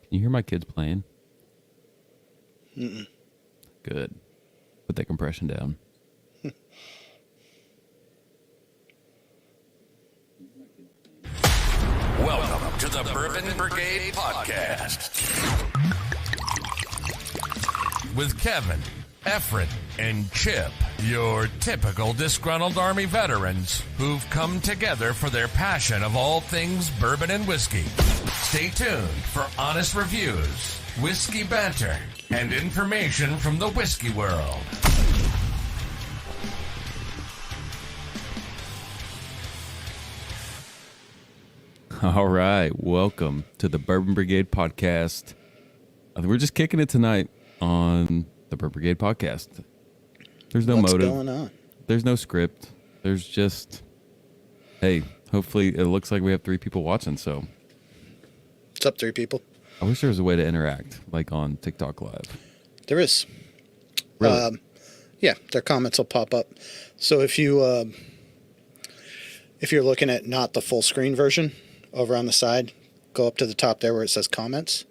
You hear my kids playing? Mm-mm. Good. Put that compression down. Welcome to the Bourbon Brigade Podcast with Kevin, Efren, and Chip, your typical disgruntled Army veterans who've come together for their passion of all things bourbon and whiskey. Stay tuned for honest reviews, whiskey banter, and information from the whiskey world. All right. Welcome to the Bourbon Brigade Podcast. We're just kicking it tonight on the Bourbon Brigade Podcast. There's no motive. What's going on? There's no script. There's just, hey, hopefully it looks like we have 3 people watching, so. What's up, 3 people? I wish there was a way to interact, like on TikTok Live. There is. Really? Yeah, their comments will pop up. So if you're looking at not the full screen version, over on the side, go up to the top there where it says comments.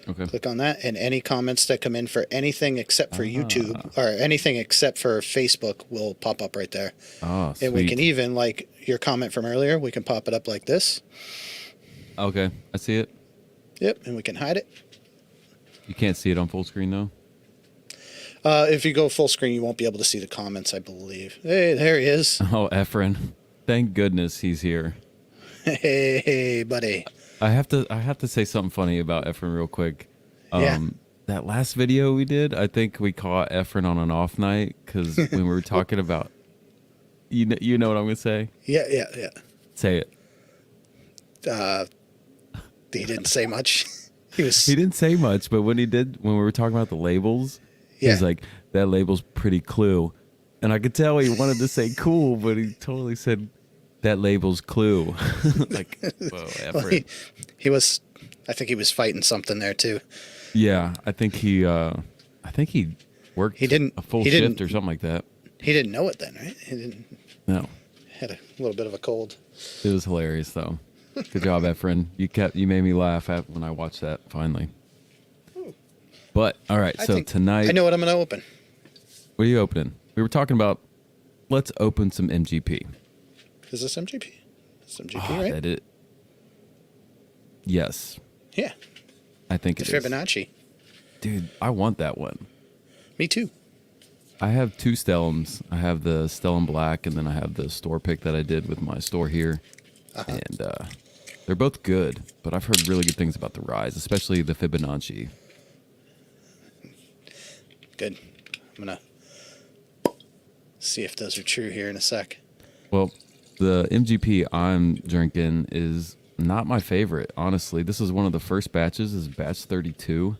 Okay. Click on that, and any comments that come in for anything except for YouTube or anything except for Facebook will pop up right there. Oh, sweet. And we can even, like your comment from earlier, we can pop it up like this. Okay, I see it. Yep, and we can hide it. You can't see it on full screen, though? If you go full screen, you won't be able to see the comments, I believe. Hey, there he is. Oh, Efren. Thank goodness he's here. Hey, buddy. I have to say something funny about Efren real quick. Yeah. That last video we did, I think we caught Efren on an off night because when we were talking about, you know what I'm gonna say? Yeah. Say it. He didn't say much. He didn't say much, but when we were talking about the labels, he was like, "That label's pretty clue," and I could tell he wanted to say "cool," but he totally said, "That label's clue." Like, whoa, Efren. Well, he was. I think he was fighting something there too. Yeah, I think he worked a full shift or something like that. He didn't know it then, right? He didn't. No. Had a little bit of a cold. It was hilarious, though. Good job, Efren. You made me laugh when I watched that finally. But all right, tonight I know what I'm going to open. What are you opening? We were talking about let's open some MGP. Is this MGP? It's MGP, right? That it? Yes. Yeah. I think The it is. Fibonacci. Dude, I want that one. Me too. I have 2 Stellums. I have the Stellum Black, and then I have the store pick that I did with my store here. And they're both good, but I've heard really good things about the Rise, especially the Fibonacci. Good. I'm going to see if those are true here in a sec. Well, the MGP I'm drinking is not my favorite, honestly. This is one of the first batches. This is batch 32.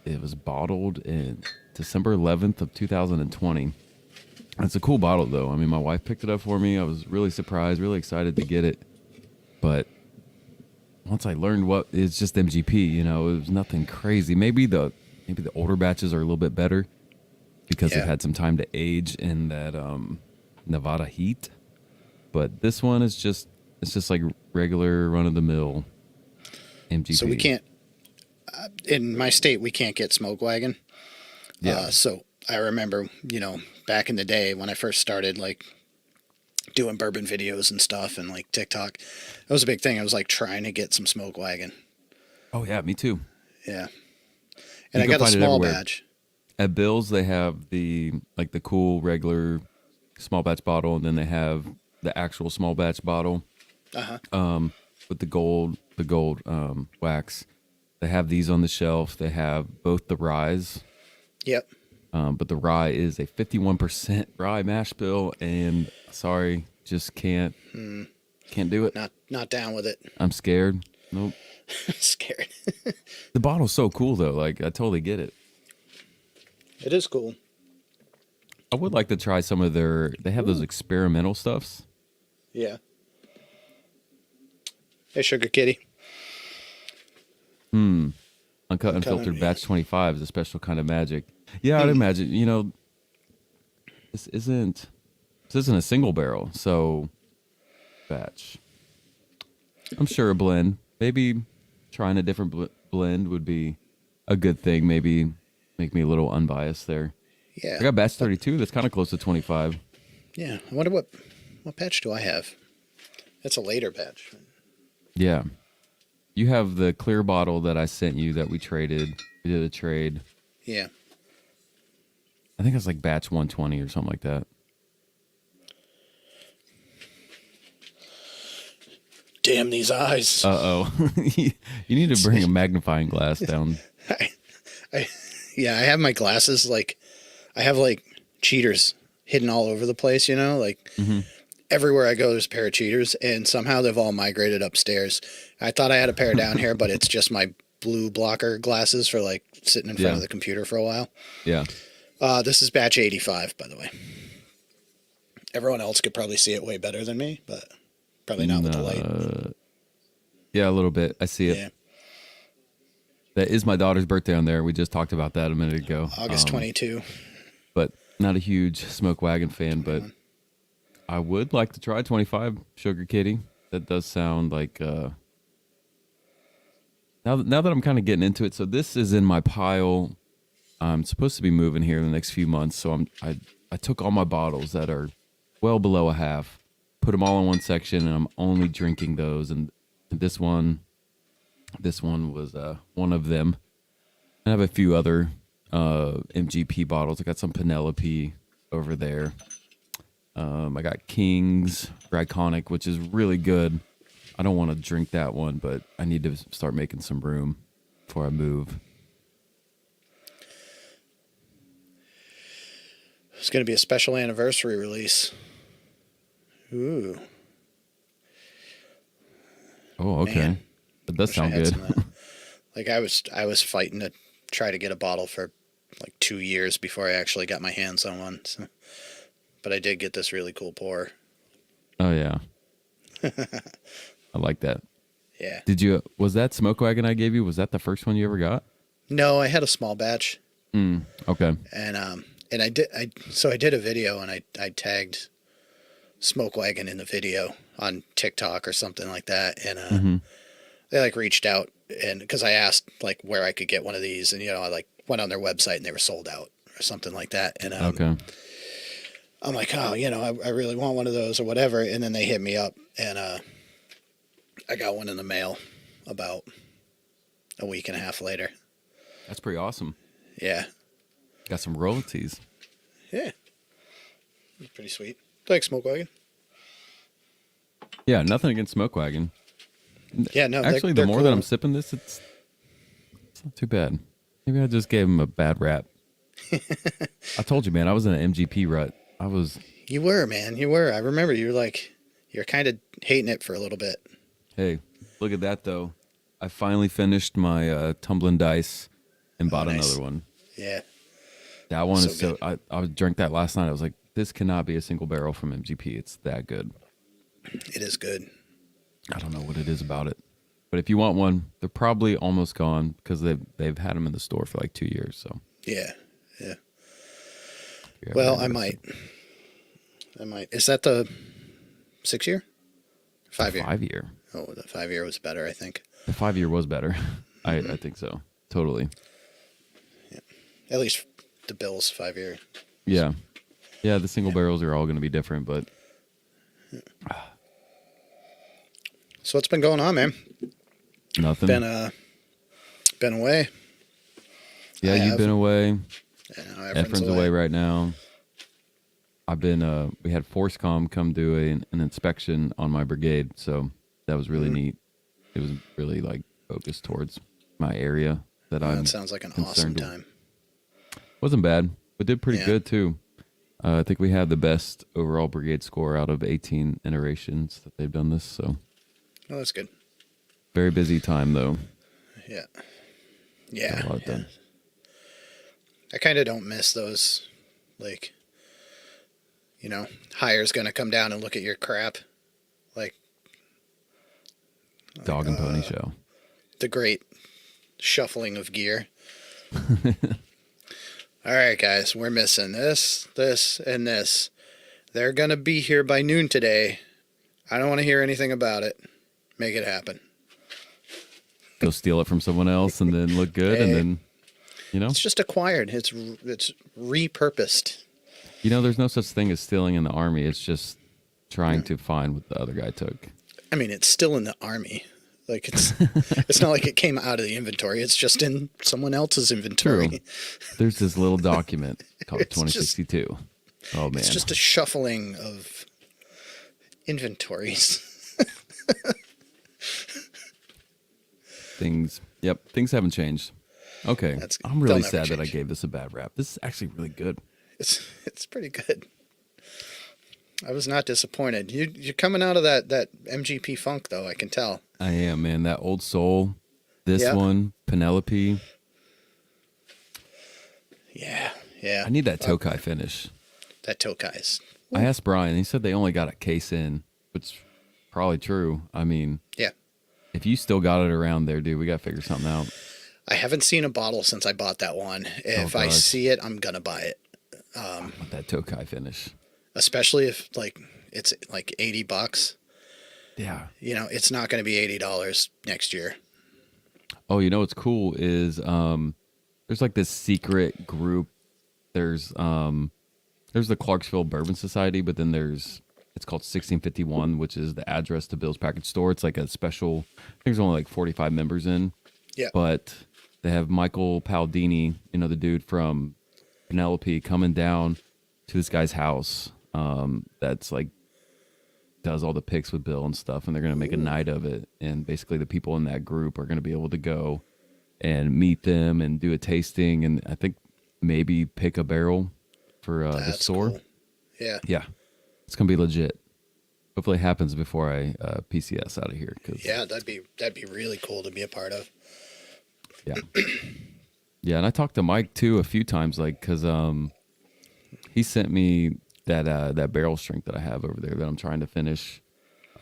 It was bottled in December 11th of 2020. It's a cool bottle, though. I mean, my wife picked it up for me. I was really surprised, really excited to get it. But once I learned it's just MGP, it was nothing crazy. Maybe the older batches are a little bit better because they've had some time to age in that Nevada heat. But this one is just like regular run-of-the-mill MGP. So we can't, in my state, we can't get Smoke Wagon. Yeah. So I remember, back in the day when I first started, like, doing bourbon videos and stuff and, like, TikTok, it was a big thing. I was, like, trying to get some Smoke Wagon. Oh, yeah, me too. Yeah. And I got a small batch. At Bill's, they have the cool regular small batch bottle, and then they have the actual small batch bottle with the gold wax. They have these on the shelf. They have both the Ryes. Yep. But the rye is a 51% rye mash bill, and sorry, just can't do it. Not down with it. I'm scared. Nope. Scared. The bottle's so cool though. Like, I totally get it. It is cool. I would like to try some of they have those experimental stuffs. Yeah. Hey, Sugar Kitty. Uncut Unfiltered Batch 25 is a special kind of magic. Yeah, I'd imagine, this isn't a single barrel, so batch. I'm sure a blend. Maybe trying a different blend would be a good thing. Maybe make me a little unbiased there. Yeah. I got batch 32. That's kind of close to 25. Yeah. I wonder what batch do I have? That's a later batch. Yeah. You have the clear bottle that I sent you that we traded. We did a trade. Yeah. I think it's like batch 120 or something like that. Damn these eyes. Uh-oh. You need to bring a magnifying glass down. Yeah, I have my glasses, like, I have, like, cheaters hidden all over the place, you know? Like, everywhere I go, there's a pair of cheaters, and somehow they've all migrated upstairs. I thought I had a pair down here, but it's just my blue blocker glasses for, like, sitting in front of the computer for a while. Yeah. This is batch 85, by the way. Everyone else could probably see it way better than me, but probably not with the light. Yeah, a little bit. I see it. Yeah. That is my daughter's birthday on there. We just talked about that a minute ago. August 22. But not a huge Smoke Wagon fan, but I would like to try 25 Sugar Kitty. That does sound like now that I'm kind of getting into it. So this is in my pile. I'm supposed to be moving here in the next few months, so I took all my bottles that are well below a half, put them all in one section, and I'm only drinking those. And this one was one of them. I have a few other MGP bottles. I got some Penelope over there. I got King's Draconic, which is really good. I don't want to drink that one, but I need to start making some room before I move. It's going to be a special anniversary release. Ooh. Oh, okay. Man. That does sound good. Like I was fighting to try to get a bottle for like 2 years before I actually got my hands on one. So. But I did get this really cool pour. Oh, yeah. I like that. Yeah. Was that Smoke Wagon I gave you? Was that the first one you ever got? No, I had a small batch. Okay. And I did a video and I tagged Smoke Wagon in the video on TikTok or something like that. And they like reached out and because I asked like where I could get one of these and, you know, I like went on their website and they were sold out or something like that. And Okay. I'm like, oh, you know, I really want one of those or whatever. And then they hit me up and I got one in the mail about a week and a half later. That's pretty awesome. Yeah. Got some royalties. Yeah. It's pretty sweet. Thanks, Smoke Wagon. Yeah, nothing against Smoke Wagon. Yeah, no. Actually, the more that I'm sipping this, it's not too bad. Maybe I just gave him a bad rap. I told you, man, I was in an MGP rut. You were, man. You were. I remember you were like, you're kind of hating it for a little bit. Hey, look at that, though. I finally finished my Tumbling Dice and bought another one. Yeah. That one is so so... I drank that last night. I was like, this cannot be a single barrel from MGP. It's that good. It is good. I don't know what it is about it. But if you want one, they're probably almost gone because they've had them in the store for like 2 years. So Yeah. Yeah. Well, I might. Is that the 6 year? 5 year? 5 year. Oh, the 5 year was better, I think. The 5 year was better. I think so. Totally. Yeah. At least the Bills 5 year. Yeah. Yeah, the single barrels are all going to be different, but... So what's been going on, man? Nothing. Been away. Yeah, you've been away. Yeah, Efren's away right now. I've been, we had Forcecom come do an inspection on my brigade, so that was really neat. It was really like focused towards my area that I'm That sounds like an awesome concerned with. time. Wasn't bad. We did pretty Yeah. good too. I think we had the best overall brigade score out of 18 iterations that they've done this, so Oh, that's good. very busy time though. Yeah. Got Yeah. a lot done. I kind of don't miss those, like, you know, hire's going to come down and look at your crap. Like, Dog and pony show. the great shuffling of gear. All right, guys, we're missing this, and this. They're going to be here by noon today. I don't want to hear anything about it. Make it happen. go steal it from someone else and then look good, and Hey. then It's just acquired. It's repurposed. there's no such thing as stealing in the army. It's just trying to find what the other guy took. I mean, it's still in the army. Like it's not like it came out of the inventory. It's just in someone else's inventory. True. There's this little document called It's just- 2062. Oh man, It's just a shuffling of inventories. things. Yep, things haven't changed. Okay, That's- I'm really they'll never sad that I change. gave this a bad rap. This is actually really good. It's pretty good. I was not disappointed. You're coming out of that MGP funk though. I can tell. I am, man. That old soul. This Yeah. one, Penelope. Yeah, yeah. I need that Tokai finish. That Tokai's. I asked Brian. He said they only got a case in, which is probably true. I mean, Yeah. if you still got it around there, dude, we got to figure something out. I haven't seen a bottle since I bought that one. If I gosh. see it, I'm gonna buy it. I want that Tokai finish. Especially if it's like $80. Yeah. It's not going to be $80 next year. Oh, what's cool is there's like this secret group. There's the Clarksville Bourbon Society, but then it's called 1651, which is the address to Bill's Package Store. It's like a special. I think there's only like 45 members in. Yeah. But they have Michael Paldini, the dude from Penelope, coming down to this guy's house. That's like does all the pics with Bill and stuff, and they're gonna make a night of it. And basically, the people in that group are gonna be able to go and meet them and do a tasting, and I think maybe pick a barrel for the That's store. cool. Yeah. Yeah, it's gonna be legit. Hopefully, it happens before I PCS out of here. Cause, Yeah, that'd be really cool to be a part of. yeah, yeah. And I talked to Mike too a few times, like because he sent me that barrel strength that I have over there that I'm trying to finish.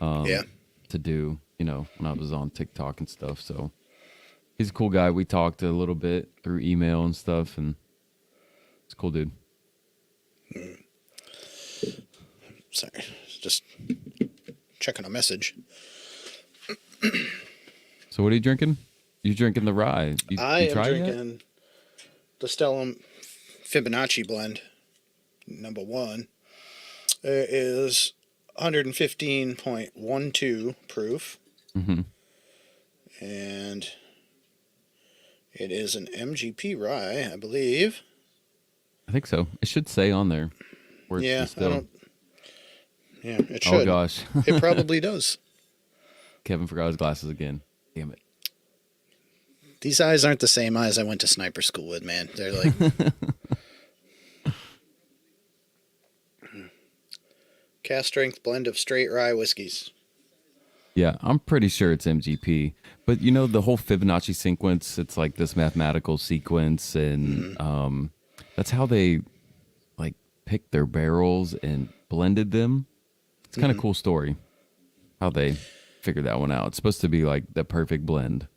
Yeah. To do, when I was on TikTok and stuff. So he's a cool guy. We talked a little bit through email and stuff, and it's a cool dude. Sorry. Just checking a message. So what are you drinking? You drinking the rye? You I am tried it yet? drinking the Stellum Fibonacci blend, number 1. It is 115.12 proof. Mm-hmm. And it is an MGP rye, I believe. I think so. It should say on there where it's Yeah, distilled. Yeah, it should. Oh gosh, It probably does. Kevin forgot his glasses again. Damn it. These eyes aren't the same eyes I went to sniper school with, man. They're like cast strength blend of straight rye whiskeys. Yeah, I'm pretty sure it's MGP. But the whole Fibonacci sequence, it's like this mathematical sequence, and that's how they like picked their barrels and blended them. It's kind of cool story how they figured that one out. It's supposed to be like the perfect blend.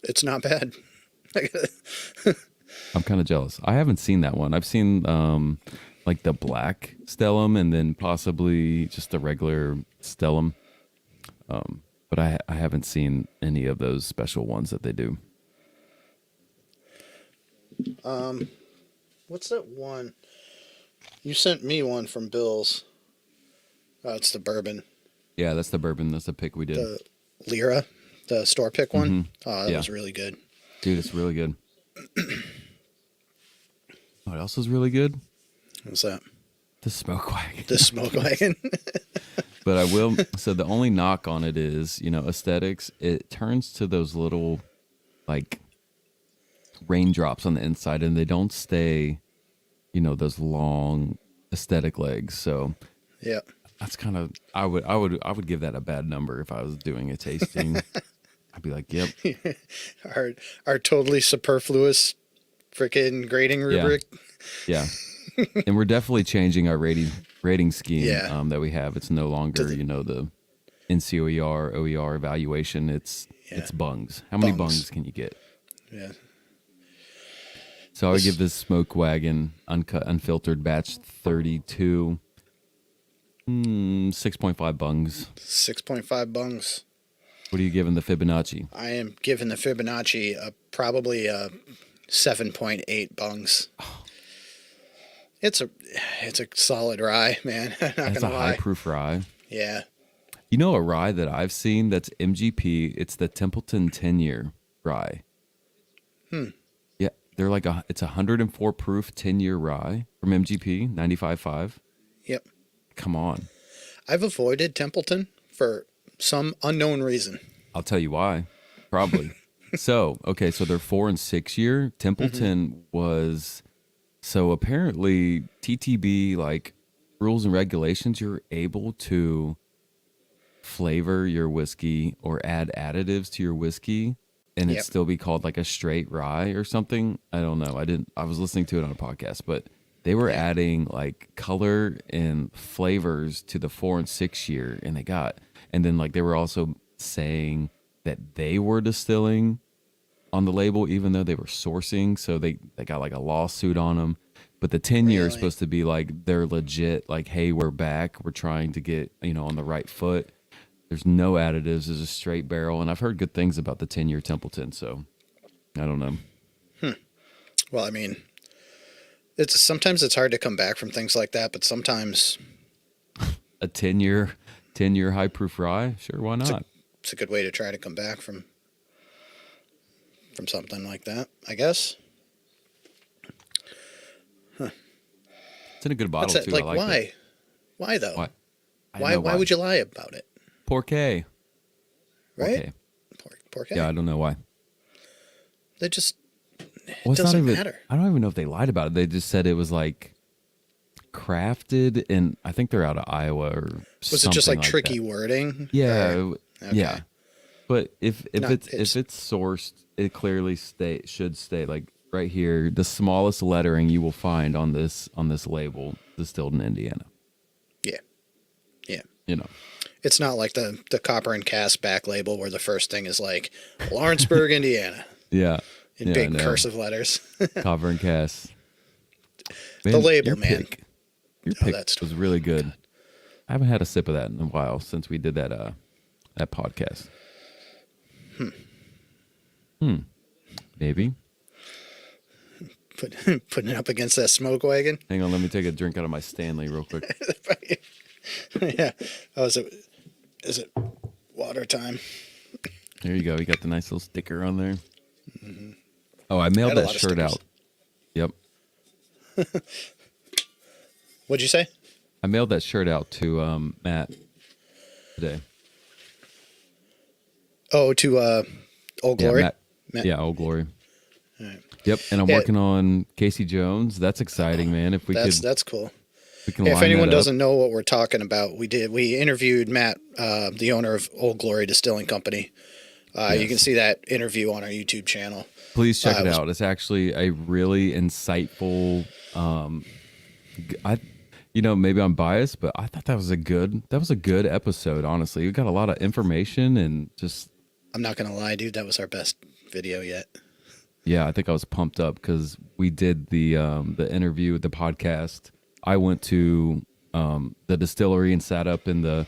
It's not bad. I'm kind of jealous. I haven't seen that one. I've seen like the black Stellum and then possibly just the regular Stellum. But I haven't seen any of those special ones that they do. What's that one? You sent me one from Bill's. Oh, it's the bourbon. Yeah, that's the bourbon. That's the pick we did. The Lyra, the store pick one. Oh, that Yeah. was really good. Dude, it's really good. What else is really good? What's that? The smoke wagon. The smoke wagon. But I will. So the only knock on it is, aesthetics. It turns to those little, like, raindrops on the inside, and they don't stay, those long aesthetic legs. So Yeah. that's kind of. I would give that a bad number if I was doing a tasting. I'd be like, yep. Our totally superfluous freaking grading rubric. Yeah. And we're definitely changing our rating scheme Yeah. that we have. It's no longer, the- the NCOER, OER evaluation. It's bungs. How many bungs can you get? Yeah. So I would give this Smoke Wagon uncut, unfiltered batch 32 6.5 bungs. 6.5 bungs. What are you giving the Fibonacci? I am giving the Fibonacci probably 7.8 bungs. It's a solid rye, man. I'm not That's a gonna lie. high proof rye. Yeah. You know a rye that I've seen that's MGP? It's the Templeton 10-year rye. Yeah, they're like it's 104 proof 10-year rye from MGP 95.5. Yep. Come on. I've avoided Templeton for some unknown reason. I'll tell you why. Probably. So they're 4 and 6 year. Templeton was so apparently TTB like rules and regulations. You're able to flavor your whiskey or add additives to your whiskey, and it Yep. still be called like a straight rye or something. I don't know. I was listening to it on a podcast, but they were adding like color and flavors to the 4 and 6 year, and then like they were also saying that they were distilling on the label, even though they were sourcing. So they got like a lawsuit on them. But the 10-year is Really? supposed to be like they're legit, like, hey, we're back. We're trying to get, on the right foot. There's no additives. There's a straight barrel. And I've heard good things about the 10-year Templeton. So I don't know. Well, I mean, sometimes it's hard to come back from things like that, but sometimes A 10-year high proof rye? Sure, why not? it's a good way to try to come back from something like that, I guess. It's in a good bottle, What's that? too. Like, I like why? it. Why though? Why? I Why know would you lie about it? Porque. Right? Porque. Pork. Yeah, I don't know why. They just Well, it's doesn't not even, matter. I don't even know if they lied about it. They just said it was like crafted, and I think they're out of Iowa or something. Was it just like that. tricky wording? Yeah, Or- okay. yeah. But if Not- it's sourced, it clearly should state like right here, the smallest lettering you will find on this label, distilled in Indiana. Yeah. Yeah. It's It's not like the copper and cast back label where the first thing is like Lawrenceburg, Indiana, yeah, in yeah, big no. cursive letters. Copper and cast. The label, your man. Your Oh, pick that's was really good. I haven't had a sip of that in a while since we did that podcast. Maybe. Putting it up against that smoke wagon. Hang on, let me take a drink out of my Stanley real quick. Yeah. Oh, is it water time? There you go. You got the nice little sticker on there. Oh, I mailed Had a that lot of shirt stickers. out. Yep. What'd you say? I mailed that shirt out to Matt today. Oh, to Old Glory. Yeah, Matt. Yeah, Old Glory. All right. Yep, and I'm Yeah. working on Casey Jones. That's exciting, man. If we That's cool. we can Yeah, if line anyone that up. doesn't know what we're talking about, we interviewed Matt, the owner of Old Glory Distilling Company. You Yes. can see that interview on our YouTube channel. Please check it it was- out. It's actually a really insightful. Maybe I'm biased, but I thought that was a good episode. Honestly, we got a lot of information and just I'm not gonna lie, dude, that was our best video yet. yeah. I think I was pumped up because we did the interview, the podcast. I went to the distillery and sat up in a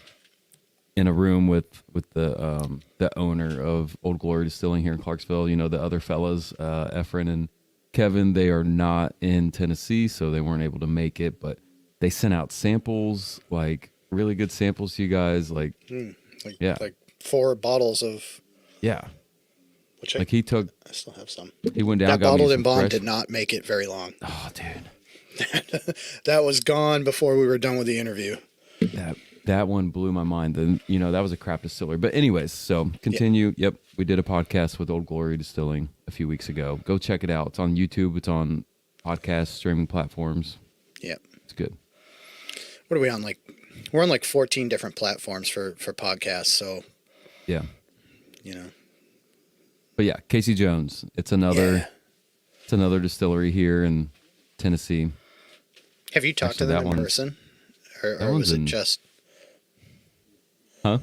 room with the owner of Old Glory Distilling here in Clarksville. The other fellas, Efren and Kevin, they are not in Tennessee, so they weren't able to make it, but they sent out samples, like really good samples to you guys. Like, Yeah. Like 4 bottles of yeah, which like he I still have some. went down, That got me bottled some and bond fresh- did not make it very long. Oh, dude, That was gone before we were done with the interview. that one blew my mind. Then that was a crap distillery. But anyways, so continue. Yep, we did a podcast with Old Glory Distilling a few weeks ago. Go check it out. It's on YouTube. It's on podcast streaming platforms. Yep. It's good. What are we on? We're on 14 different platforms for podcasts. So, Yeah. you know, But yeah, Casey Jones. It's another distillery here in Tennessee. have you talked Actually, to them that in one's- person, or one's was it in- just? Huh?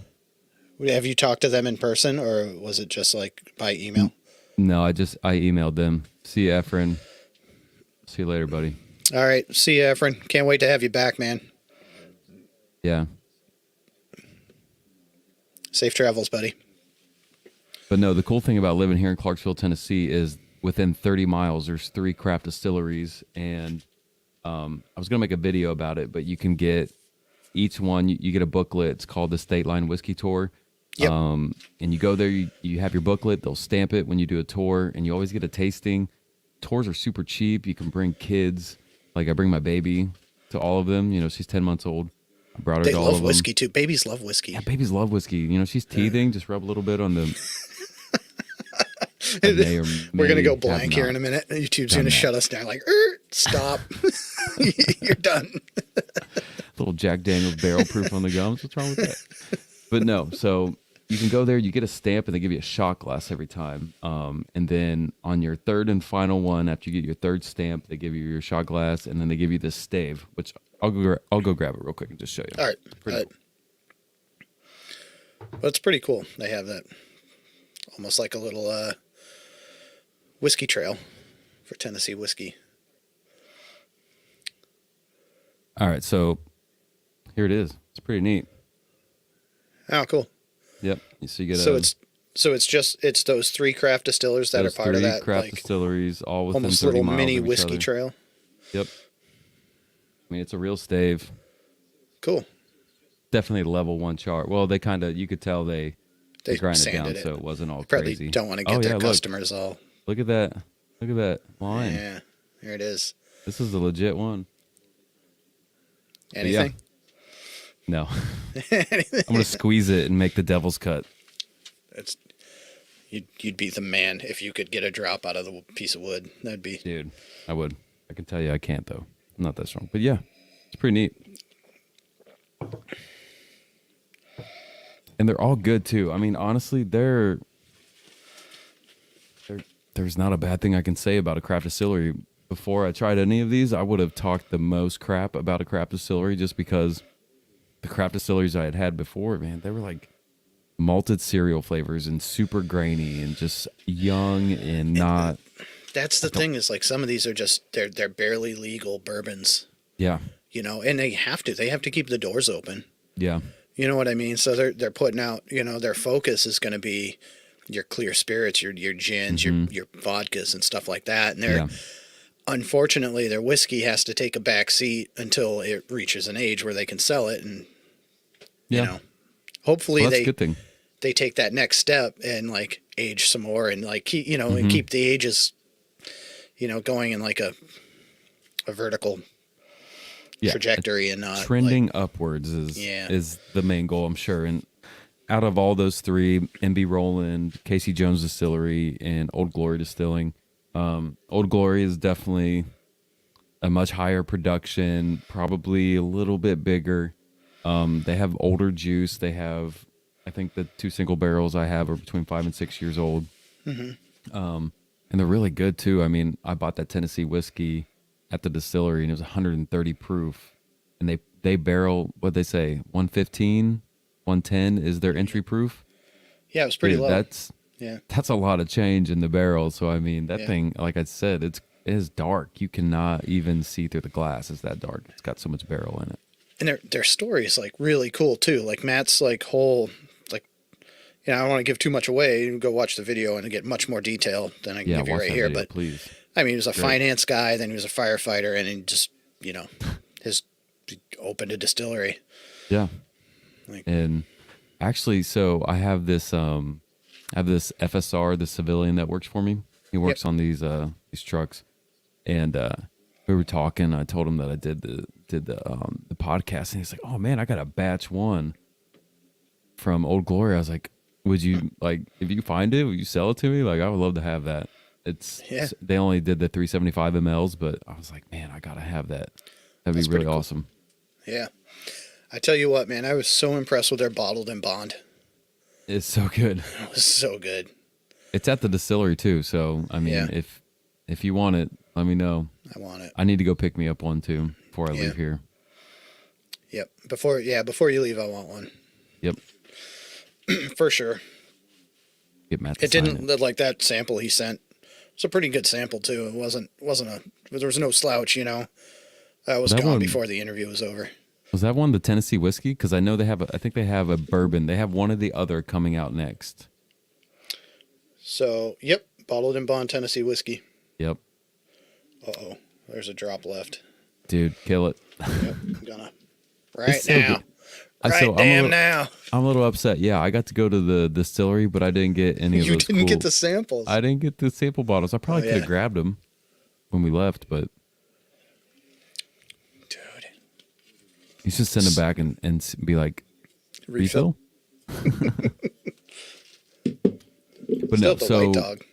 Have you talked to them in person, or was it just like by email? No, I emailed them. See you, Efren. See you later, buddy. All right, see you, Efren. Can't wait to have you back, man. Yeah. Safe travels, buddy. But no, the cool thing about living here in Clarksville, Tennessee, is within 30 miles, there's 3 craft distilleries, and I was gonna make a video about it, but you can get each one. You get a booklet. It's called the State Line Whiskey Tour. Yep. And you go there. You have your booklet. They'll stamp it when you do a tour, and you always get a tasting. Tours are super cheap. You can bring kids. Like I bring my baby to all of them. You know, she's 10 months old. I brought her They to all love of them. whiskey too. Babies love whiskey. Yeah, babies love whiskey. You know, she's teething. Just rub a little bit on the. May or We're gonna may go have blank here not in a minute. YouTube's done gonna that. shut us down. Like, stop. You're done. Little Jack Daniels barrel proof on the gums. What's wrong with that? But no, so you can go there, you get a stamp, and they give you a shot glass every time. And then on your third and final one, after you get your third stamp, they give you your shot glass, and then they give you this stave, which I'll go grab it real quick and just show you. All right. Pretty All right. Well, it's pretty cool. They have that almost like a little whiskey trail for Tennessee whiskey. All right, so here it is. It's pretty neat. Oh, cool. Yep. So you get it's those 3 craft distillers that are those part of 3 that craft like distilleries, all within almost 30 little miles mini of each whiskey other. trail. Yep. I mean, it's a real stave. Cool. Definitely level 1 chart. Well, they kind of, you could tell they grind it down, sanded so it wasn't all Probably crazy. don't want to get their look. customers all. Look at that. Look at that line. Yeah, there it is. This is a legit one. But yeah. Anything? No. I'm going to squeeze it and make the devil's cut. It's you'd be the man if you could get a drop out of the piece of wood. That'd be. Dude, I would. I can tell you I can't, though. I'm not that strong. But yeah, it's pretty neat. And they're all good, too. I mean, honestly, there's not a bad thing I can say about a craft distillery. Before I tried any of these, I would have talked the most crap about a craft distillery just because the craft distilleries I had had before, man, they were like malted cereal flavors and super grainy and just young and not. That's the thing is like some of these are just they're barely legal bourbons, Yeah. you know, and they have to keep the doors open. Yeah. You know what I mean? So they're putting out, you know, their focus is going to be your clear spirits, your gins, your vodkas and stuff like that. And Yeah. unfortunately, their whiskey has to take a back seat until it reaches an age where they can sell it. And, you know, hopefully Well, that's a good thing. they take that next step and like age some more and like, keep, you know, and keep the ages, you know, going in like a vertical trajectory and not trending upwards is the main goal, I'm sure. And out of all those 3, MB Roland, Casey Jones Distillery, and Old Glory Distilling, Old Glory is definitely a much higher production, probably a little bit bigger. They have older juice. They have, I think the 2 single barrels I have are between 5 and 6 years old. And they're really good too. I mean, I bought that Tennessee whiskey at the distillery and it was 130 proof, and they barrel, what'd they say, 115, 110 is their entry proof. Yeah, it was pretty Dude, low. That's a lot of change in the barrel. So I mean, that thing, like I said, it is dark. You cannot even see through the glass. It's that dark. It's got so much barrel in it. And their story is like really cool too. Like Matt's like whole, like, you know, I don't want to give too much away. You can go watch the video and get much more detail than I can give you watch right that here. video, But please. I mean, he was a finance guy, then he was a firefighter, and he just, you know, he opened a distillery. Yeah. Like, And actually, so I have this FSR, the civilian that works for me. He works on these trucks, and we were talking. I told him that I did the podcast, and he's like, "Oh man, I got a batch 1 from Old Glory." I was like, "Would you like if you find it? Would you sell it to me? Like, I would love to have that." They only did the 375 mLs, but I was like, "Man, I gotta have that. That'd be really awesome." Yeah. I tell you what, man, I was so impressed with their bottled and bond. It's so good. It was so good. It's at the distillery too, so I mean, if you want it, let me know. I want it. I need to go pick me up one too before I leave here. Yep. Before you leave, I want one. Yep. For sure. Get Matt to It sign didn't look like that sample he sent. It's a pretty good sample too. It wasn't there was no slouch, you know. I was gone before the interview was over. Was that one the Tennessee whiskey? Because I know I think they have a bourbon. They have one or the other coming out next. So, yep, bottled in bond Tennessee whiskey. Yep. Uh-oh, there's a drop left. Dude, kill it. Yep, I'm gonna. Right It's so now. good. Right So damn now. I'm a little upset. Yeah, I got to go to the distillery, but I didn't get any of You those didn't get cool- the samples. I didn't get the sample bottles. I probably Oh, could have yeah. grabbed them when we left, but Dude. you should send them back and be like, refill? But Still no, the so white dog.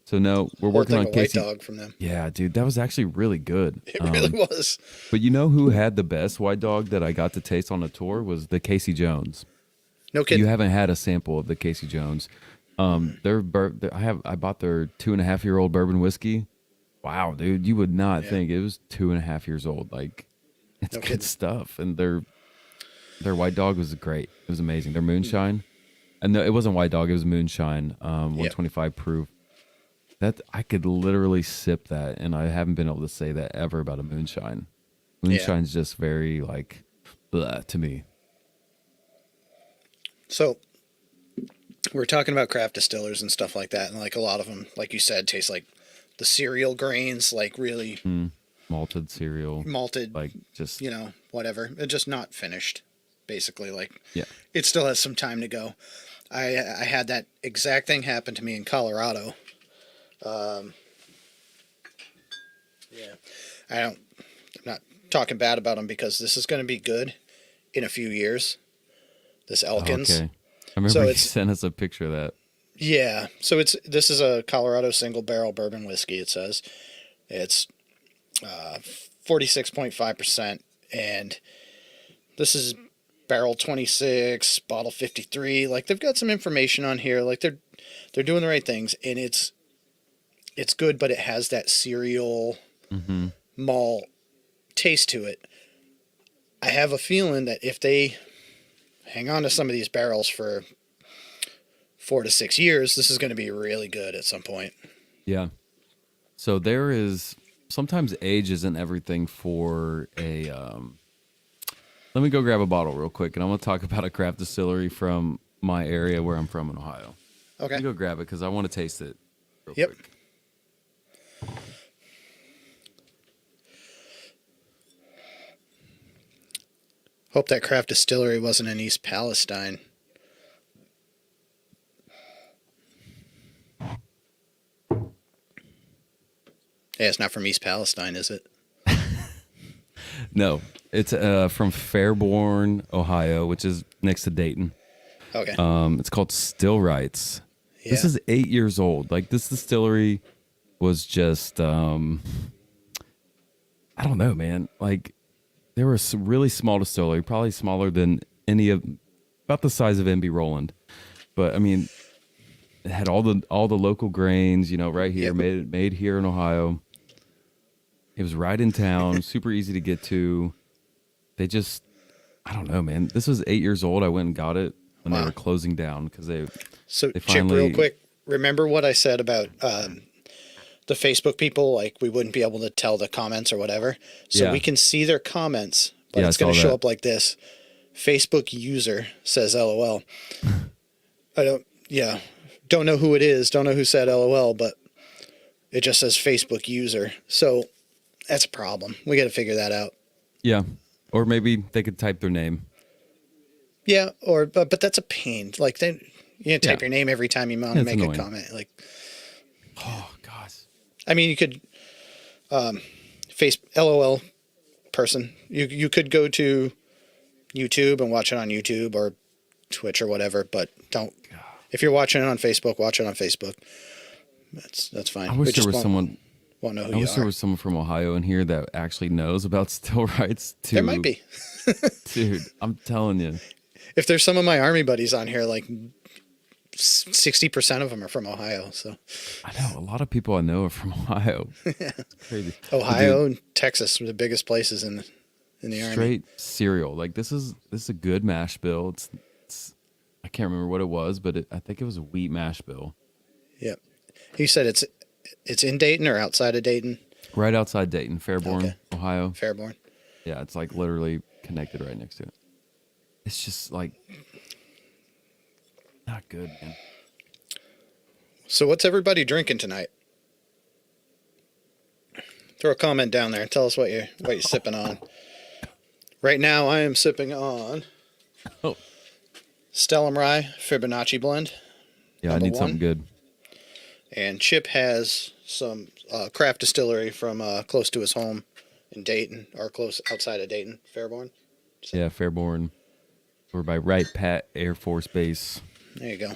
so no, we're Whole working thing on of white Casey. dog from them. Yeah, dude, that was actually really good. It really was. But you know who had the best white dog that I got to taste on the tour was the Casey Jones. No kidding. You haven't had a sample of the Casey Jones. I bought their 2.5-year-old bourbon whiskey. Wow, dude, you would not think it was 2.5 years old. Like, it's No good kidding. stuff. And their white dog was great. It was amazing. Their moonshine, and no, it wasn't white dog. It was moonshine, 125 proof. That I could literally sip that, and I haven't been able to say that ever about a moonshine. Moonshine's just very like blah to me. So, we're talking about craft distillers and stuff like that, and like a lot of them, like you said, taste like the cereal grains, like really Malted cereal, malted, like just you know, whatever. It's just not finished, basically. Like, yeah. it still has some time to go. I had that exact thing happen to me in Colorado. I'm not talking bad about them because this is going to be good in a few years. This Elkins. Okay. I remember So you it's- sent us a picture of that. Yeah. So this is a Colorado single barrel bourbon whiskey. It says it's 46.5%, and this is barrel 26, bottle 53. Like, they've got some information on here. Like, they're doing the right things, and it's good, but it has that cereal malt taste to it. I have a feeling that if they hang on to some of these barrels for 4 to 6 years, this is going to be really good at some point. Yeah. So there is sometimes age isn't everything for a. Let me go grab a bottle real quick, and I'm going to talk about a craft distillery from my area where I'm from in Ohio. Okay. Let me go grab it because I want to taste it real Yep. quick. Hope that craft distillery wasn't in East Palestine. Yeah, it's not from East Palestine, is it? No, it's from Fairborn, Ohio, which is next to Dayton. Okay. It's called Still Rights. This Yeah. is 8 years old. Like, this distillery was just, I don't know, man. Like, they were a really small distillery, probably smaller than about the size of NB Roland. But I mean, it had all the local grains, you know, right here, Yep. made here in Ohio. It was right in town, super easy to get to. They just, I don't know, man. This was 8 years old. I went and got it when they Wow. were closing down because they So, they Chip, real finally- quick, remember what I said about the Facebook people? Like, we wouldn't be able to tell the comments or whatever. So Yeah. we can see their comments, but Yeah, I it's going to saw show that. up like this. Facebook user says LOL. Don't know who it is. Don't know who said LOL, but it just says Facebook user. So that's a problem. We got to figure that out. Yeah. Or maybe they could type their name. Yeah, but that's a pain. Like, you type your name every time you want to It's make annoying. a comment. Like, Oh, gosh. I mean, you could face LOL person. You could go to YouTube and watch it on YouTube or Twitch or whatever, but don't. If you're watching it on Facebook, watch it on Facebook. That's fine. I wish there was won't know who I you wish there are. was someone from Ohio in here that actually knows about still rights too. There might be. Dude, I'm telling you. If there's some of my army buddies on here, like 60% of them are from Ohio. So I know a lot of people I know are from Ohio. It's crazy. Ohio and Texas are the biggest places in the army. Straight cereal. Like, this is a good mash bill. It's I can't remember what it was, but I think it was a wheat mash bill. Yep. You said it's in Dayton or outside of Dayton? Right outside Dayton, Fairborn, Okay. Ohio. Fairborn. Yeah, it's like literally connected right next to it. It's just like not good, man. So what's everybody drinking tonight? Throw a comment down there and tell us what you're sipping on. Right now, I am sipping on Oh. Stellum Rye Fibonacci blend. Yeah, I need something good. And Chip has some craft distillery from close to his home in Dayton, or close outside of Dayton, Fairborn. Yeah, Fairborn. We're by Wright Pat Air Force Base. There you go.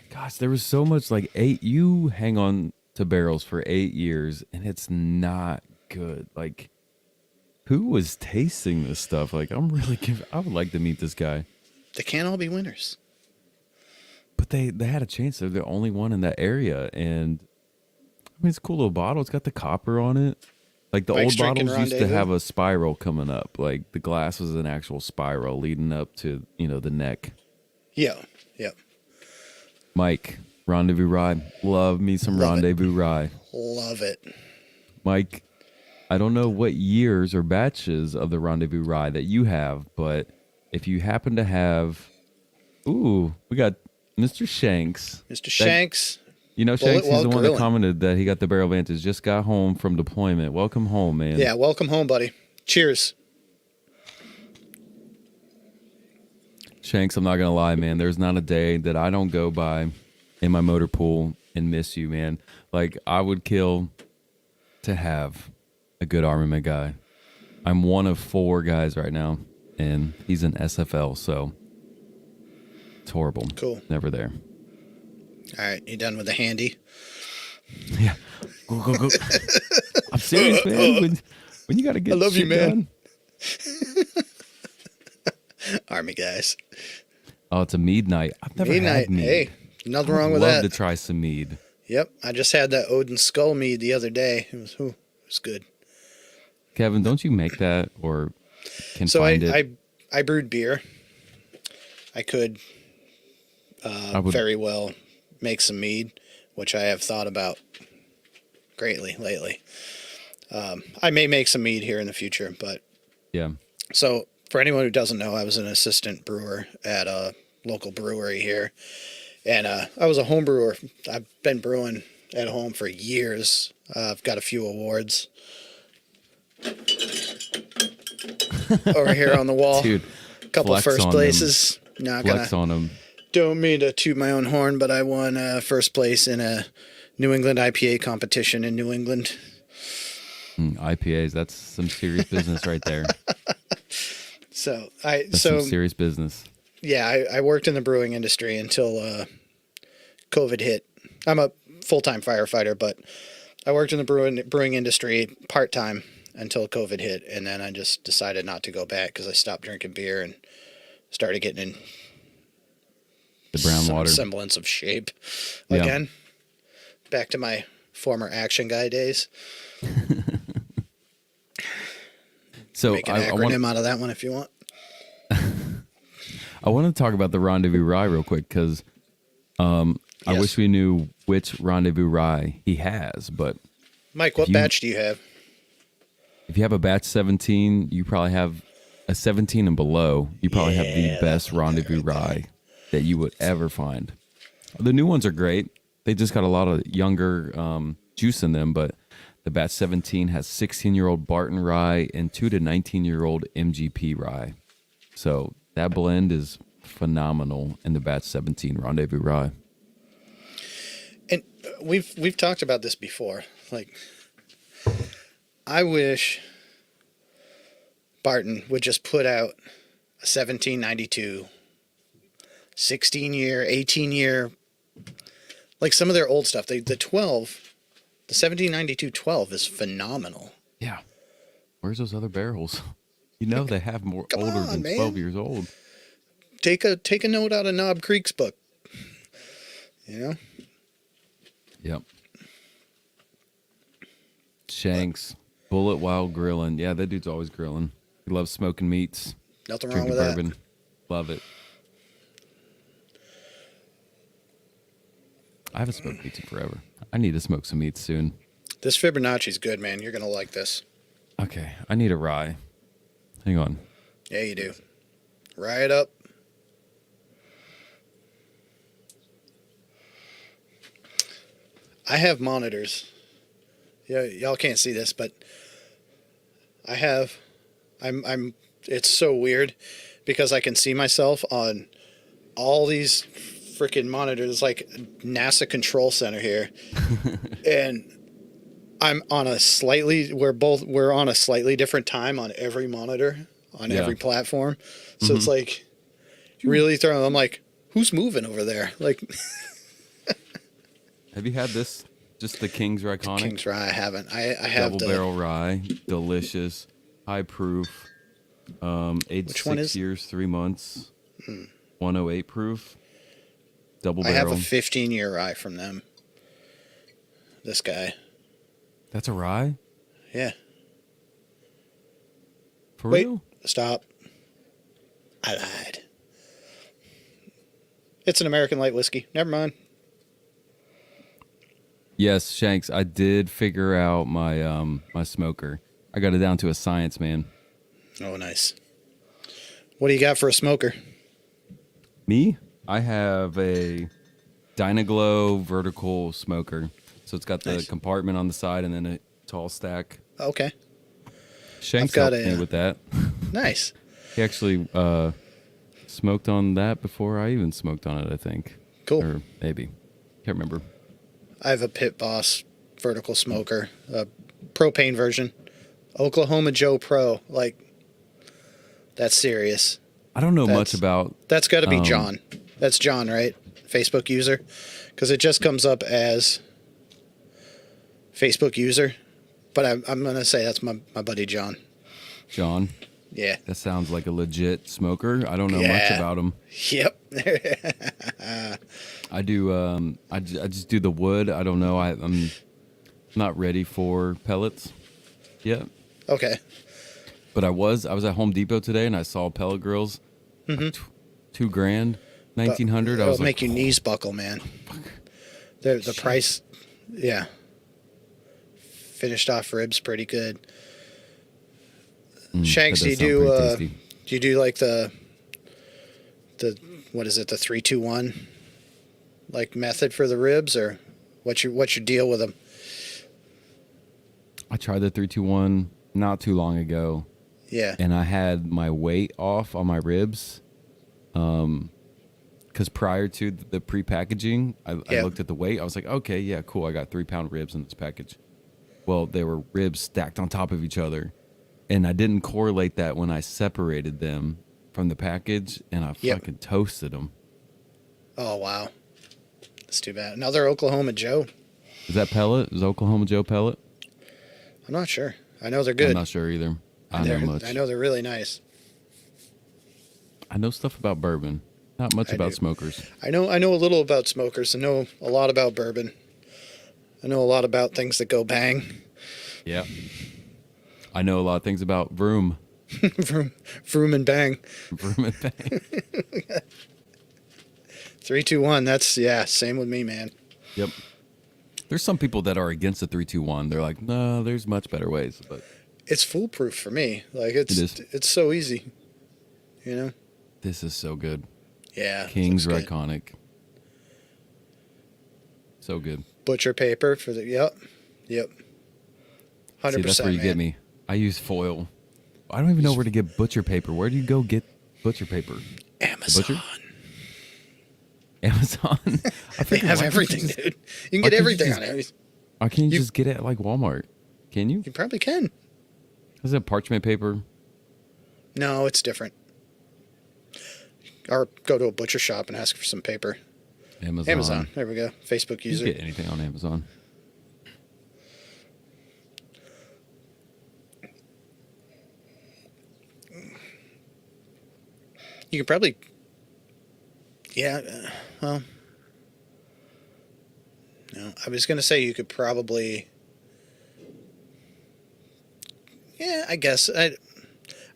Gosh, there was so much like you hang on to barrels for 8 years and it's not good. Like, who was tasting this stuff? Like, I would like to meet this guy. They can't all be winners. But they had a chance. They're the only one in that area. And I mean, it's a cool little bottle. It's got the copper on it. Like the Mike's old drinking bottles used to Rendezvous. have a spiral coming up. Like the glass was an actual spiral leading up to, the neck. Yeah. Mike, Rendezvous Rye. Love me some Love it. Rendezvous Rye. Love it. Mike, I don't know what years or batches of the Rendezvous Rye that you have, but if you happen to have, we got Mr. Shanks. Mr. Shanks. Shanks, Bullet he's Well the one Grilling. that commented that he got the Barrel Vantage, just got home from deployment. Welcome home, man. Yeah, welcome home, buddy. Cheers. Shanks, I'm not going to lie, man. There's not a day that I don't go by in my motor pool and miss you, man. Like, I would kill to have a good armament guy. I'm one of 4 guys right now, and he's an SFL, so it's horrible. Cool. Never there. All right, you done with the handy? Yeah. Go. I'm serious, man. When you got to get I love you, shit man. done. Army guys. Oh, it's a mead night. I've never Mead had night. mead. Hey, nothing I'd wrong with love that. to try some mead. Yep, I just had that Odin Skull mead the other day. It was good. Kevin, don't you make that or can So find it? I brewed beer. I could very well make some mead, which I have thought about greatly lately. I may make some mead here in the future, but Yeah. so for anyone who doesn't know, I was an assistant brewer at a local brewery here, and I was a home brewer. I've been brewing at home for years. I've got a few awards over here on the wall. Dude, A couple flex first on places. Not flex gonna. on them. Don't mean to toot my own horn, but I won first place in a New England IPA competition in New England. IPAs, that's some serious business right there. So That's some serious business. yeah, I worked in the brewing industry until COVID hit. I'm a full-time firefighter, but I worked in the brewing industry part-time until COVID hit, and then I just decided not to go back because I stopped drinking beer and started getting in The brown some water. semblance of shape Yeah. again. Back to my former action guy days. So Make an I acronym out of that one if you want. want to talk about the Rendezvous Rye real quick because I Yes. wish we knew which Rendezvous Rye he has. But Mike, what batch do you have? if you have a batch 17, you probably have a 17 and below. You probably have the Yeah, best Rendezvous Rye that you would ever find. The new ones are great. They just got a lot of younger juice in them, but the batch 17 has 16-year-old Barton Rye and 2 to 19-year-old MGP Rye. So that blend is phenomenal in the batch 17 Rendezvous Rye. And we've talked about this before. Like, I wish Barton would just put out a 1792, 16-year, 18-year, like some of their old stuff. The 1792 12 is phenomenal. Yeah. Where's those other barrels? You know they have more Come older on, than man. 12 years old. Take a note out of Knob Creek's book. You know? Yep. Shanks, Bullet while grilling. Yeah, that dude's always grilling. He loves smoking meats, Nothing wrong drinking with that. bourbon. Love it. I haven't smoked meats in forever. I need to smoke some meats soon. This Fibonacci's good, man. You're gonna like this. Okay, I need a rye. Hang on. Yeah, you do. Rye it up. I have monitors. Yeah, y'all can't see this, but I have. I'm. It's so weird because I can see myself on all these freaking monitors, like NASA Control Center here, and I'm on a slightly. We're on a slightly different time on every monitor on Yeah. every platform, so it's like really throwing. I'm like, who's moving over there? Like Have you had this? Just the King's Iconic? King's Rye. I haven't. I have Double the. barrel rye. Delicious. High proof. Aged Which one 6 is- years, 3 months. 108 proof. Double I have barrel. a 15-year rye from them. This guy. That's a rye? Yeah. For Wait. real? Stop. I lied. It's an American light whiskey. Never mind. Yes, Shanks, I did figure out my my smoker. I got it down to a science, man. Oh, nice. What do you got for a smoker? Me? I have a Dynaglow vertical smoker. So it's got the Nice. compartment on the side and then a tall stack. Okay. Shanks got helped me with that. Nice. He actually smoked on that before I even smoked on it, I think. Cool. Or maybe. Can't remember. I have a Pit Boss vertical smoker, a propane version. Oklahoma Joe Pro. Like, that's serious. I don't know much That's- about That's got to be John. That's John, right? Facebook user. Because it just comes up as Facebook user. But I'm going to say that's my buddy John. John. Yeah. That sounds like a legit smoker. I don't know much Yeah. about him. Yep. I do. I just do the wood. I don't know. I'm not ready for pellets yet. Okay. But I was at Home Depot today and I saw pellet grills. Like $2,000, 1,900. I It'll was like, make your knees buckle, man. The price, yeah. Finished off ribs pretty good. Shanks, that do does you sound do pretty tasty. you do like the what is it, the 3-2-1 like method for the ribs, or what's your deal with them? I tried the 3-2-1 not too long ago, Yeah. and I had my weight off on my ribs. Because prior to the pre-packaging, I Yeah. looked at the weight. I was like, okay, yeah, cool. I got 3-pound ribs in this package. Well, they were ribs stacked on top of each other. And I didn't correlate that when I separated them from the package, and I Yep. fucking toasted them. Oh wow. That's too bad. Another Oklahoma Joe. Is that pellet? Is Oklahoma Joe pellet? I'm not sure. I know they're I'm good. not sure either. I know much. I know they're really nice. I know stuff about bourbon. Not much I about do. smokers. I know a little about smokers. I know a lot about bourbon. I know a lot about things that go bang. Yeah. I know a lot of things about Vroom. Vroom and bang. Vroom and bang. 3-2-1. That's same with me, man. Yep. There's some people that are against the 3-2-1. They're like, no, there's much better ways. But It's foolproof for me. Like it's so easy. You know? this is so good. Yeah. King's looks good. Iconic. So good. Butcher paper for the Yep. 100%. See, that's where you get me. I use foil. I don't even know where to get butcher paper. Where do you go get butcher paper? Amazon. butcher? Amazon. I They figured, have why can't everything, you just- dude. You can why get can't you everything just- on it. Why can't you just get it at like Walmart? Can you? You probably can. Is it parchment paper? No, it's different. Or go to a butcher shop and ask for some paper. Amazon. There we go. Facebook You user. can get anything on Amazon. You could probably. Yeah. Well. No, I was gonna say you could probably. Yeah, I guess I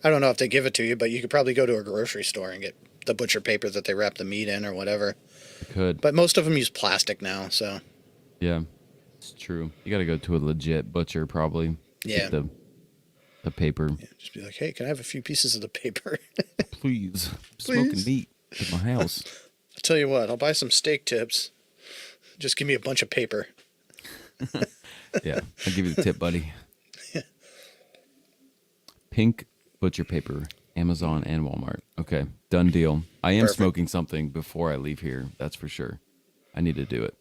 don't know if they give it to you, but you could probably go to a grocery store and get the butcher paper that they wrap the meat in or whatever. I could. But most of them use plastic now, so Yeah, it's true. You got to go to a legit butcher probably. yeah. Get the paper. Yeah, just be like, hey, can I have a few pieces of the paper? Please. Smoking Please. meat at my house. I'll tell you what, I'll buy some steak tips. Just give me a bunch of paper. Yeah, I'll give you the tip, buddy. Pink butcher paper, Amazon and Walmart. Okay, done deal. I am Perfect. smoking something before I leave here. That's for sure. I need to do it.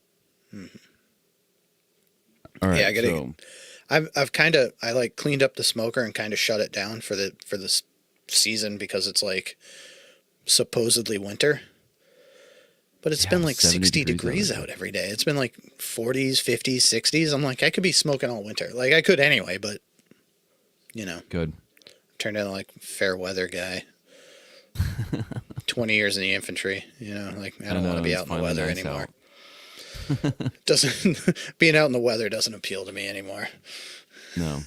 All right. Yeah, I gotta. So I've kind of I like cleaned up the smoker and kind of shut it down for this season because it's like supposedly winter. But it's Yeah, been like 70 60 degrees degrees out out every day. It's been like 40s, 50s, 60s. I'm like, I could be smoking all winter. Like, I could anyway, but, good. turned into like fair weather guy. 20 years in the infantry, like, I don't want to be it's out in the finally weather nice anymore. out. Doesn't Being out in the weather doesn't appeal to me anymore. No,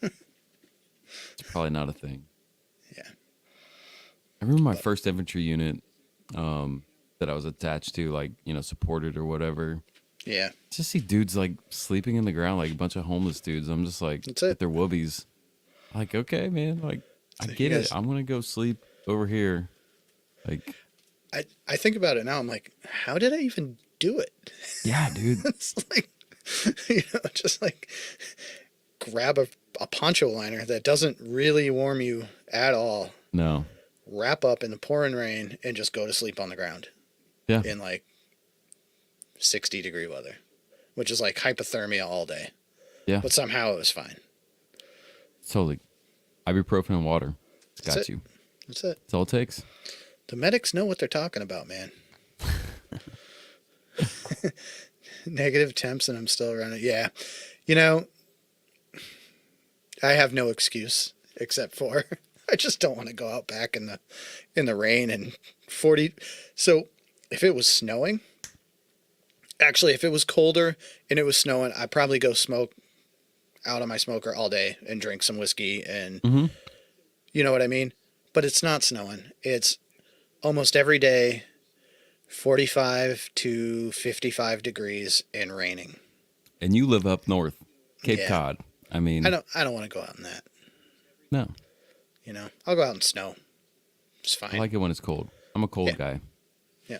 it's probably not a thing. Yeah. I remember my first infantry unit that I was attached to, like, supported or whatever. Yeah. Just see dudes like sleeping in the ground like a bunch of homeless dudes. I'm just like, That's it. at their woobies. Like, okay, man, like, I you get guys- it. I'm gonna go sleep over here. Like, I think about it now. I'm like, how did I even do it? yeah, dude. It's like, just like grab a poncho liner that doesn't really warm you at all, No. wrap up in the pouring rain, and just go to sleep on the ground Yeah. in like 60-degree weather, which is like hypothermia all day. Yeah. But somehow it was fine. Totally. Ibuprofen and water. It's got That's it. you. That's it. That's all it takes. The medics know what they're talking about, man. Negative temps and I'm still around it. Yeah. I have no excuse except for I just don't want to go out back in the rain and 40. So if it was snowing, actually, if it was colder and it was snowing, I'd probably go smoke out on my smoker all day and drink some whiskey and you know what I mean? But it's not snowing. It's almost every day 45 to 55 degrees and raining. And you live up north, Cape Yeah. Cod. I mean, I don't want to go out in that. no. I'll go out in snow. It's fine. I like it when it's cold. I'm a cold Yeah. guy. Yeah.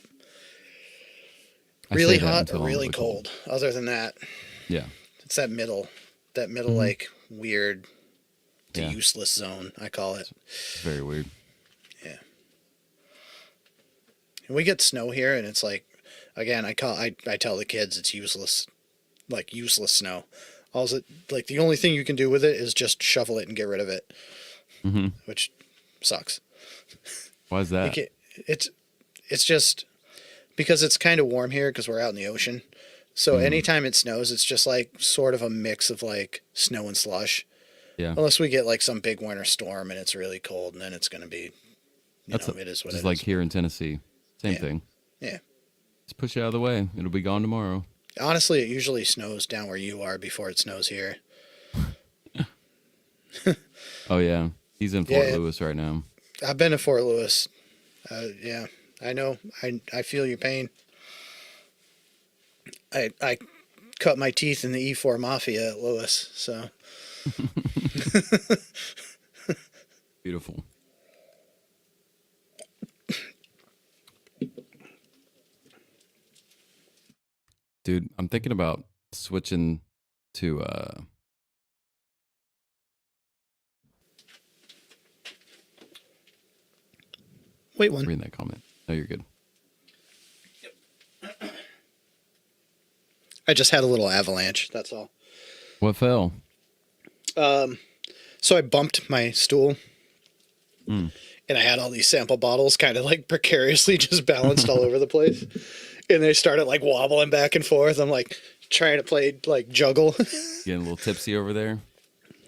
I Really say that hot until or I'm really cold. Other than that, Yeah. it's that middle like weird to Yeah. useless zone, I call it. It's very weird. Yeah. And we get snow here and it's like, again, I tell the kids it's useless, like useless snow. Like the only thing you can do with it is just shovel it and get rid of it, which sucks. Why is that? It's just because it's kind of warm here because we're out in the ocean. So anytime it snows, it's just like sort of a mix of like snow and slush. Yeah. Unless we get like some big winter storm and it's really cold, and then it's going to be, it is what it Just is. like here in Tennessee. Same Yeah. thing. Yeah. Just push it out of the way. It'll be gone tomorrow. Honestly, it usually snows down where you are before it snows here. Oh, yeah. He's in Fort Yeah. Lewis right now. I've been to Fort Lewis. Yeah, I know. I feel your pain. I cut my teeth in the E4 Mafia at Lewis, so. Beautiful. Dude, I'm thinking about switching to Wait one. reading that comment. No, you're good. I just had a little avalanche, that's all. What fell? So I bumped my stool, and I had all these sample bottles kind of like precariously just balanced all over the place. And they started like wobbling back and forth. I'm like trying to play like juggle. Getting a little tipsy over there.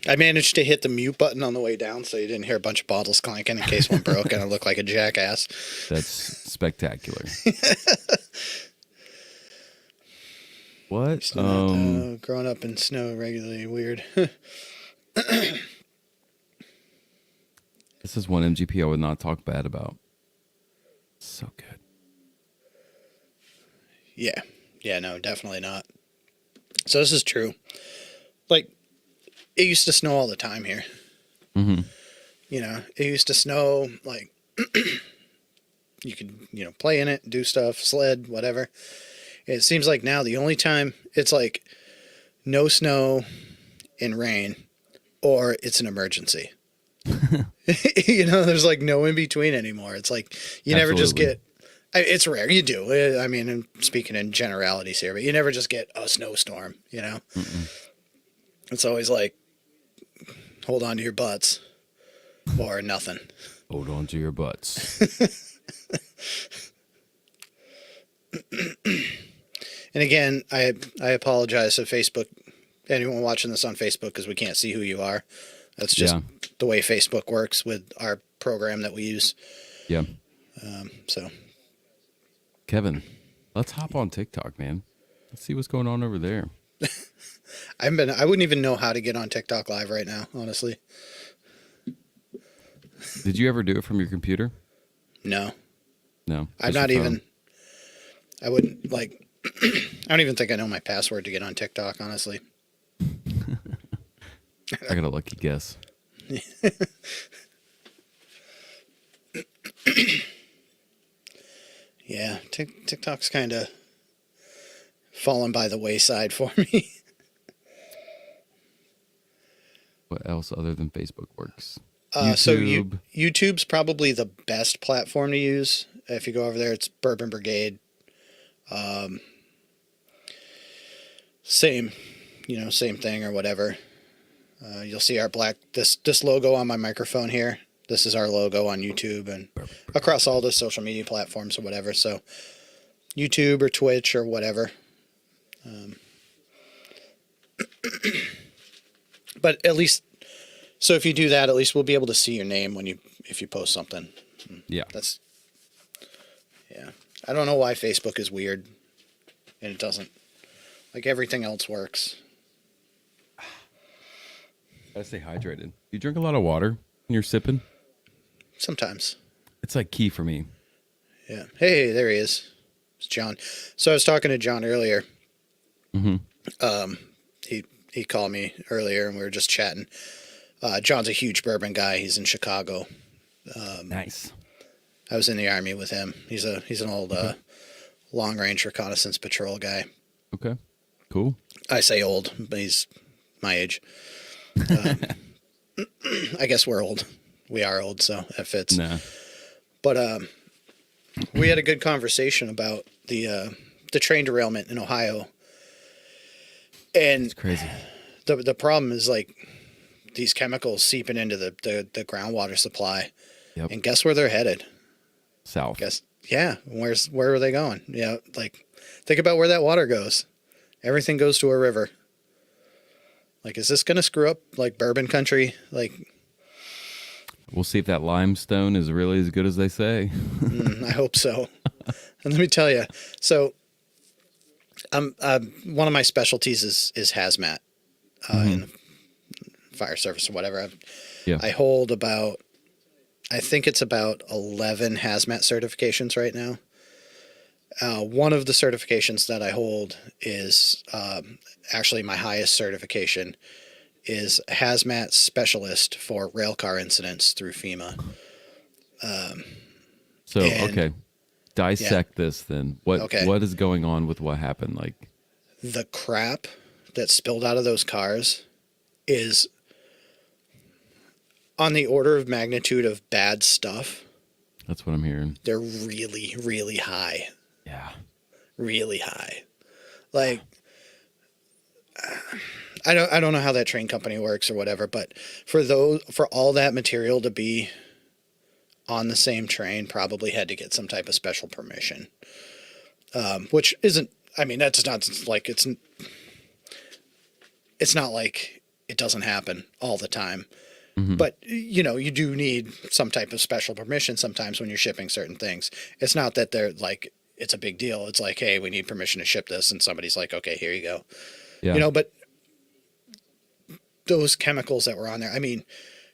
I managed to hit the mute button on the way down so you didn't hear a bunch of bottles clanking in case one broke and I looked like a jackass. That's spectacular. What? Growing up in snow regularly weird. This is one MGP I would not talk bad about. So good. Yeah. Yeah, no, definitely not. So this is true. Like, it used to snow all the time here. Mm-hmm. It used to snow, like, you could, play in it, do stuff, sled, whatever. And it seems like now the only time it's like no snow and rain, or it's an emergency. There's like no in between anymore. It's like you never just Absolutely. get. It's rare. You do. I mean, I'm speaking in generalities here, but you never just get a snowstorm. Mm-mm. It's always like hold on to your butts or nothing. Hold on to your butts. And again, I apologize to Facebook, anyone watching this on Facebook, because we can't see who you are. That's just Yeah. the way Facebook works with our program that we use. Yeah. So Kevin, let's hop on TikTok, man. Let's see what's going on over there. I wouldn't even know how to get on TikTok live right now, honestly. Did you ever do it from your computer? No, No. I'm just not your phone? even. I wouldn't like. I don't even think I know my password to get on TikTok, honestly. I got a lucky guess. Yeah, TikTok's kind of fallen by the wayside for me. What else other than Facebook works? So YouTube. YouTube's probably the best platform to use. If you go over there, it's Bourbon Brigade. Same thing or whatever. You'll see our this logo on my microphone here. This is our logo on YouTube and across all the social media platforms or whatever. So YouTube or Twitch or whatever. But at least, so if you do that, at least we'll be able to see your name if you post something. Yeah. Yeah. I don't know why Facebook is weird, and it doesn't. Like everything else works. Gotta stay hydrated. You drink a lot of water when you're sipping? Sometimes. It's like key for me. Yeah. Hey, there he is. It's John. So I was talking to John earlier. Mm-hmm. He called me earlier and we were just chatting. John's a huge bourbon guy. He's in Chicago. Nice. I was in the Army with him. He's an old long range reconnaissance patrol guy. Okay. Cool. I say old, but he's my age. I guess we're old. We are old, so that fits. Nah. But we had a good conversation about the train derailment in Ohio. And It's crazy. the problem is like these chemicals seeping into the groundwater supply. Yep. And guess where they're headed? South. Yeah. Where are they going? Yeah. Like think about where that water goes. Everything goes to a river. Like, is this going to screw up like bourbon country? Like, We'll see if that limestone is really as good as they say. I hope so. And let me tell you, so one of my specialties is hazmat in the fire service or whatever. Yeah. I hold I think it's about 11 hazmat certifications right now. One of the certifications that I hold is actually my highest certification is hazmat specialist for railcar incidents through FEMA. So, okay. Dissect this then. What is going on with what happened? Like the crap that spilled out of those cars is on the order of magnitude of bad stuff. That's what I'm hearing. They're really, really high. Yeah. Really high. Like, I don't know how that train company works or whatever, but for all that material to be on the same train probably had to get some type of special permission. Which isn't, I mean, that's not like, it's not like it doesn't happen all the time. Mm-hmm. But, you do need some type of special permission sometimes when you're shipping certain things. It's not that they're like, it's a big deal. It's like, hey, we need permission to ship this. And somebody's like, okay, here you go. Yeah. But those chemicals that were on there, I mean,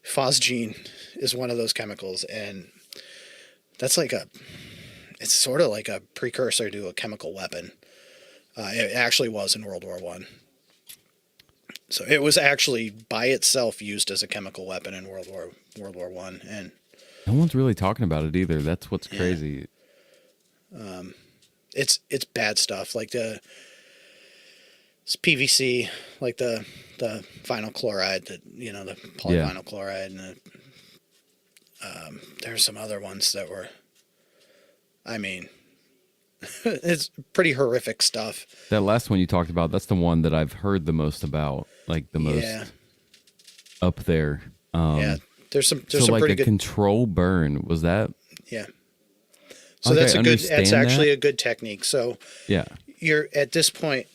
phosgene is one of those chemicals. And that's it's sort of like a precursor to a chemical weapon. It actually was in World War I. So it was actually by itself used as a chemical weapon in World War I. And no one's really talking about it either. That's what's crazy. It's bad stuff. Like It's PVC, like the vinyl chloride, that the polyvinyl chloride, and there's some other ones that were, I mean, it's pretty horrific stuff. That last one you talked about, that's the one that I've heard the most about, like the most up there. Yeah, there's some like pretty a good control burn. Was that? Yeah. So Okay, that's actually a good technique. So yeah, you're at this point.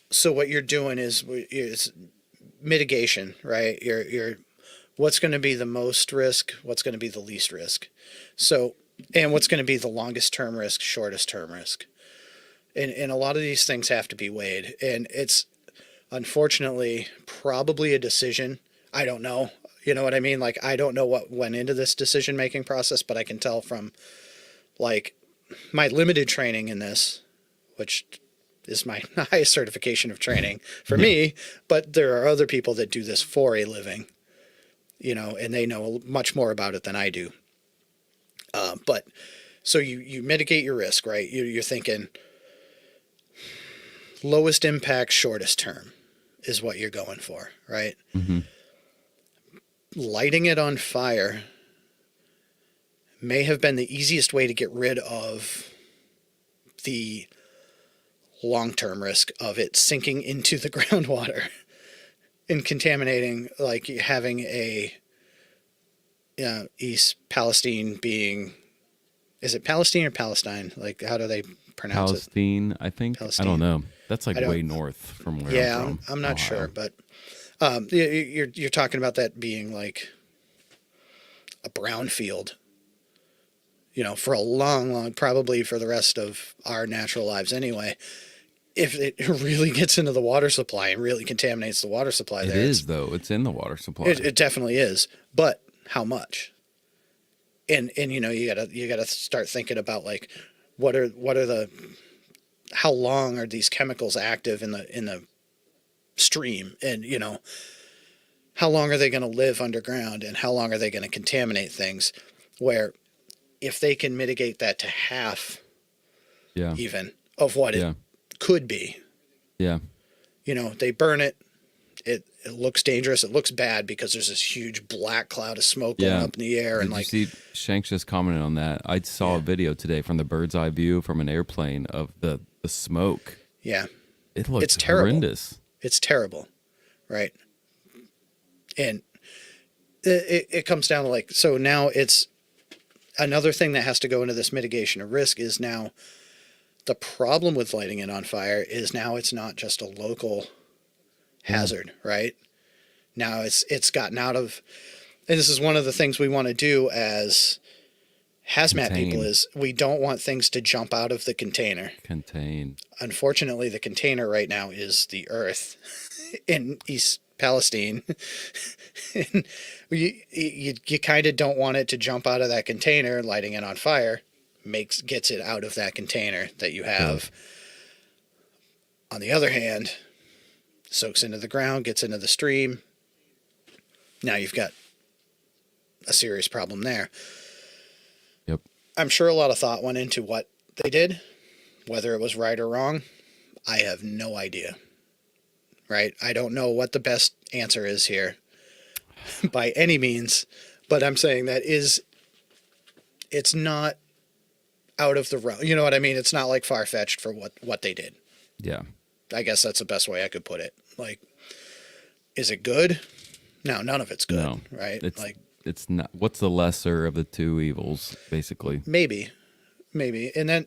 So what you're doing is mitigation, right? You're what's going to be the most risk, what's going to be the least risk. So, and what's going to be the longest term risk, shortest term risk. And a lot of these things have to be weighed. And it's unfortunately probably a decision. I don't know. You know what I mean? Like, I don't know what went into this decision-making process, but I can tell from like my limited training in this, which is my highest certification of training for me, but there are other people that do this for a living, and they know much more about it than I do. But so you mitigate your risk, right? You're thinking lowest impact, shortest term is what you're going for, right? Mm-hmm. Lighting it on fire may have been the easiest way to get rid of the long-term risk of it sinking into the groundwater and contaminating, like having a East Palestine being, is it Palestine or Palestine? Like, how do they pronounce Palestine, it? I think. Palestine. I don't know. That's like way north from where I'm from. I'm not Ohio. sure, but you're talking about that being like a brown field, for a long, probably for the rest of our natural lives anyway. If it really gets into the water supply and really contaminates the water supply, It is, though. It's in the water supply. It definitely is. But how much? And you gotta start thinking about like what are the, how long are these chemicals active in the stream, and how long are they going to live underground, and how long are they going to contaminate things, where if they can mitigate that to half even of what it could be. Yeah. They burn it. It looks dangerous. It looks bad because there's this huge black cloud of smoke going up in the air. Did you see Shanks just commented on that? I saw a video today from the bird's eye view from an airplane of the smoke. Yeah. It looks it's terrible. Horrendous. It's terrible. Right. And it comes down to like, so now it's another thing that has to go into this mitigation of risk is now the problem with lighting it on fire is now it's not just a local hazard, right? Now it's gotten out of, and this is one of the things we want to do as hazmat people is we don't want things to jump out of the container. Unfortunately, the container right now is the earth in East Palestine. And you kind of don't want it to jump out of that container. Lighting it on fire gets it out of that container that you have. On the other hand, soaks into the ground, gets into the stream. Now you've got a serious problem there. Yep. I'm sure a lot of thought went into what they did, whether it was right or wrong. I have no idea. Right? I don't know what the best answer is here by any means, but I'm saying that it's not out of the realm. You know what I mean? It's not like far-fetched for what they did. Yeah. I guess that's the best way I could put it. Like, is it good? No, none of it's good. No, right? It's not. What's the lesser of the two evils, basically? Maybe. And then,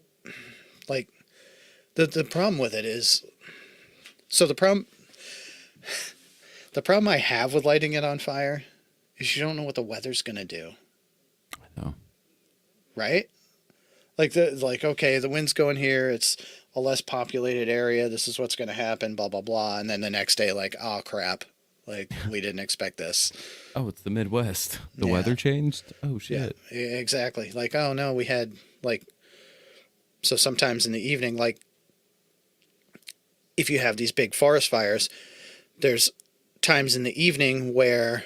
like, the problem with it is, so the problem I have with lighting it on fire is you don't know what the weather's going to do. I know. Right? Okay, the wind's going here. It's a less populated area. This is what's going to happen, blah, blah, blah. And then the next day, like, oh, crap. Like, we didn't expect this. Oh, it's the Midwest. The weather changed? Oh, shit. Yeah, exactly. Like, oh, no, we had, like, so sometimes in the evening, like, if you have these big forest fires, there's times in the evening where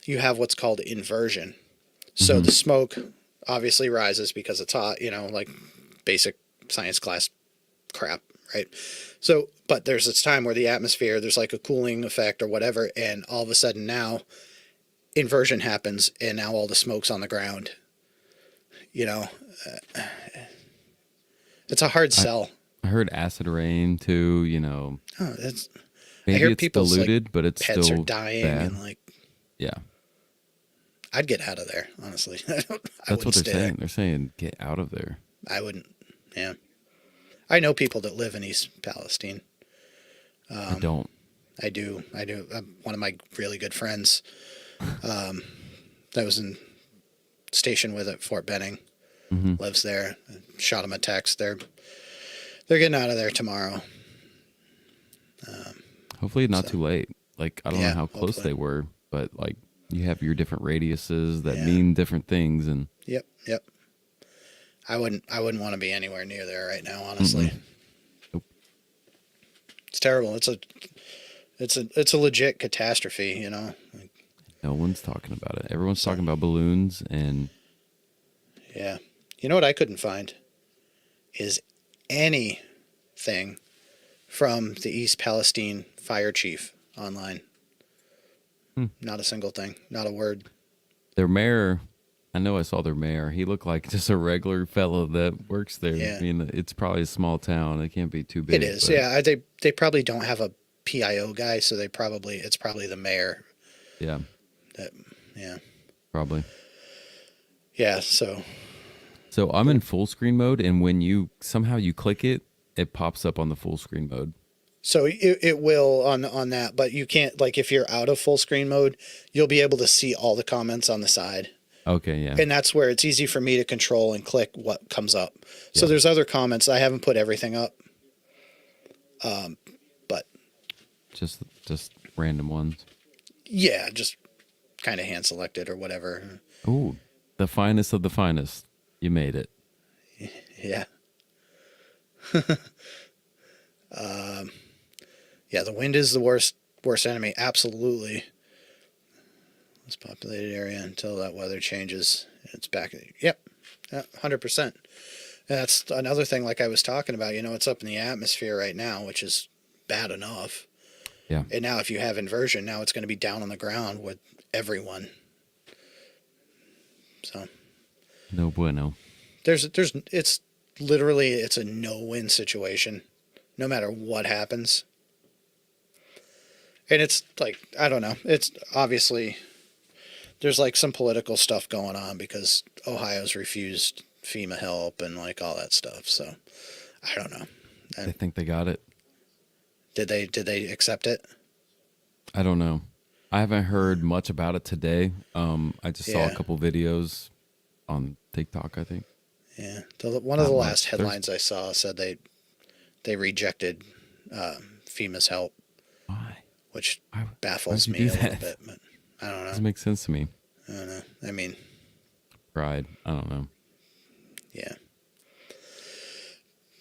you have what's called inversion. So the smoke obviously rises because it's hot, like basic science class crap, right? So, but there's this time where the atmosphere, there's like a cooling effect or whatever, and all of a sudden now inversion happens, and now all the smoke's on the ground. You know, it's a hard sell. I heard acid rain too. You know, Oh, it's, I maybe hear it's people's diluted, like, but it's pets still are dying bad. and like, Yeah, I'd get out of there, honestly. I that's wouldn't what they're stay saying. there. They're saying get out of there. I wouldn't. Yeah. I know people that live in East Palestine. I don't. I do. One of my really good friends that was in station with at Fort Benning lives there. I shot him a text. They're getting out of there tomorrow. Hopefully not too late. Like I don't know Yeah, how close hopefully. they were, but like you have your different radiuses that Yeah. mean different things, and Yep. I wouldn't want to be anywhere near there right now, honestly. Nope. It's terrible. It's a legit catastrophe, you know. Like, no one's talking about it. Everyone's talking about balloons, and yeah. You know what I couldn't find is anything from the East Palestine fire chief online. Not a single thing. Not a word. their mayor. I know I saw their mayor. He looked like just a regular fellow that works there. Yeah. I mean, it's probably a small town. It can't be too big. It is. but- Yeah. They probably don't have a PIO guy, so it's probably the mayor. Yeah. Yeah. Probably. Yeah. So So I'm in full screen mode, and when you somehow you click it, it pops up on the full screen mode. So it will on that, but you can't, like, if you're out of full screen mode, you'll be able to see all the comments on the side. Okay, yeah. And that's where it's easy for me to control and click what comes up. So Yeah. there's other comments. I haven't put everything up. But Just random ones. yeah, just kind of hand selected or whatever. Ooh, the finest of the finest. You made it. Yeah. Yeah, the wind is the worst enemy. Absolutely. This populated area until that weather changes. It's back. Yep. 100%. And that's another thing, like I was talking about, you know, it's up in the atmosphere right now, which is bad enough. Yeah. And now if you have inversion, now it's going to be down on the ground with everyone. So No bueno. it's literally, it's a no-win situation, no matter what happens. And it's like, I don't know. It's obviously, there's like some political stuff going on because Ohio's refused FEMA help and like all that stuff. So I don't know. I think they got it. Did they accept it? I don't know. I haven't heard much about it today. I just saw a Yeah. couple videos on TikTok, I think. Yeah. One of the Not last much. headlines I saw said they rejected FEMA's help, Why? which Why baffles would me you a do little that? bit, but I don't know. Doesn't make sense to me. I don't know. I mean, Pride. I don't know. yeah.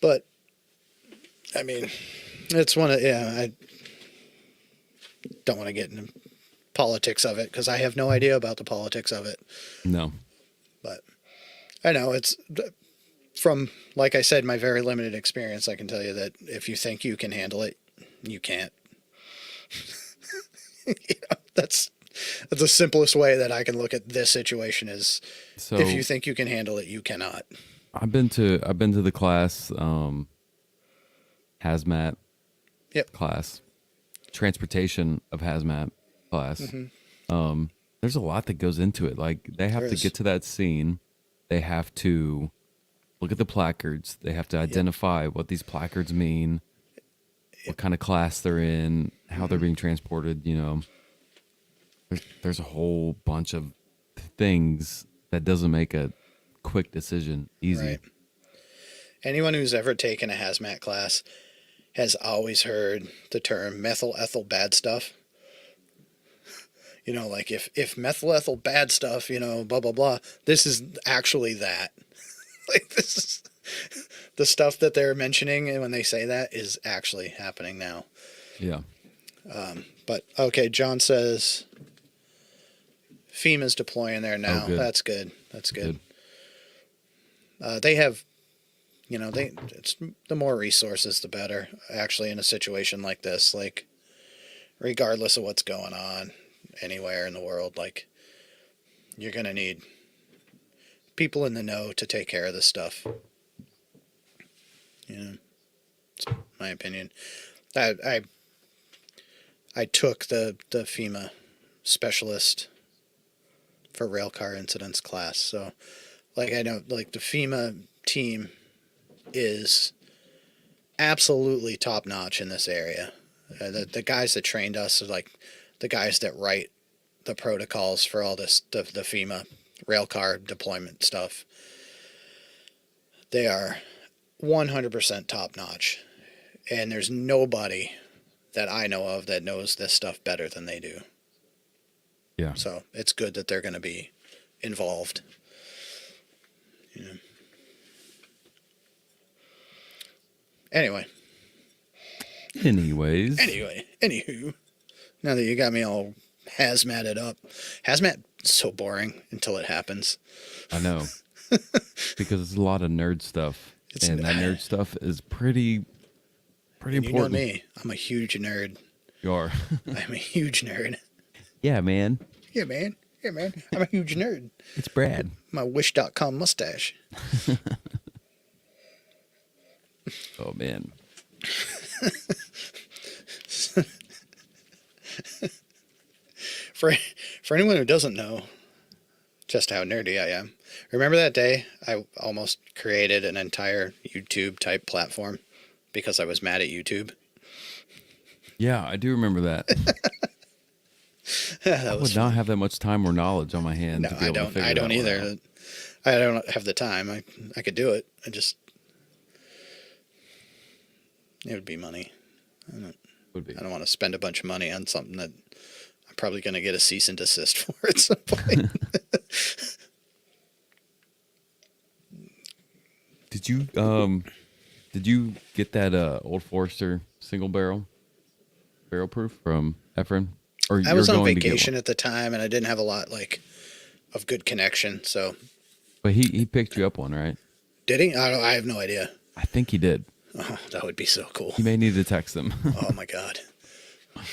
But I mean, it's I don't want to get into politics of it because I have no idea about the politics of it. No. But I know it's from, like I said, my very limited experience. I can tell you that if you think you can handle it, you can't. That's the simplest way that I can look at this situation is So if you think you can handle it, you cannot. I've been to the class, hazmat Yep. class, transportation of hazmat class. There's a lot that goes into it. Like they have There to is. get to that scene. They have to look at the placards. They have to identify what these placards mean, what kind of class they're in, how they're being transported. You know, there's a whole bunch of things that doesn't make a quick decision easy. Right. Anyone who's ever taken a hazmat class has always heard the term methyl ethyl bad stuff. You know, like if methyl ethyl bad stuff, you know, blah, blah, blah, this is actually that. Like this is the stuff that they're mentioning. And when they say that is actually happening now. Yeah. But okay. John says FEMA's deploying there now. good. That's good. That's good. They have You know, it's the more resources, the better. Actually, in a situation like this, like regardless of what's going on anywhere in the world, like you're gonna need people in the know to take care of this stuff. You know, it's my opinion. I took the FEMA specialist for railcar incidents class, so like I know like the FEMA team is absolutely top notch in this area. The guys that trained us are like the guys that write the protocols for all this the FEMA railcar deployment stuff. They are 100% top notch, and there's nobody that I know of that knows this stuff better than they do. Yeah. So it's good that they're going to be involved. You know. Anyway, anywho, now that you got me all hazmated up, hazmat is so boring until it happens. I know. Because it's a lot of nerd stuff. And that nerd stuff is pretty important. You know me, I'm a huge nerd. You are. I'm a huge nerd. Yeah, man. Yeah, man. I'm a huge nerd. It's Brad. My Wish.com mustache. Oh, man. For anyone who doesn't know just how nerdy I am, remember that day I almost created an entire YouTube type platform because I was mad at YouTube? Yeah, I do remember that. I would not have that much time or knowledge on my hands. No, to be able to figure I don't that one either. out. I don't have the time. I could do it. It would be money. I don't want to spend a bunch of money on something that I'm probably going to get a cease and desist for at some point. Did you get that Old Forester single barrel proof from Efren? Or I was you're on going to get vacation one? at the time, and I didn't have a lot of good connection. So, But he picked you up one, right? did he? I have no idea. I think he did. Oh, that would be so cool. You may need to text him. Oh my god,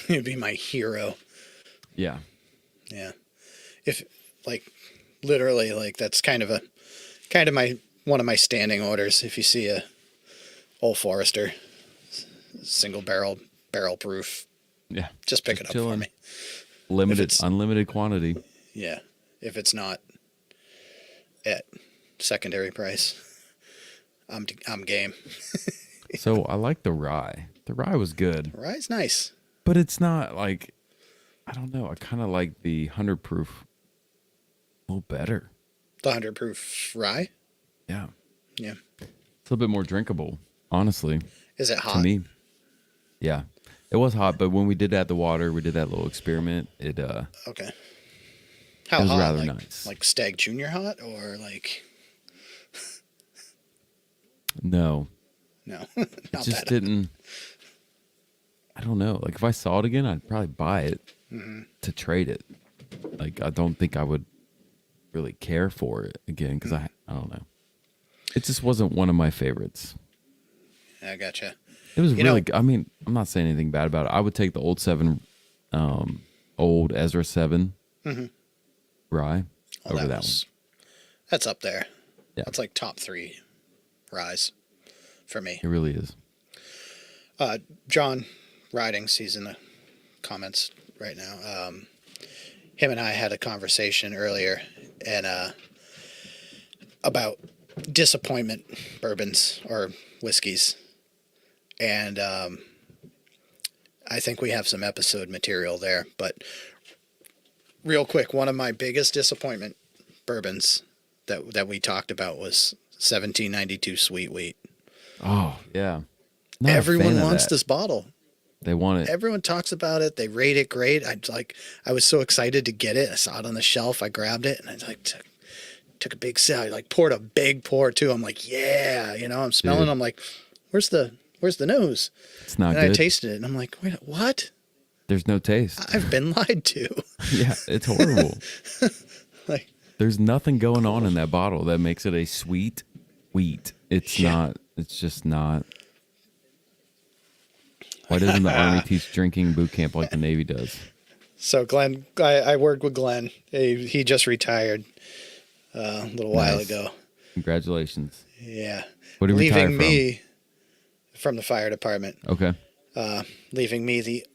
he'd be my hero. Yeah. Yeah, if literally that's kind of my one of my standing orders. If you see a Old Forester single barrel proof, Yeah. just pick it up chilling. for me. Unlimited quantity. Yeah, if it's not at secondary price, I'm game. So I like the rye. The rye was good, Rye's nice. but it's not like, I don't know. I kind of like the 100 proof a little better. The 100 proof rye. Yeah. Yeah. It's a little bit more drinkable, honestly, Is it to hot? me. Yeah. It was hot, but when we did that we did that little experiment. Okay. How It was hot? rather nice. Like Stag Junior hot or like no, no? it Not just that. didn't. I don't know. Like if I saw it again, I'd probably buy it Mm-hmm. to trade it. Like I don't think I would really care for it again because I don't know. It just wasn't one of my favorites. I gotcha. It was You really know- good. I mean, I'm not saying anything bad about it. I would take the old Ezra 7 rye Oh, over that one. That's up there. Yeah. That's like top 3 ryes for me. It really is. John Ridings, he's in the comments right now. Him and I had a conversation earlier and about disappointment bourbons or whiskeys. And I think we have some episode material there. But real quick, one of my biggest disappointment bourbons that we talked about was 1792 Sweet Wheat. Oh, yeah. Not a fan Everyone of wants that. this bottle. They want it. Everyone talks about it. They rate it great. I was so excited to get it. I saw it on the shelf. I grabbed it and I took a big sip. I poured a big pour too. I'm like, yeah, I'm smelling. Dude. I'm like, where's the nose? It's not And good. I tasted it and I'm like, wait, what? There's no taste. I've been lied to. Yeah, it's horrible. Like, There's nothing going on in that bottle that makes it a sweet wheat. It's Yeah. not. It's just not. Why doesn't the Army teach drinking boot camp like the Navy does? So Glenn, I worked with Glenn. He just retired a little while Nice. ago. Congratulations. Yeah. What did he retire Leaving from? me from the fire department. Okay. Leaving me the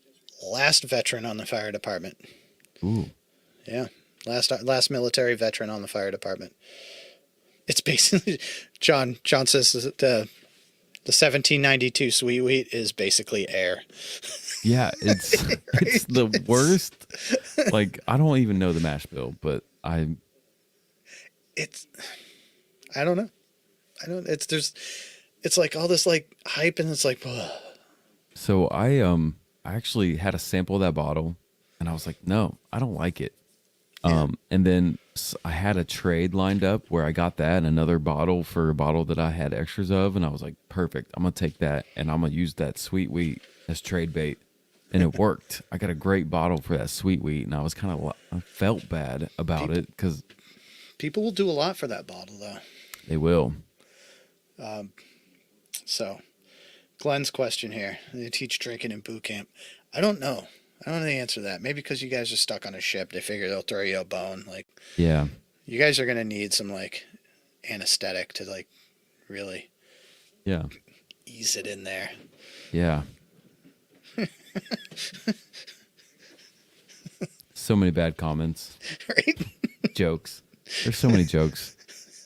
last veteran on the fire department. Ooh. Yeah. Last military veteran on the fire department. It's basically John says that the 1792 sweet wheat is basically air. Yeah, it's it's the worst. Like, I don't even know the mash bill, but I don't know. It's like all this like hype and it's like, ugh. so I actually had a sample of that bottle and I was like, no, I don't like it. And then I had a trade lined up where I got that and another bottle for a bottle that I had extras of, and I was like, perfect, I'm gonna take that and I'm gonna use that sweet wheat as trade bait. And it worked. I got a great bottle for that sweet wheat, and I was I felt bad about it because People will do a lot for that bottle though. they will. So, Glenn's question here: they teach drinking in boot camp. I don't know. I don't know the answer to that. Maybe because you guys are stuck on a ship, they figure they'll throw you a bone. Like, Yeah. you guys are gonna need some like anesthetic to like really Yeah. ease it in there. Yeah. So many bad comments, Right? jokes. There's so many jokes.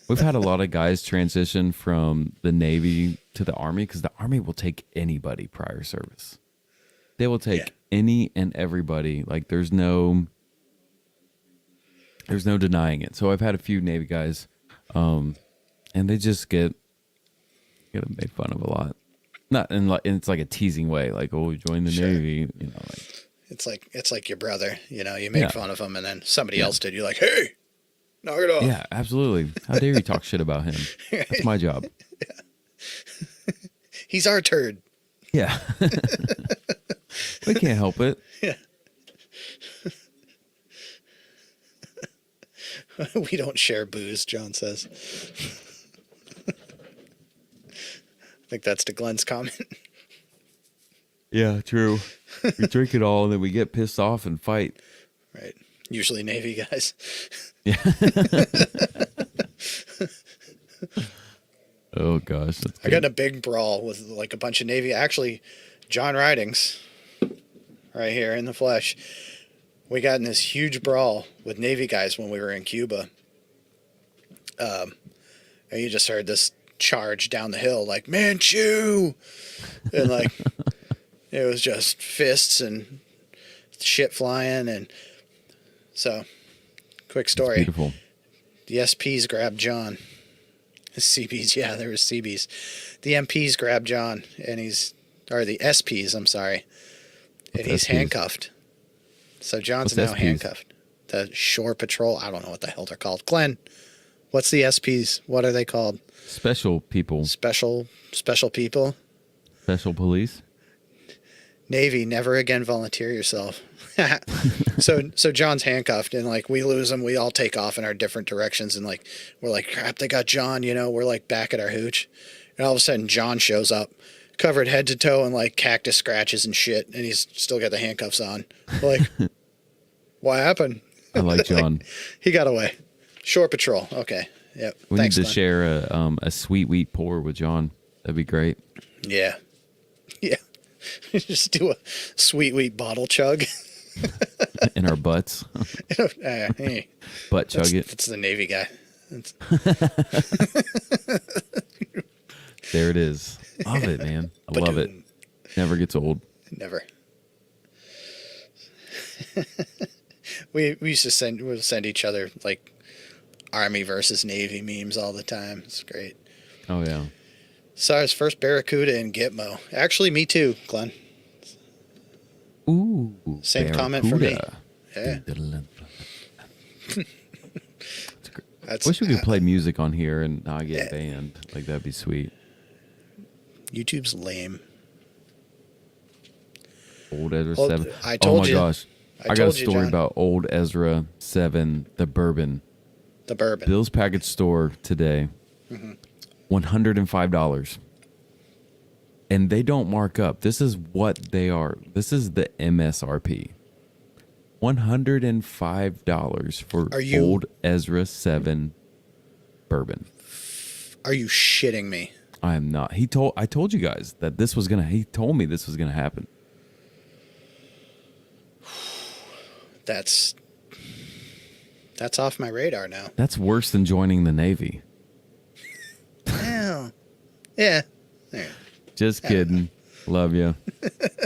We've had a lot of guys transition from the Navy to the Army because the Army will take anybody prior service. They will take any and everybody. Like, there's no denying it. So I've had a few Navy guys, and they just get made fun of a lot. Not in like, and it's like a teasing way, like, oh, you joined the Navy, you know, like. It's like your brother, you know, you make fun of him and then somebody else did. You're like, hey, knock it off. Yeah, absolutely. How dare you talk shit about him? That's my job. He's our turd. Yeah. We can't help it. Yeah. We don't share booze, John says. I think that's to Glenn's comment. Yeah, true. We drink it all and then we get pissed off and fight. Right. Usually Navy guys. Yeah. Oh gosh, that's I got in a big brawl with like a bunch of Navy. Actually, John Ridings, right here in the flesh. We got in this huge brawl with Navy guys when we were in Cuba. And you just heard this charge down the hill, like, Manchu! And like, it was just fists and shit flying. And so, quick story. beautiful. The SPs grabbed John. The CBs, yeah, there was CBs. The MPs grabbed John, and or the SPs, I'm sorry, and he's SPs? handcuffed. So John's What's now SPs? handcuffed. The Shore Patrol, I don't know what the hell they're called. Glenn, what's the SPs? What are they called? Special people. Special people? Special police. Navy, never again volunteer yourself. So John's handcuffed, and like we lose him, we all take off in our different directions, and like we're like, crap, they got John, you know, we're like back at our hooch, and all of a sudden John shows up, covered head to toe in like cactus scratches and shit, and he's still got the handcuffs on. We're like, what happened? I like John. He got away. Shore Patrol. Okay. Yep. We Thanks, need to Glenn. share a sweet wheat pour with John. That'd be great. Yeah. Yeah. Just do a sweet wheat bottle chug. In our butts. Hey, Butt chug it. that's the Navy guy. There it is. Love it, man. I love it. Never gets old. Never. we used to send each other like Army versus Navy memes all the time. It's great. Oh yeah. Saw his first Barracuda in Gitmo. Actually, me too, Glenn. Ooh. Same comment for me. Barracuda. Yeah. That's, Wish we could play music on here and not get banned. Like, that'd be sweet. YouTube's lame. Old Ezra Well, 7. I told you. Oh my gosh. I got a told you, story John. about Old Ezra 7, the bourbon. The bourbon. Bill's Package Store today. $105. And they don't mark up. This is what they are. This is the MSRP. $105 for Old Ezra 7 bourbon. Are you shitting me? I am not. I told you guys that he told me this was gonna happen. That's off my radar now. That's worse than joining the Navy. Well, yeah. Just kidding. Love you.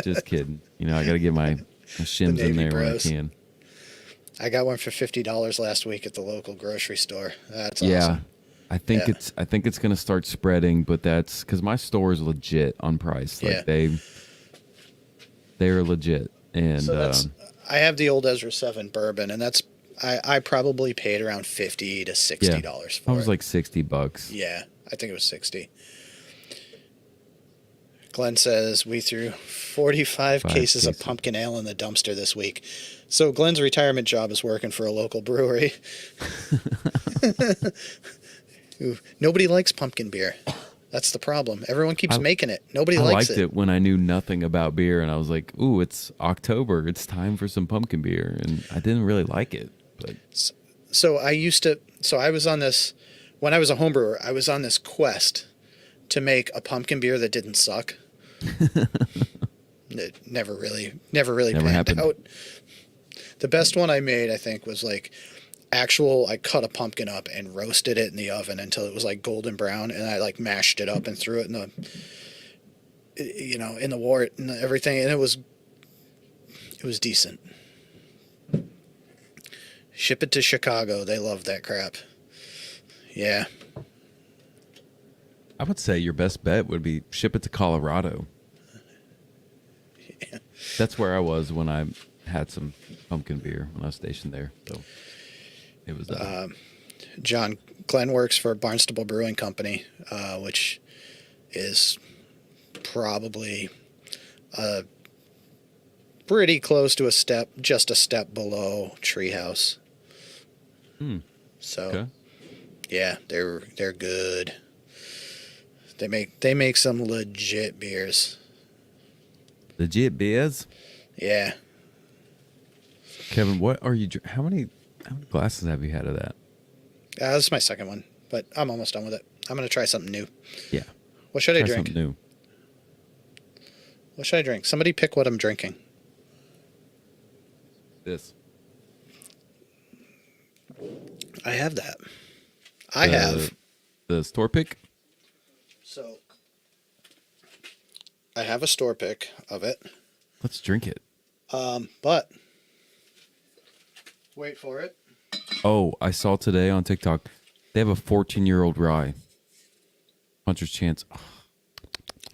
Just kidding. You know, I got to get my shims in there bros. when I can. I got one for $50 last week at the local grocery store. That's Yeah. awesome. I think it's going to start spreading, but that's because my store is legit on price. Like they're legit. And so I have the Old Ezra 7 bourbon, and I probably paid around $50 to $60 for it. I was like $60. Yeah, I think it was 60. Glenn says we threw 45 cases of pumpkin ale in the dumpster this week. So Glenn's retirement job is working for a local brewery. Ooh, nobody likes pumpkin beer. That's the problem. Everyone keeps making it. Nobody likes it. I liked it when I knew nothing about beer, and I was like, ooh, it's October. It's time for some pumpkin beer. And I didn't really like it. But So I was on this, when I was a home brewer, I was on this quest to make a pumpkin beer that didn't suck. It never really panned happened. out. The best one I made, I think, was like I cut a pumpkin up and roasted it in the oven until it was like golden brown, and I like mashed it up and threw it in the wort and everything, and it was decent. Ship it to Chicago. They love that crap. Yeah. I would say your best bet would be ship it to Colorado. Yeah. That's where I was when I had some pumpkin beer when I was stationed there. So it was John Glenn works for Barnstable Brewing Company, which is probably pretty close to just a step below Treehouse. So, okay. Yeah, they're good. They make some legit beers. Legit beers? Yeah. Kevin, what are you? How many glasses have you had of that? This is my second one, but I'm almost done with it. I'm gonna try something new. Yeah. What should I Try drink? something new. What should I drink? Somebody pick what I'm drinking. This. I have that. I have. The store pick? So, I have a store pick of it. Let's drink it. But wait for it. Oh, I saw today on TikTok, they have a 14-year-old rye. Puncher's Chance. Oh,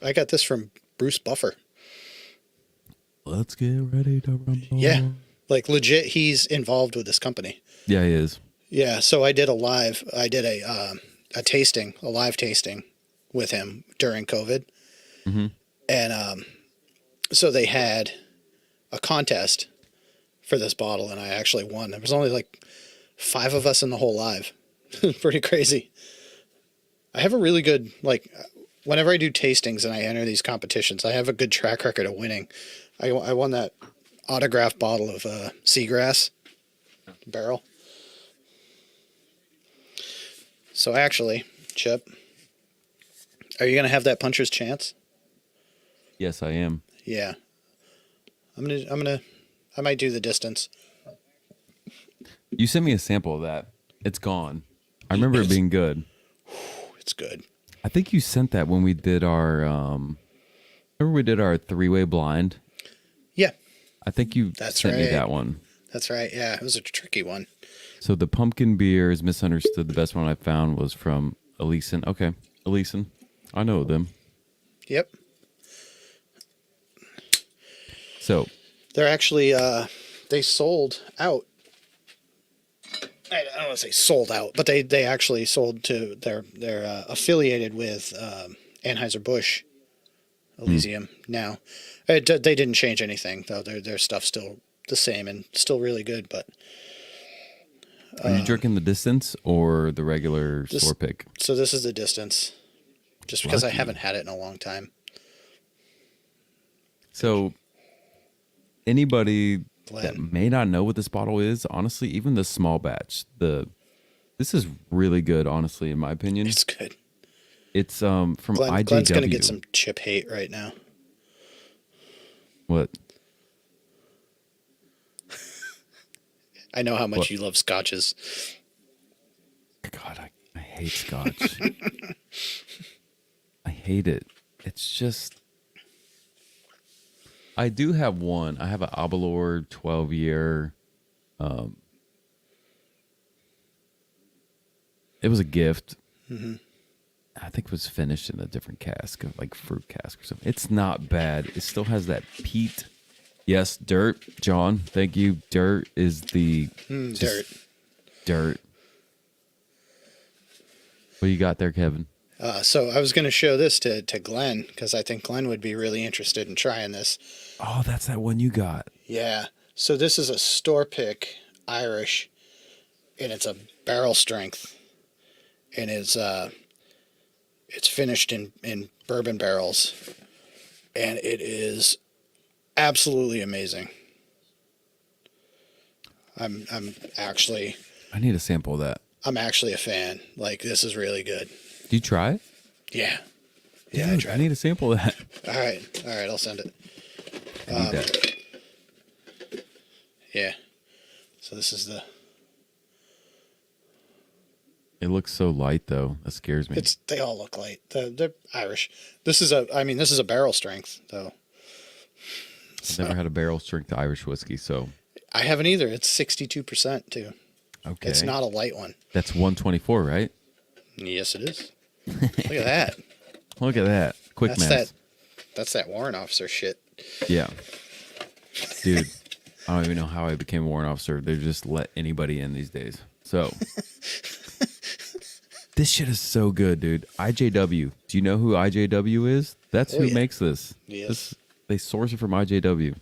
I got this from Bruce Buffer. let's get ready to rumble. Yeah, like legit, he's involved with this company. Yeah, he is. Yeah, so I did a live tasting with him during COVID. Mm-hmm. And so they had a contest for this bottle, and I actually won. There was only like 5 of us in the whole live. Pretty crazy. I have a really good, like, whenever I do tastings and I enter these competitions, I have a good track record of winning. I won that autographed bottle of Seagrass barrel. So actually, Chip, are you going to have that puncher's chance? Yes, I am. Yeah. I might do the distance. You sent me a sample of that. It's gone. I remember it being good. It's good. I think you sent that when we did our remember we did our 3-way blind? Yeah. I think you sent me that one. That's right. Yeah, it was a tricky one. So the pumpkin beer is misunderstood. The best one I found was from Elyson. Okay, Elyson. I know them. Yep. So They're actually they sold out. I don't want to say sold out, but they actually sold to they're affiliated with Anheuser-Busch Elysium now. They didn't change anything though. Their stuff's still the same and still really good. But are you drinking the distance or the regular store pick? So this is the distance. just because I Lucky. haven't had it in a long time. So anybody that Glenn. may not know what this bottle is, honestly, even the small batch, this is really good, honestly, in my opinion. It's good. It's from IJW. Glenn's going to get some chip hate right now. What? I know how much What? you love scotches. God, I hate scotch. I hate it. It's just. I do have one. I have an Abelor 12-year. It was a gift. Mm-hmm. I think it was finished in a different cask, like fruit cask or something. It's not bad. It still has that peat. Yes, dirt. John, thank you. Dirt is the Dirt. Dirt. What you got there, Kevin? So I was going to show this to Glenn because I think Glenn would be really interested in trying this. Oh, that's that one you got. Yeah. So this is a store pick Irish, and it's a barrel strength, and it's finished in bourbon barrels, and it is absolutely amazing. I'm actually I need a sample of that. I'm actually a fan. Like, this is really good. Did you try it? Yeah. Yeah, Dude, I need a sample of that. All right, I'll send it. I need that. Yeah. So this is the. It looks so light, though. That scares me. They all look light. They're Irish. This is a barrel strength though. I've never had a barrel strength Irish whiskey, so. I haven't either. It's 62% too. Okay. It's not a light one. That's 124, right? Yes, it is. Look at that. Look at that. Quick math. That's that warrant officer shit. Yeah. Dude, I don't even know how I became a warrant officer. They just let anybody in these days. So. This shit is so good, dude. IJW. Do you know who IJW is? That's who makes this. Yes. They source it from IJW.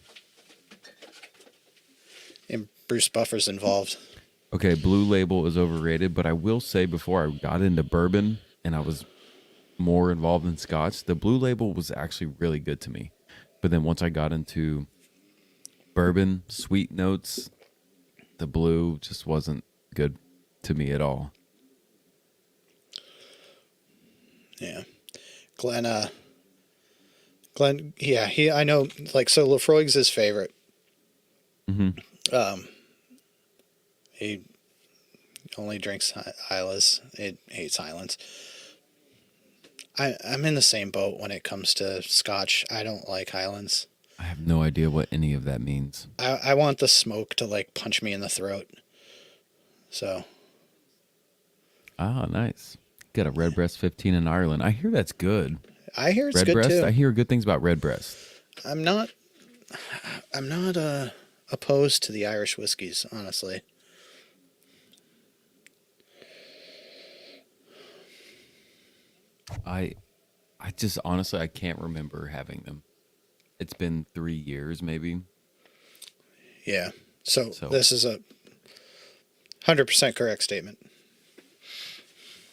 And Bruce Buffer's involved. Okay, Blue Label is overrated, but I will say before I got into bourbon and I was more involved in Scotch, the Blue Label was actually really good to me. But then once I got into bourbon, sweet notes, the Blue just wasn't good to me at all. Yeah. Glenn, yeah, I know, like, so Lefroy's his favorite. Mm-hmm. He only drinks Islays. He hates Highlands. I'm in the same boat when it comes to Scotch. I don't like Highlands. I have no idea what any of that means. I want the smoke to, like, punch me in the throat. So. Ah, nice. Got a Redbreast 15 in Ireland. I hear that's good. I hear it's Redbreast, good too. I hear good things about Redbreast. I'm not opposed to the Irish whiskeys, honestly. I just honestly I can't remember having them. It's been 3 years maybe. Yeah. So this is a 100% correct statement.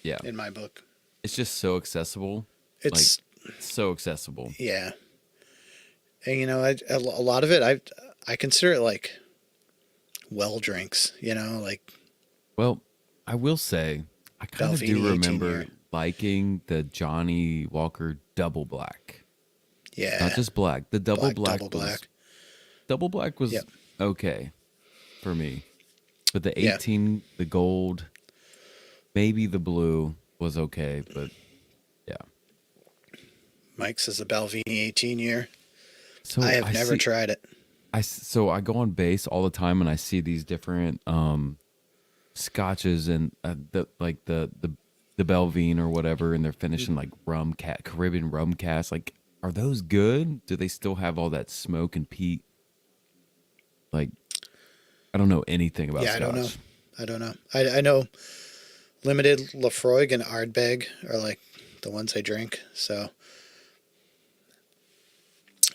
Yeah. In my book. It's just so accessible. It's like, so accessible. Yeah. And you know, a lot of it I consider it like well drinks, you know, like. Well, I will say I kind of do remember liking the Johnny Walker Double Black. Yeah. Not just black. The Double Black. Double Black was Yep. okay for me. But the 18, the gold, maybe the blue was okay, but yeah. Mike's is a Balvenie 18 year. So I have never tried it. So I go on base all the time and I see these different scotches and the Belvine or whatever, and they're finishing like Caribbean rum cast. Like, are those good? Do they still have all that smoke and peat? Like, I don't know anything about Scotch. I don't know. I know Limited, Lefroy, and Ardbeg are like the ones I drink. So,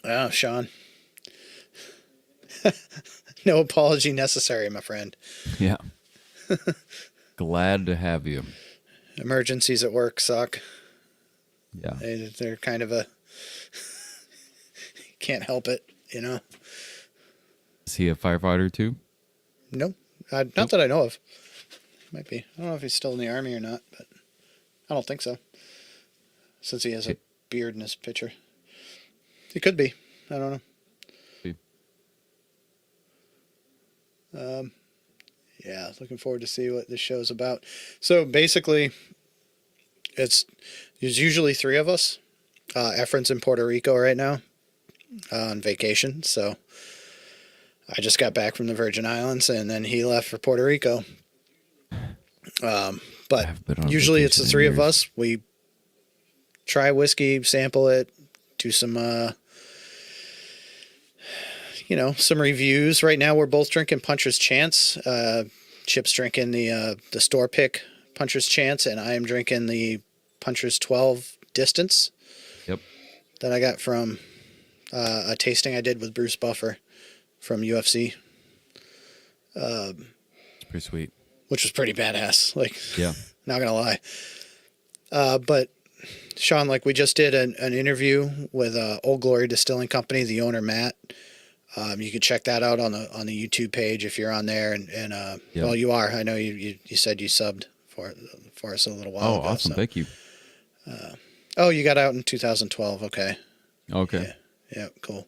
oh, Sean. No apology necessary, my friend. Yeah. Glad to have you. Emergencies at work suck. Yeah. They're kind of a can't help it, you know. Is he a firefighter too? No, not that I know of. Might be. I don't know if he's still in the army or not, but I don't think so. Since he has a beard in his picture, he could be. I don't know. Yeah, looking forward to see what this show's about. So basically, there's usually three of us. Efren's in Puerto Rico right now on vacation, so I just got back from the Virgin Islands, and then he left for Puerto Rico. But usually it's the three of us. We try whiskey, sample it, do some some reviews. Right now we're both drinking Puncher's Chance. Chip's drinking the store pick Puncher's Chance, and I am drinking the Puncher's 12 Distance. Yep. That I got from a tasting I did with Bruce Buffer from UFC. It's pretty sweet. Which was pretty badass. Like, yeah, not gonna lie. But Sean, like, we just did an interview with Old Glory Distilling Company, the owner Matt. You can check that out on the YouTube page if you're on there, and well, you are. I know you said you subbed for us a little while ago. Oh, awesome! So. Thank you. You got out in 2012. Okay. Okay. Yeah. Cool.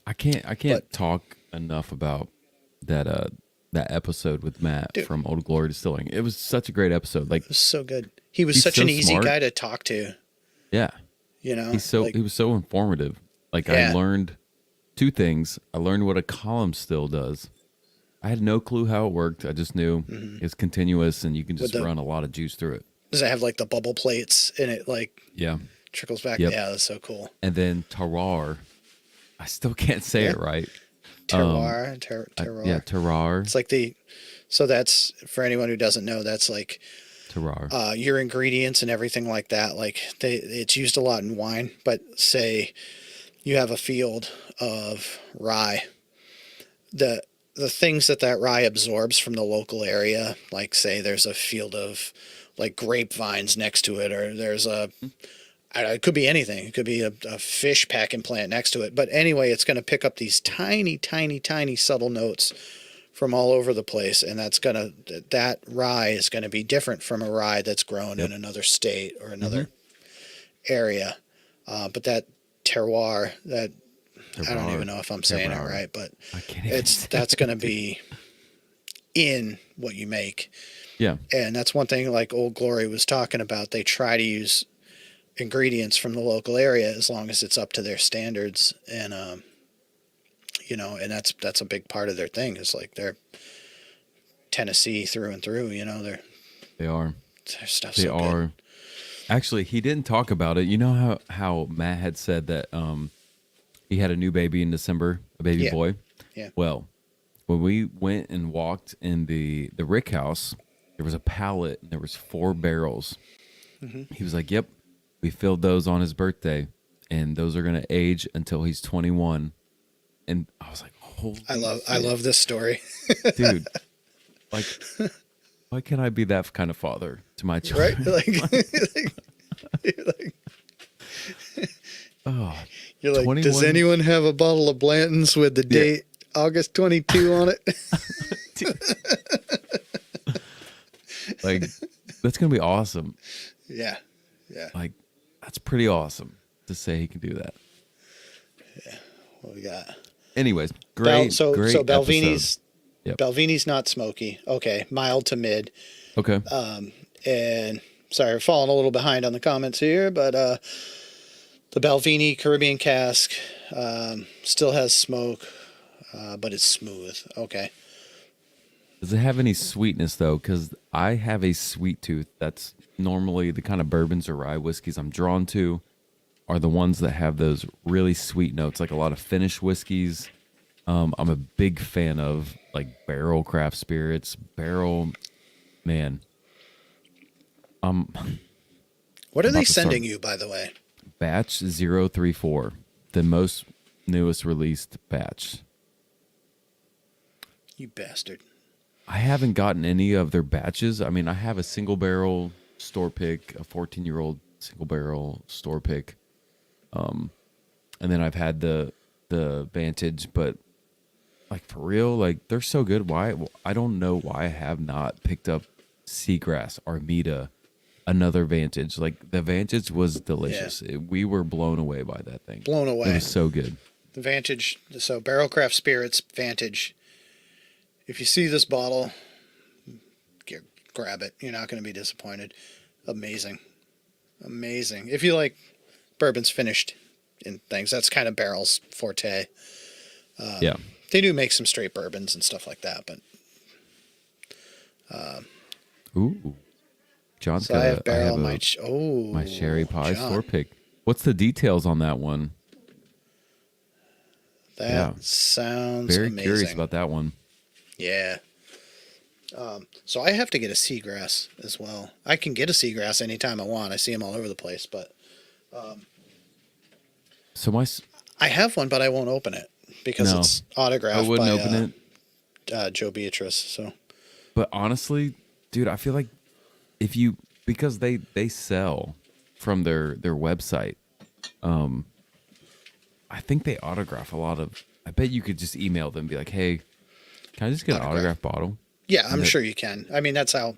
I can't talk enough about that episode with Matt from Old Glory Distilling. It was such a great episode. Like, it was so good. He was such an easy guy to talk to. Yeah. You know, he was so informative. Like, I learned two things. I learned what a column still does. I had no clue how it worked. I just knew it's continuous and you can just run a lot of juice through it. Does it have like the bubble plates in it? Like, trickles back. Yep. Yeah, that's so cool. And then terroir. I still can't say it right. Terroir. Yeah, terroir. It's like so that's, for anyone who doesn't know, that's like terroir. Your ingredients and everything like that. Like, it's used a lot in wine, but say you have a field of rye. The things that rye absorbs from the local area, like say there's a field of like grapevines next to it, or there's it could be anything. It could be a fish packing plant next to it. But anyway, it's going to pick up these tiny, tiny, tiny subtle notes from all over the place. And that rye is going to be different from a rye that's grown in another state or another area. But that terroir, I don't even know if I'm saying it right, but that's going to be in what you make. Yeah. And that's one thing, like Old Glory was talking about. They try to use ingredients from the local area as long as it's up to their standards. And, and that's a big part of their thing. Is like they're Tennessee through and through, they are. Their stuff's so good. Actually, he didn't talk about it. You know how Matt had said that, he had a new baby in December, a baby boy. Yeah. Well, when we went and walked in the rick house, there was a pallet and there was 4 barrels. Mm-hmm. He was like, "Yep, we filled those on his birthday, and those are going to age until he's 21." And I was like, "Holy!" I love this story, dude. Like, why can't I be that kind of father to my children? Right? Oh. You're like, 21? Does anyone have a bottle of Blanton's with the date August 22 on it? Like, that's going to be awesome. Yeah. Like, that's pretty awesome to say he can do that. Yeah. What we got? Anyways, great. So Balvini's, yep. Balvini's not smoky. Okay. Mild to mid. Okay. And sorry, we're falling a little behind on the comments here, but, the Balvenie Caribbean cask still has smoke, but it's smooth. Okay. Does it have any sweetness, though? Because I have a sweet tooth. That's normally the kind of bourbons or rye whiskeys I'm drawn to are the ones that have those really sweet notes, like a lot of Finnish whiskeys. I'm a big fan of, like, barrel craft spirits. Man. What are they sending you, by the way? Batch 034, the most newest released batch. You bastard. I haven't gotten any of their batches. I mean, I have a single barrel store pick, a 14-year-old single barrel store pick. And then I've had the Vantage, but like for real, like they're so good. Why? I don't know why I have not picked up Seagrass, Armida, another Vantage. Like the Vantage was delicious. We were blown away by that thing. Blown away. It was so good. The Vantage. So Barrelcraft Spirits Vantage. If you see this bottle, grab it. You're not going to be disappointed. Amazing. Amazing. If you like bourbons finished in things, that's kind of Barrel's forte. Yeah. They do make some straight bourbons and stuff like that, but Ooh. John's so got I have I Barrel have my Sherry Pie John. store pick. What's the details on that one? That sounds very amazing. curious about that one. Yeah. So I have to get a Seagrass as well. I can get a Seagrass anytime I want. I see them all over the place, but So my I have one, but I won't open it because No, it's autographed I wouldn't by open it. Joe Beatrice. So But honestly, dude, I feel like if you because they sell from their website, I think they autograph a lot of. I bet you could just email them and be like, "Hey, can I just get an autograph bottle?" yeah, I'm sure you can. I mean, that's how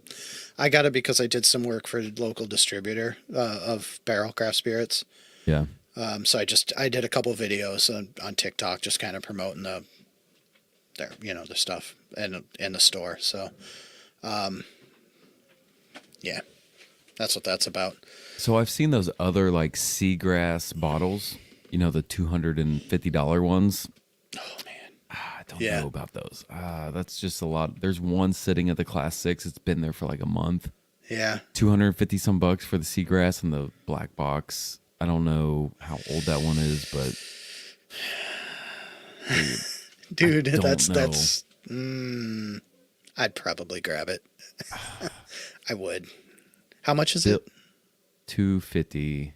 I got it because I did some work for a local distributor of Barrel Craft Spirits. Yeah. So I did a couple of videos on TikTok, just kind of promoting the stuff and in the store. So, yeah, that's what that's about. So I've seen those other like Seagrass bottles, the $250 ones. Oh man, I don't know about those. That's just a lot. There's one sitting at the Class 6. It's been there for like a month. Yeah, 250 some bucks for the Seagrass and the black box. I don't know how old that one is, but dude, that's I'd probably grab it. I would. How much is it? 250.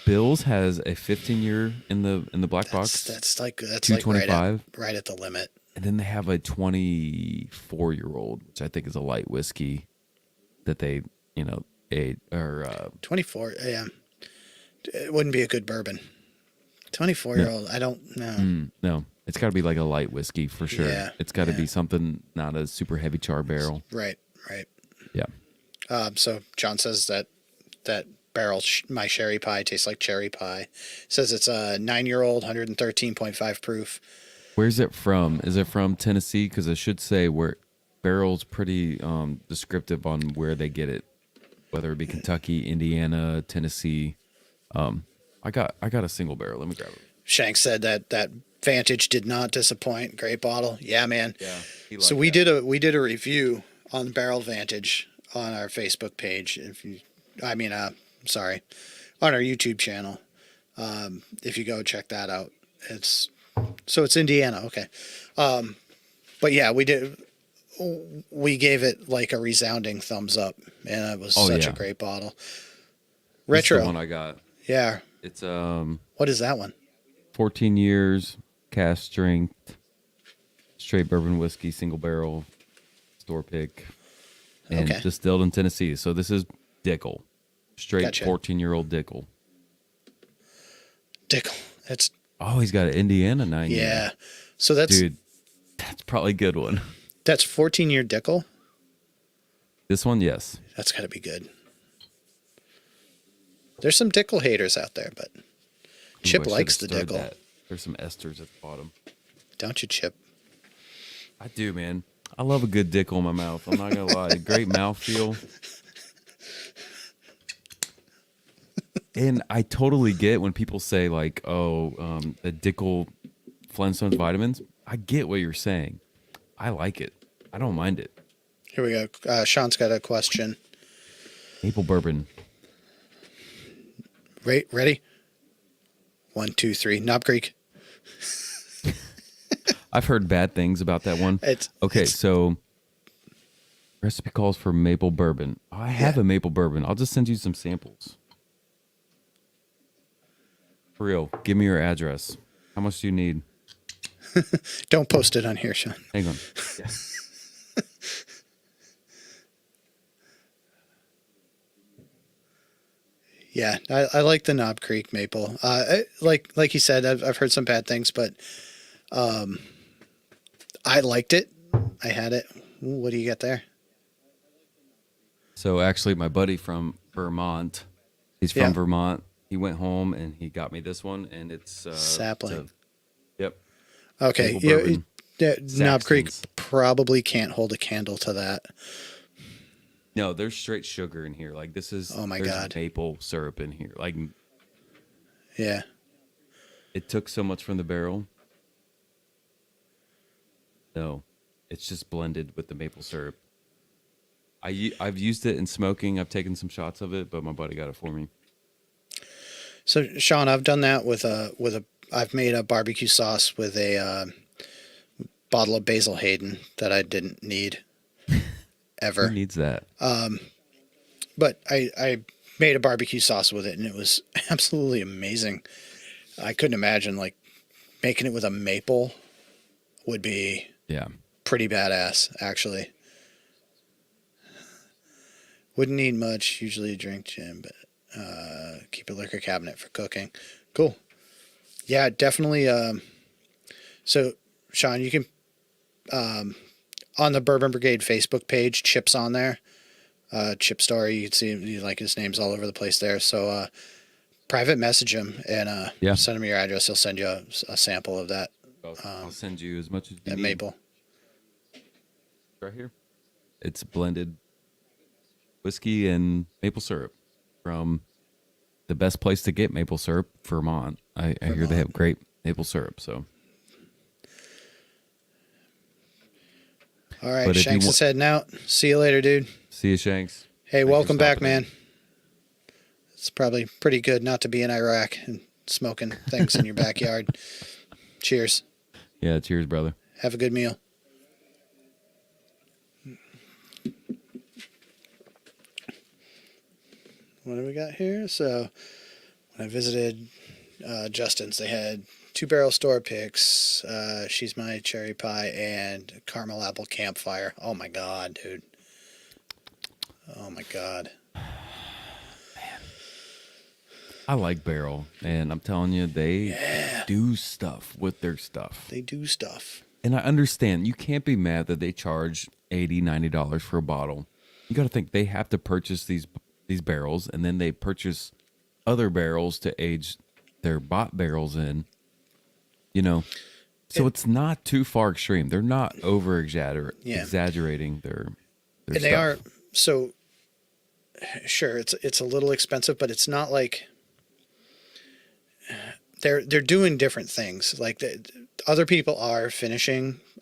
Bills has a 15-year in the black box. That's like 225, right at the limit. And then they have a 24-year-old, which I think is a light whiskey that they, ate or 24. Yeah, it wouldn't be a good bourbon. 24-year-old. I don't know. No, it's got to be like a light whiskey for sure. Yeah, It's got to be something not a super heavy char barrel. Right. Yeah. So John says that barrel, my Sherry Pie, tastes like cherry pie. Says it's a 9-year-old, 113.5 proof. Where's it from? Is it from Tennessee? Because it should say where barrel's pretty descriptive on where they get it, whether it be Kentucky, Indiana, Tennessee. I got a single barrel. Let me grab it. Shank said that Vantage did not disappoint. Great bottle. Yeah, man. Yeah. So we did a review on the Barrel Vantage on our Facebook page. On our YouTube channel. If you go check that out, it's Indiana. Okay. But yeah, we gave it like a resounding thumbs up, and it was such a great bottle. Retro. That's the one I got. Yeah. It's What is that one? 14 years, cast strength, straight bourbon whiskey, single barrel, store pick, and distilled in Tennessee. So this is Dickel, straight 14-year-old Dickel. It's he's got an Indiana 9 year. Yeah. So that's probably a good one. That's 14-year Dickel. This one, yes. That's got to be good. There's some Dickel haters out there, but Chip likes the Dickel. That. There's some esters at the bottom. Don't you, Chip? I do, man. I love a good Dickel in my mouth. I'm not gonna lie. Great mouthfeel. And I totally get when people say like, the Dickel Flintstones vitamins. I get what you're saying. I like it. I don't mind it. Here we go. Sean's got a question. Maple bourbon. Ready? 1, 2, 3. Knob Creek. I've heard bad things about that one. So recipe calls for maple bourbon. I have a maple bourbon. I'll just send you some samples. For real, give me your address. How much do you need? Don't post it on here, Sean. Hang on. Yeah, I like the Knob Creek maple. Like you said, I've heard some bad things, but I liked it. I had it. Ooh, what do you got there? So actually, my buddy from Vermont, he's Yeah, from Vermont. He went home and he got me this one, and it's sapling. yep, Okay, maple yeah, bourbon. Knob Creek Saxton's. probably can't hold a candle to that. No, there's straight sugar in here. Like Oh my there's God. maple syrup in here. Like Yeah. it took so much from the barrel. No, it's just blended with the maple syrup. I've used it in smoking. I've taken some shots of it, but my buddy got it for me. So Sean, I've done that I've made a barbecue sauce with a bottle of Basil Hayden that I didn't need Who ever. needs that? But I made a barbecue sauce with it and it was absolutely amazing. I couldn't imagine like making it with a maple would be Yeah. pretty badass, actually. Wouldn't need much, usually drink gin, but keep a liquor cabinet for cooking. Cool. Yeah, definitely. So, Sean, you can, on the Bourbon Brigade Facebook page, Chip's on there. Chip Story, you can see like his name's all over the place there. So, private message him and Yeah. send him your address. He'll send you a sample of that, I'll send you as much as you that need. maple. Right here. It's blended whiskey and maple syrup from the best place to get maple syrup, Vermont. I hear they have great maple syrup. So, All right, But if you Shanks wa- is heading out. See you later, dude. see you, Shanks. Hey, Thanks for welcome back, stopping in. man. It's probably pretty good not to be in Iraq and smoking things in your backyard. Cheers. Yeah, cheers, brother. Have a good meal. What do we got here? So, when I visited Justin's, they had 2 barrel store picks, She's My Cherry Pie, and Caramel Apple Campfire. Oh my God, dude. Oh my God. I like Barrel, and I'm telling you, they do stuff with their stuff. They do stuff. And I understand you can't be mad that they charge $80, $90 for a bottle. You got to think they have to purchase these barrels, and then they purchase other barrels to age their bought barrels in. You know, so it's not too far extreme. They're not exaggerating their And they stuff. are, so sure, it's a little expensive, but it's not like they're doing different things. Like other people are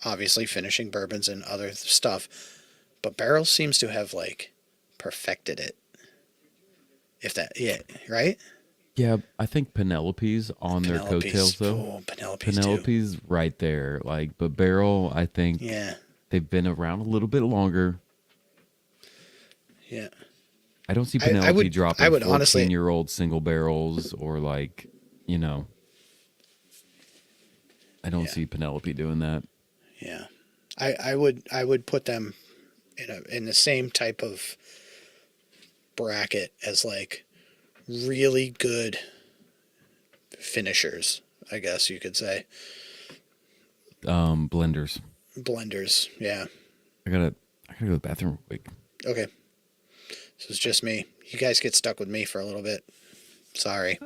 obviously finishing bourbons and other stuff, but Barrel seems to have like perfected it. If that, yeah, right? Yeah, I think Penelope's on their coattails though. Oh, Penelope's too. Penelope's right there. Like, but Barrel, I think Yeah, they've been around a little bit longer. yeah. I don't see I Penelope would- dropping I would honestly- 14-year-old single barrels or like, you know. I don't Yeah. see Penelope doing that. Yeah, I would put them in the same type of bracket as like really good finishers, I guess you could say. Blenders. Blenders, yeah. I gotta go to the bathroom real quick. Okay, so it's just me. You guys get stuck with me for a little bit. Sorry.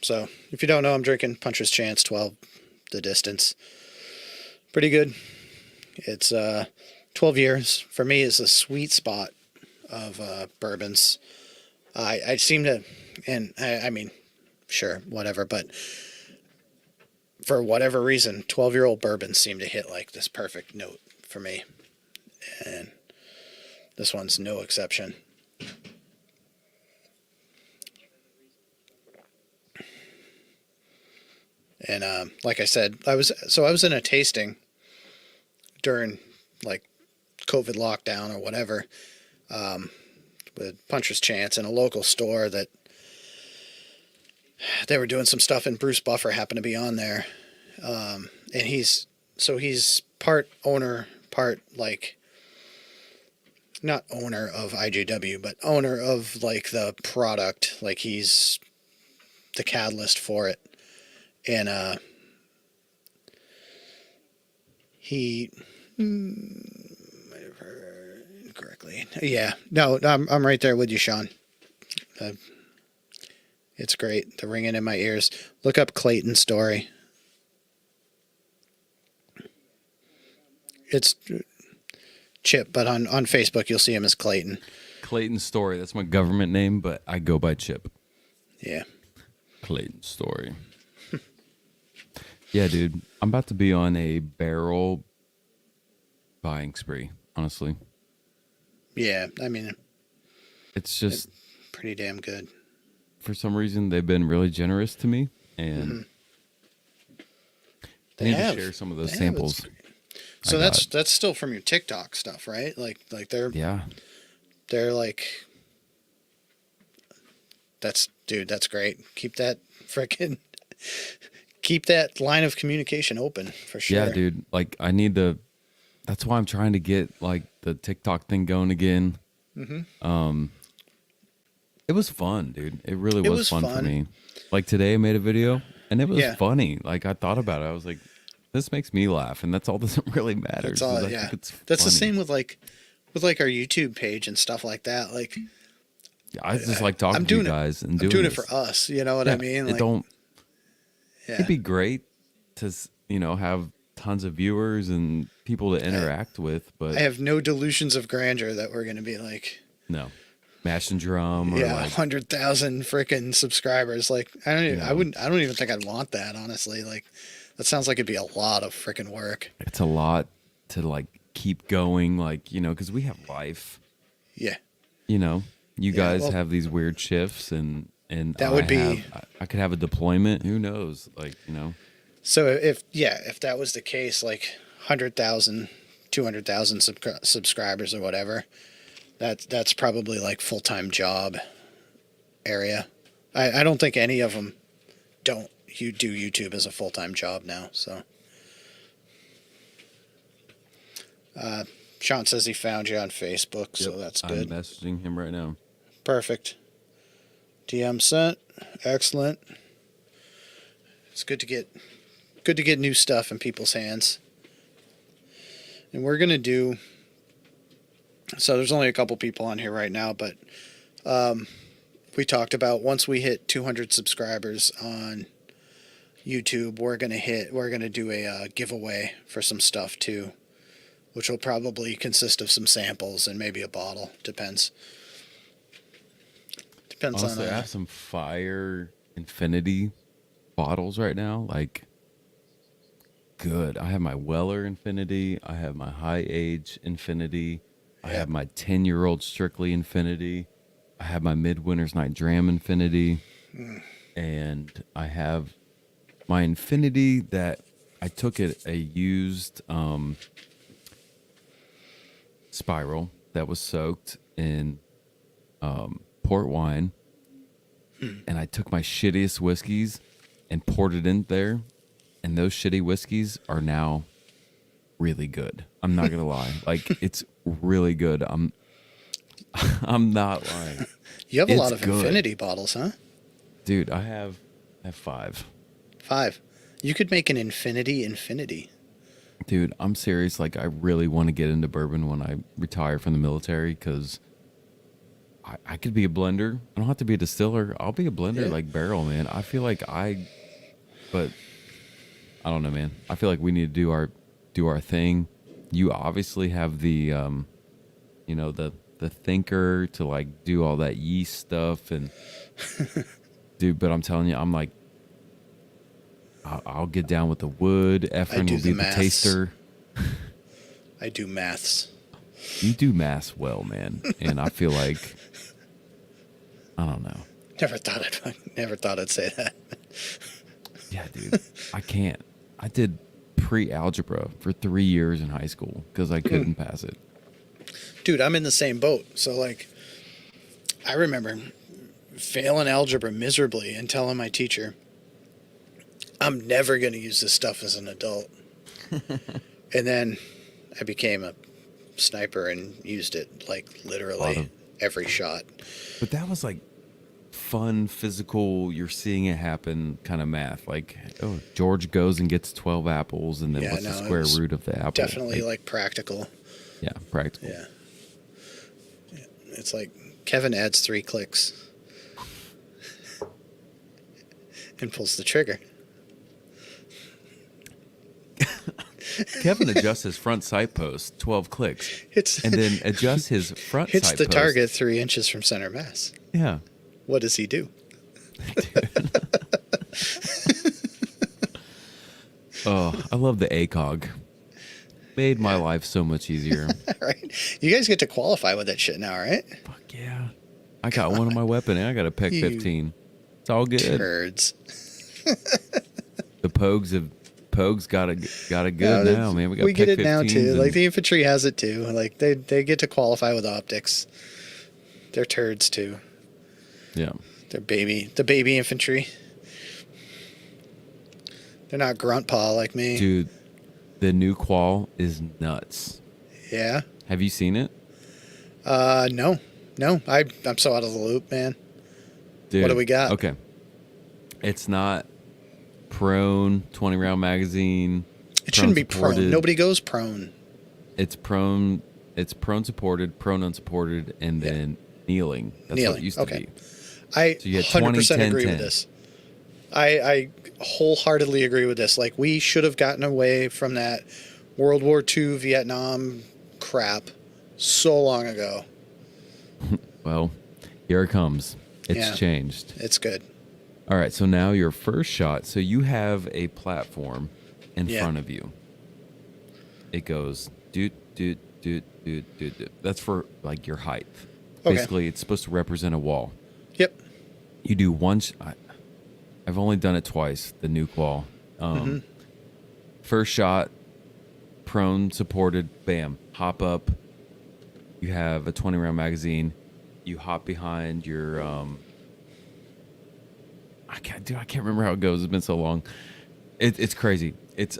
So if you don't know, I'm drinking Puncher's Chance 12 the distance. Pretty good. It's 12 years for me is a sweet spot of bourbons. I seem to, and I mean, sure, whatever, but for whatever reason, 12-year-old bourbons seem to hit like this perfect note for me, and this one's no exception. And like I said, I was in a tasting during like COVID lockdown or whatever, with Puncher's Chance in a local store that they were doing some stuff, and Bruce Buffer happened to be on there. and he's part owner, part like not owner of IJW, but owner of like the product. Like he's the catalyst for it, and he might have heard incorrectly. Yeah, no, I'm right there with you, Sean. It's great. The ringing in my ears. Look up Clayton's story. It's Chip, but on Facebook you'll see him as Clayton. Clayton Story. That's my government name, but I go by Chip. Yeah. Clayton Story. Yeah, dude. I'm about to be on a barrel buying spree, honestly. Yeah, I mean, It's just, pretty damn good. for some reason, they've been really generous to me, and I need to share some of those samples. So that's still from your TikTok stuff, right? Like they're like, that's great. Keep that line of communication open for sure. Yeah, dude. Like I need to. That's why I'm trying to get like the TikTok thing going again. It was fun, dude. It really was fun for me. Like today I made a video and it was funny. Like I thought about it. I was like, this makes me laugh, and that's all that really matters. That's all, yeah. That's the same with like our YouTube page and stuff like that. Like I just like talking to you guys and doing it for us. You know what I mean? Like, it'd be great to, have tons of viewers and people to interact with, but I have no delusions of grandeur that we're going to be like, no, Mash and Drum or like 100,000 freaking subscribers. Like I don't even think I'd want that, honestly. Like that sounds like it'd be a lot of freaking work. It's a lot to like keep going, like, because we have life. Yeah. You guys have these weird shifts and that would I could have a deployment. Who knows? Like, So if that was the case, like 100,000, 200,000 subscribers or whatever, that's probably like full-time job area. I don't think any of them do YouTube as a full-time job now. So Sean says he found you on Facebook, so that's good. I'm messaging him right now. Perfect. DM sent. Excellent. It's good to get new stuff in people's hands. And we're gonna do. So there's only a couple people on here right now, but we talked about once we hit 200 subscribers on YouTube, we're gonna do a giveaway for some stuff too, which will probably consist of some samples and maybe a bottle. Depends. Honestly, I have some fire Infinity bottles right now. Like, good. I have my Weller Infinity. I have my High Age Infinity. I have my 10-year-old Strictly Infinity. I have my Midwinter's Night Dram Infinity. And I have my Infinity that I took a used spiral that was soaked in port wine, and I took my shittiest whiskeys and poured it in there, and those shitty whiskeys are now really good. I'm not gonna lie, like it's really good. I'm not lying. You have a lot of Infinity bottles, huh? Dude, I have 5. 5. You could make an Infinity. Dude, I'm serious. Like, I really want to get into bourbon when I retire from the military, because I could be a blender. I don't have to be a distiller. I'll be a blender, like barrel, man. I feel like but I don't know, man. I feel like we need to do our thing. You obviously have the, the thinker to like do all that yeast stuff, and dude. But I'm telling you, I'm like, I'll get down with the wood. Efren will be the taster. I do maths. You do maths well, man, and I feel like I don't know. Never thought I'd say that. Yeah, dude, I can't. I did pre-algebra for 3 years in high school because I couldn't pass it. Dude, I'm in the same boat. So like, I remember failing algebra miserably and telling my teacher, I'm never going to use this stuff as an adult. And then I became a sniper and used it like literally every shot. But that was like fun, physical, you're seeing it happen kind of math. Like, oh, George goes and gets 12 apples, and then Yeah, what's the no, it square was root of the apple? Definitely like practical. Yeah, practical. Yeah. It's like Kevin adds 3 clicks and pulls the trigger. Kevin adjusts his front sight post 12 clicks, and then adjusts his front hits sight the post. target 3 inches from center mass. Yeah. What does he do? Oh, I love the ACOG. Made my life so much easier. Right? You guys get to qualify with that shit now, right? Fuck yeah. I got one on my weapon, and I got a PEC 15. It's all good. Turds. The Pogues got a good now, man. We got get PEC it now 15s too. and- Like the infantry has it too. Like they get to qualify with optics. They're turds too. Yeah. They're the baby infantry. They're not grunt paw like me. Dude, the new qual is nuts. Yeah. Have you seen it? No. I'm so out of the loop, man. Dude, What do we got? Okay. It's not prone 20 round magazine. It shouldn't be prone. supported. Nobody goes prone. It's prone supported, prone unsupported, and then kneeling. That's what Kneeling, it used to okay. be. I So you had 100% 20, 10, agree 10. with this. I wholeheartedly agree with this. Like, we should have gotten away from that World War II Vietnam crap so long ago. Well, here it comes. It's Yeah. changed. It's good. All right, so now your first shot. So you have a platform in Yeah. front of you. It goes doot doot doot doot doot doot. That's for like your height. Okay. Basically, it's supposed to represent a wall. Yep. You do one. I've only done it twice. The nuke wall. First shot, prone supported. Bam, hop up. You have a 20 round magazine. You hop behind your. I can't remember how it goes. It's been so long. It's crazy. It's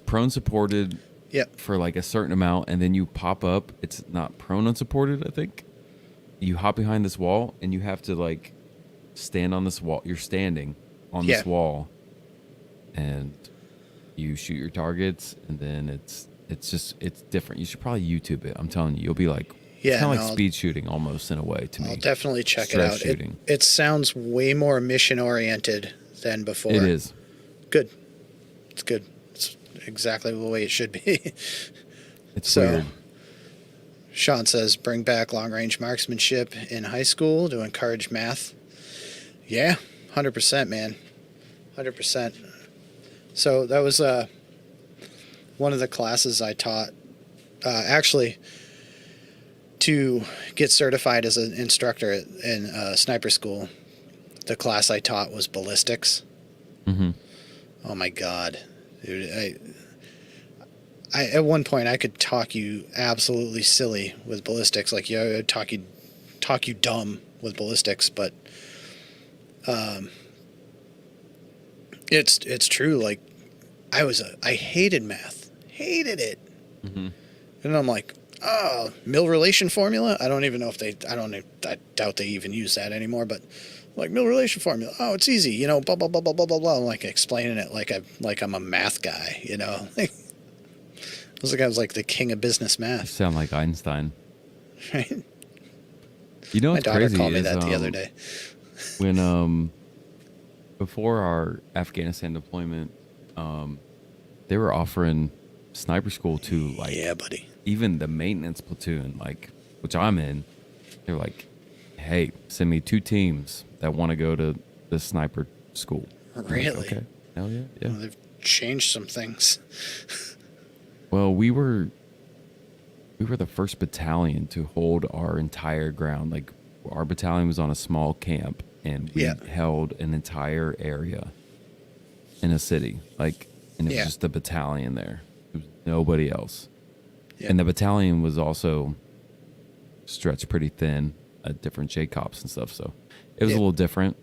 prone supported. Yep. For like a certain amount, and then you pop up. It's not prone unsupported, I think. You hop behind this wall, and you have to like stand on this wall. You're standing on this wall, and you shoot your targets, and then it's different. You should probably YouTube it. I'm telling you, you'll be like, it's kind of like speed shooting almost in a way to me. I'll definitely check it Stress out. shooting. It sounds way more mission oriented than before. It is. Good. It's good. It's exactly the way it should be. It's So, weird. Sean says, bring back long range marksmanship in high school to encourage math. Yeah, 100%, man. 100%. So that was one of the classes I taught. Actually, to get certified as an instructor in sniper school, the class I taught was ballistics. Mm-hmm. Oh my God, dude! I at one point I could talk you absolutely silly with ballistics, like I'd talk you dumb with ballistics, but it's true. Like I hated math, hated it, and I'm like, oh, mill relation formula. I don't even know if I doubt they even use that anymore, but. Like mill relation formula. Oh, it's easy, you know. Blah blah blah blah blah blah blah. I'm like explaining it like I'm a math guy, you know. I was like the king of business You math, sound like Einstein. right? You know My what's daughter crazy called me is, that the other day. when before our Afghanistan deployment, they were offering sniper school to like Yeah, buddy. even the maintenance platoon, like which I'm in. They're like, hey, send me 2 teams that want to go to the sniper school. I'm like, Really? okay. Hell yeah. Yeah. Well, they've changed some things. Well, we were the first battalion to hold our entire ground. Like our battalion was on a small camp, and we held an entire area in a city. Like, and it was just the battalion there. There was nobody else. Yeah. And the battalion was also stretched pretty thin at different JCOPs and stuff. So it was a little different.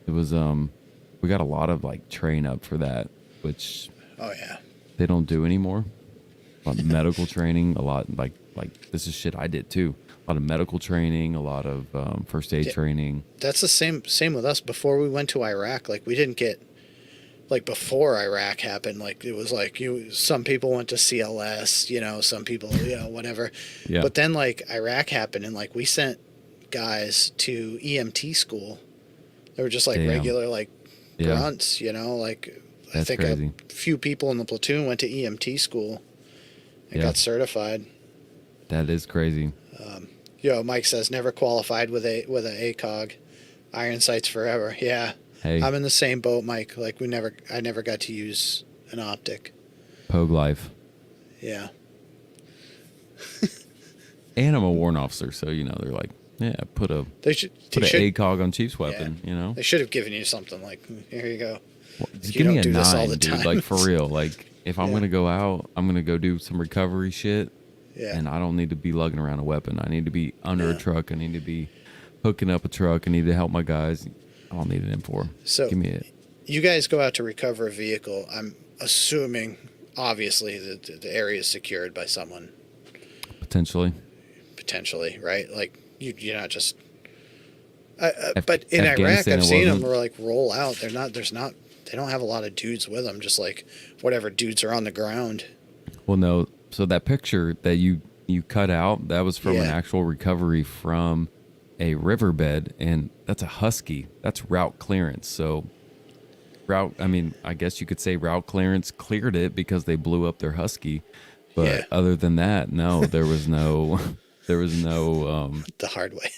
It was we got a lot of like train up for that, which Oh yeah. they don't do anymore. A lot of medical training, a lot like this is shit I did too. A lot of medical training, a lot of first aid Yeah. training. That's the same with us. Before we went to Iraq, like we didn't get like before Iraq happened. Like it was like some people went to CLS, some people, whatever. Yeah. But then like Iraq happened, and like we sent guys to EMT school. They were just like Damn. regular like Yeah. grunts, like I That's think crazy. a few people in the platoon went to EMT school and Yeah. got certified. That is crazy. Mike says never qualified with a ACOG. Iron sights forever. Yeah. Hey, I'm in the same boat, Mike. Like I never got to use an optic. Pogue life. Yeah. And I'm a warrant officer, so they're like, yeah, put a They should ACOG on Chief's weapon, They should have given you something like, here you go. Just You give me don't a do this all 9, the dude. time. Like for real. Like if I'm Yeah. gonna go out, I'm gonna go do some recovery shit. Yeah. And I don't need to be lugging around a weapon. I need to be under Yeah. a truck. I need to be hooking up a truck. I need to help my guys. I don't need an M4. So Give me it. you guys go out to recover a vehicle. I'm assuming, obviously, that the area is secured by someone, Potentially. potentially, right? Like you're not just. But in Iraq, Afghanistan, I've it seen them wasn't. where like roll out. They don't have a lot of dudes with them. Just like whatever dudes are on the ground. Well, no. So that picture that you cut out, that was from an Yeah. actual recovery from a riverbed, and that's a husky. That's route clearance. So I guess you could say route clearance cleared it because they blew up their husky. But Yeah. other than that, no, there was no The hard way.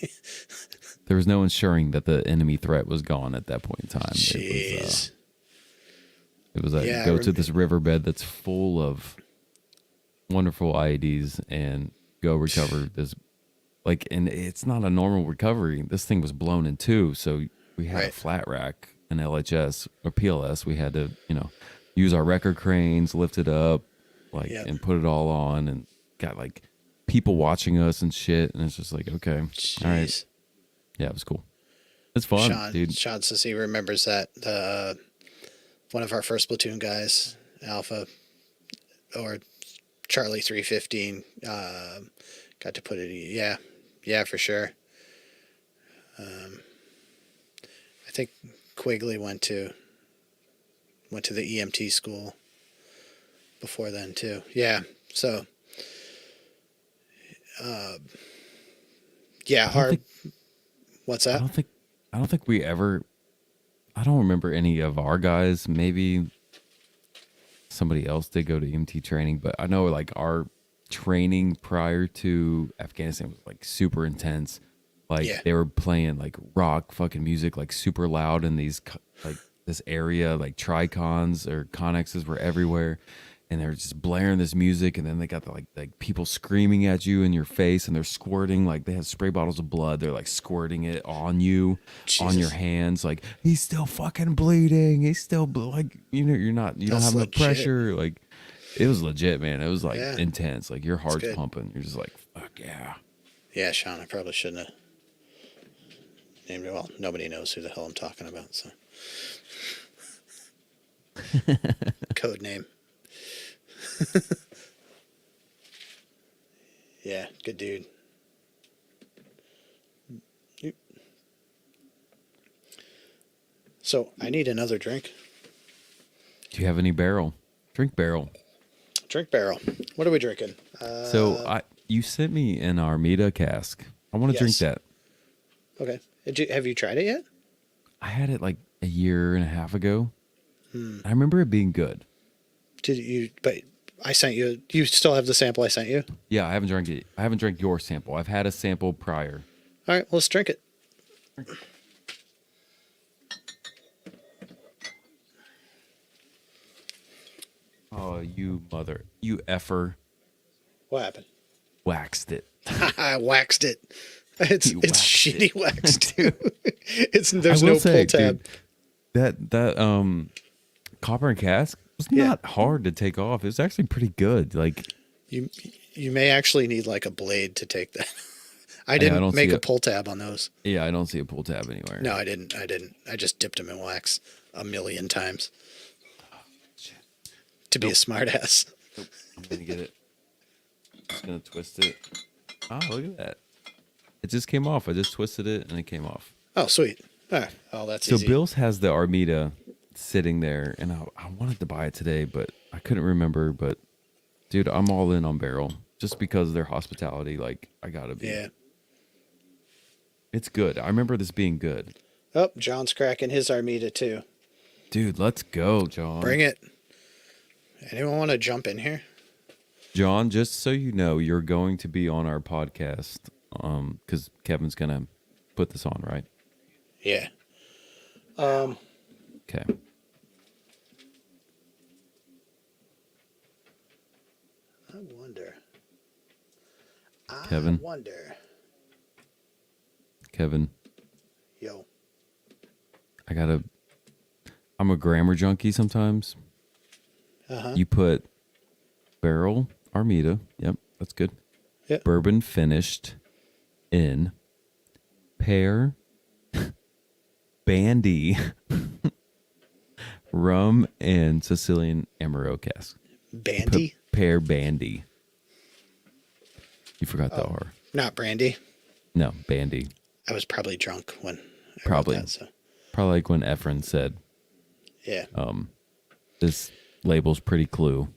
there was no ensuring that the enemy threat was gone at that point in time. Jeez. It was Yeah, I go to this riverbed that's full of wonderful IEDs and go recover this. And it's not a normal recovery. This thing was blown in two, so we had a Right. flat rack, an LHS or PLS. We had to, use our record cranes, lift it up, Yep. and put it all on, and got like people watching us and shit. And it's just like, okay, Jeez. all right, yeah, it was cool. It's fun, dude. Sean says he remembers that one of our first platoon guys, Alpha or Charlie 315, got to put it. Yeah, for sure. I think Quigley went to the EMT school before then too. Yeah, so. Yeah, what's I that? don't think we ever. I don't remember any of our guys. Maybe somebody else did go to EMT training, but I know like our training prior to Afghanistan was like super intense. Like Yeah. they were playing like rock fucking music like super loud in these like this area. Like Tricons or Connexes were everywhere. And they're just blaring this music, and then they got the, like people screaming at you in your face, and they're squirting like they have spray bottles of blood. They're like squirting it on you, on your Jesus. hands. Like he's still fucking bleeding. He's still you don't have That's no legit. pressure. Like it was legit, man. It was like Yeah. intense. Like your heart's good. pumping. You're just like fuck yeah. Yeah, Sean, I probably shouldn't have named it. Well, nobody knows who the hell I'm talking about, so. Code name. Yeah, good dude. So, I need another drink. Do you have any barrel? Drink barrel. Drink barrel. What are we drinking? So you sent me an Armida cask. I want to drink Yes. that. Okay. Have you tried it yet? I had it like a year and a half ago. I remember it being good. Did you? But I sent you. You still have the sample I sent you? Yeah, I haven't drank it. I haven't drank your sample. I've had a sample prior. All right, let's drink it. Oh, you effer, What happened? waxed it. I waxed it. It's You it's waxed shitty wax too. There's I will no say, pull tab. dude, that copper and cask was Yeah. not hard to take off. It was actually pretty good. Like You may actually need like a blade to take that. I I didn't don't make see a it. pull tab on those. yeah, I don't see a pull tab anywhere. No, I didn't. I just dipped them in wax a million times. to be a smartass. Nope. I'm gonna get it. Just gonna twist it. Oh, look at that! It just came off. I just twisted it and it came off. Oh, sweet. All right. Oh, that's So easy. Bill's has the Armida sitting there, and I wanted to buy it today, but I couldn't remember. But dude, I'm all in on Barrel just because of their hospitality. Like I gotta be. Yeah. It's good. I remember this being good. Oh, John's cracking his Armida too. Dude, let's go, John. Bring it. Anyone want to jump in here? John, just so you know, you're going to be on our podcast because Kevin's going to put this on, right? Yeah. Okay. I wonder. Kevin. Kevin, Yo. I'm a grammar junkie sometimes. Uh-huh. You put barrel Armida. Yep, that's good. Yep. Bourbon finished in pear bandy rum and Sicilian Amaro cask. Bandy? Pear bandy. You forgot the R. Not brandy. No, bandy. I was probably drunk when I wrote Probably. that, so. Probably like when Efren said, Yeah. this label's pretty clue.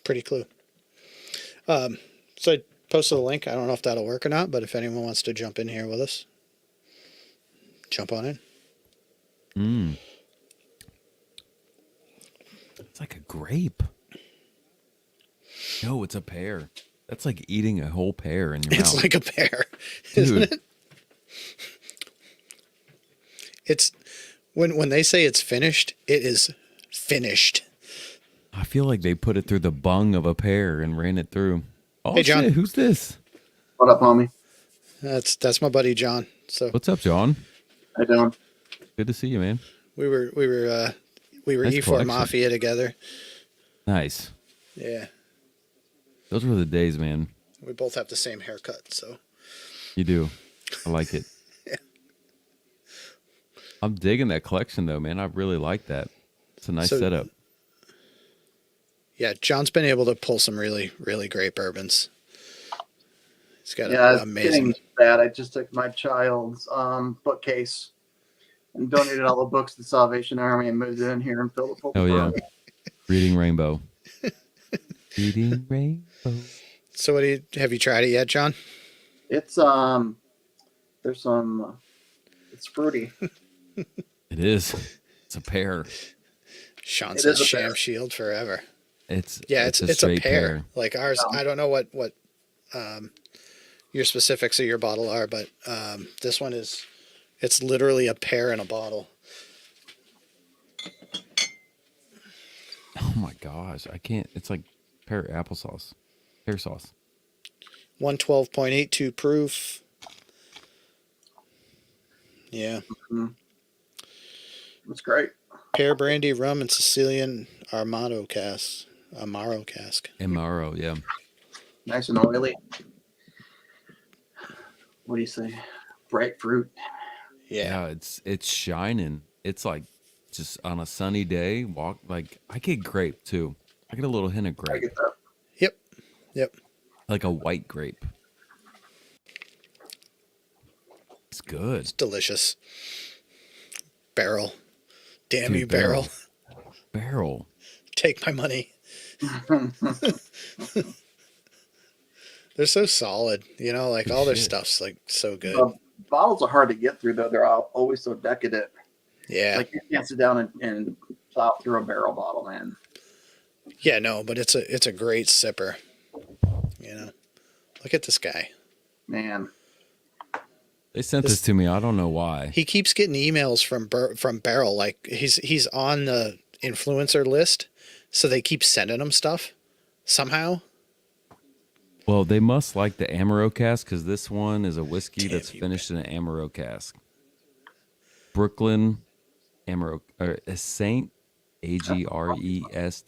Pretty clue. So I posted a link. I don't know if that'll work or not, but if anyone wants to jump in here with us, jump on in. It's like a grape. No, it's a pear. That's like eating a whole pear in your It's mouth. like a pear, Dude. isn't it? It's when they say it's finished, it is finished. I feel like they put it through the bung of a pear and ran it through. Oh, Hey, John. shit, who's this? What up, homie? That's my buddy John. So What's up, John? How you doing? Good to see you, man. we were Nice E4 collection. Mafia together. Nice. Yeah. Those were the days, man. We both have the same haircut, so You do. I like it. I'm digging that collection, though, man. I really like that. It's a nice So- setup. yeah, John's been able to pull some really, really great bourbons. He's got Yeah, an it's amazing. getting bad. I just took my child's bookcase and donated all the books to the Salvation Army and moved it in here and filled it full. Oh, of yeah. bourbon. Reading Rainbow. Reading Rainbow. So have you tried it yet, John? It's there's some. It's fruity. It is. It's a pear. Sean It says is a Sham pear. Shield forever. It's It's a straight pear. Like ours. Yeah. I don't know what your specifics of your bottle are, but this one it's literally a pear in a bottle. Oh my gosh, I can't. It's like pear applesauce, pear sauce. 112.82 proof. Yeah. It's great. Pear brandy, rum, and Sicilian Amaro cask. MRO, yeah. Nice and oily. What do you say? Bright fruit. Yeah. Yeah, it's shining. It's like just on a sunny day. I get grape too. I get a little hint of I grape, get that. Yep. like a white grape. It's good. It's delicious. Barrel. Damn Dude, you, barrel. Barrel. Take my money. They're so solid, like all their Shit. stuff's like so good. Bottles are hard to get through though. They're always so decadent. Yeah. Like you can't sit down and plow through a barrel bottle, man. Yeah, no, but it's a great sipper. Look at this guy. Man. They sent this to me. I don't know why. He keeps getting emails from Barrel. Like he's on the influencer list, so they keep sending him stuff somehow. Well, they must like the Amaro cask because this one is a whiskey Damn that's you, finished in an Amaro cask. Brooklyn Amaro, or Saint Agrestis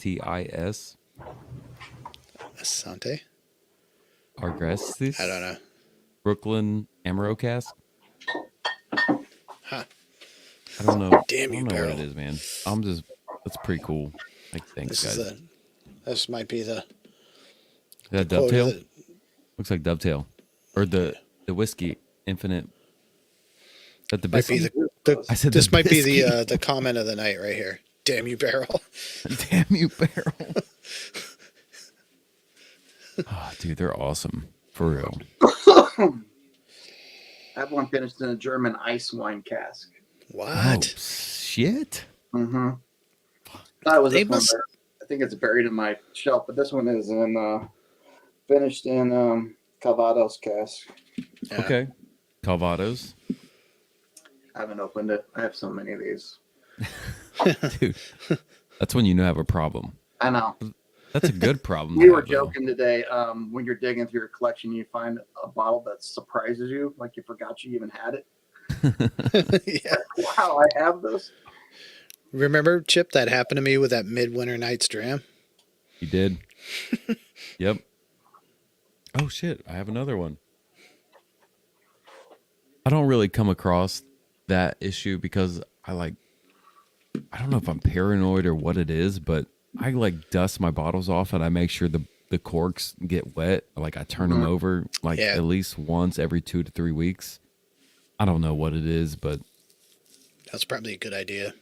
Asante? Argrestis. I don't know. Brooklyn Amaro cask. Huh. I don't know. Damn I you, don't know Barrel. what it is, man. That's pretty cool. Like, thanks, This guys. is this might be the Is that quote of Dovetail? the, Looks like Dovetail. Or the whiskey, Infinite. Is that the might be biscuit? the I said this the might be biscuit. the comment of the night right here. Damn you, barrel. Damn you, barrel. Oh, dude, they're awesome. For real. I have one finished in a German ice wine cask. Oh, What? shit. Mm-hmm. Thought it was They this one, must. but I think it's buried in my shelf. But this one is finished in Calvados cask. Yeah. Okay. Calvados. I haven't opened it. I have so many of these. Dude, that's when you know you have a problem. I know. That's a good problem. We to were have, though. joking today. When you're digging through your collection, you find a bottle that surprises you, like you forgot you even had it. Yeah. Wow, I have this. Remember, Chip, that happened to me with that Midwinter Night's Dram? You did? Yep. Oh, shit. I have another one. I don't really come across that issue because I don't know if I'm paranoid or what it is, but I like dust my bottles off and I make sure the corks get wet. Like I turn them over Yeah. at least once every 2 to 3 weeks. I don't know what it is, but That's probably a good idea.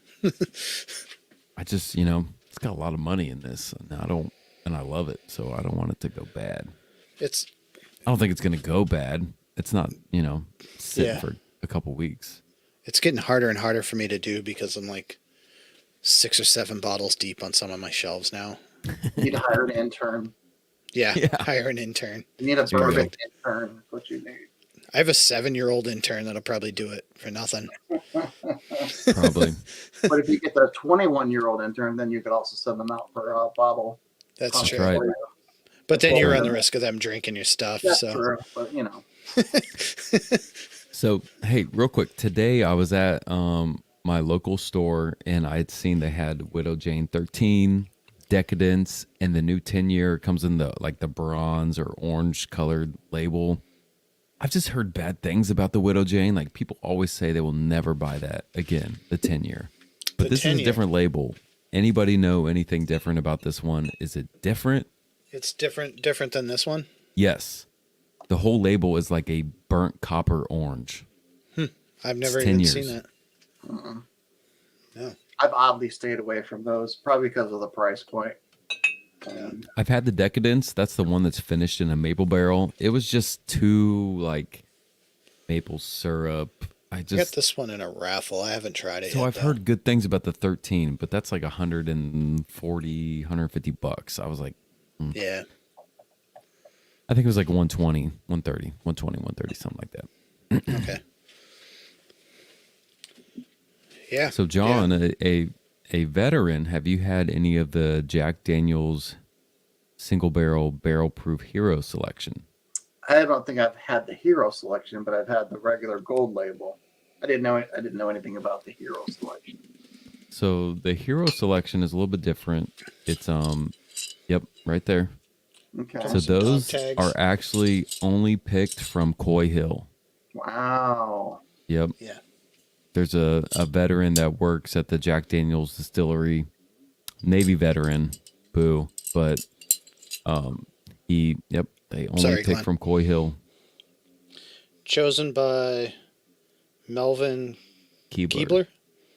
I just, it's got a lot of money in this and I love it. So I don't want it to go bad. It's I don't think it's going to go bad. It's not, sitting Yeah. for a couple weeks. it's getting harder and harder for me to do because I'm like 6 or 7 bottles deep on some of my shelves now. You need to hire an intern. Yeah, Yeah. hire an intern. You need a There you go. perfect intern. That's what you need. I have a 7-year-old intern that'll probably do it for nothing. Probably. But if you get the 21-year-old intern, then you could also send them out for a bottle. That's That's true. right. But then you Well, run the risk of them drinking your stuff. That's So true. But So, hey, real quick. Today I was at my local store and I had seen they had Widow Jane 13, Decadence, and the new 10-year comes in the bronze or orange colored label. I've just heard bad things about the Widow Jane. Like people always say they will never buy that again, the 10-year. But The this is a 10-year. different label. Anybody know anything different about this one? Is it different? it's different than this one. Yes. The whole label is like a burnt copper orange. I've never 10 even years. seen that. No. I've oddly stayed away from those, probably because of the price point. I've had the Decadence. That's the one that's finished in a maple barrel. It was just too like maple syrup. I I got just this one in a raffle. I haven't tried it so yet. I've heard good things about the 13, but that's like 140, 150 bucks. I was like, Yeah. I think it was like 120, 130, 120, 130, something like that. Okay. Yeah. So John, a veteran, have you had any of the Jack Daniel's single barrel proof hero selection? I don't think I've had the hero selection, but I've had the regular gold label. I didn't know anything about the hero selection. So the hero selection is a little bit different. It's yep, right there. Okay. So Some dog those tags. are actually only picked from Coy Hill. Wow. Yep. Yeah. There's a veteran that works at the Jack Daniel's distillery, Navy veteran, boo, but they only Sorry, pick Glenn. from Coy Hill. Chosen by Melvin Keebler.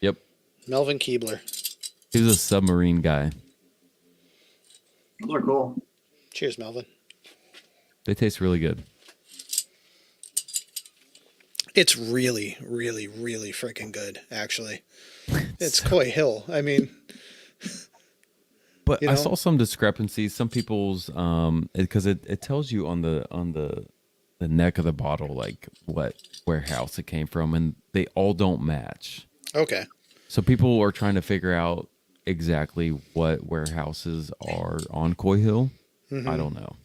Yep. Melvin Keebler. He was a submarine guy. Those are cool. Cheers, Melvin. They taste really good. It's really, really, really freaking good, actually. It's Coy Hill. I mean, But You I know? saw some discrepancies. Some people's because it tells you on the neck of the bottle like what warehouse it came from, and they all don't match. okay. So people are trying to figure out exactly what warehouses are on Coy Hill. I don't know.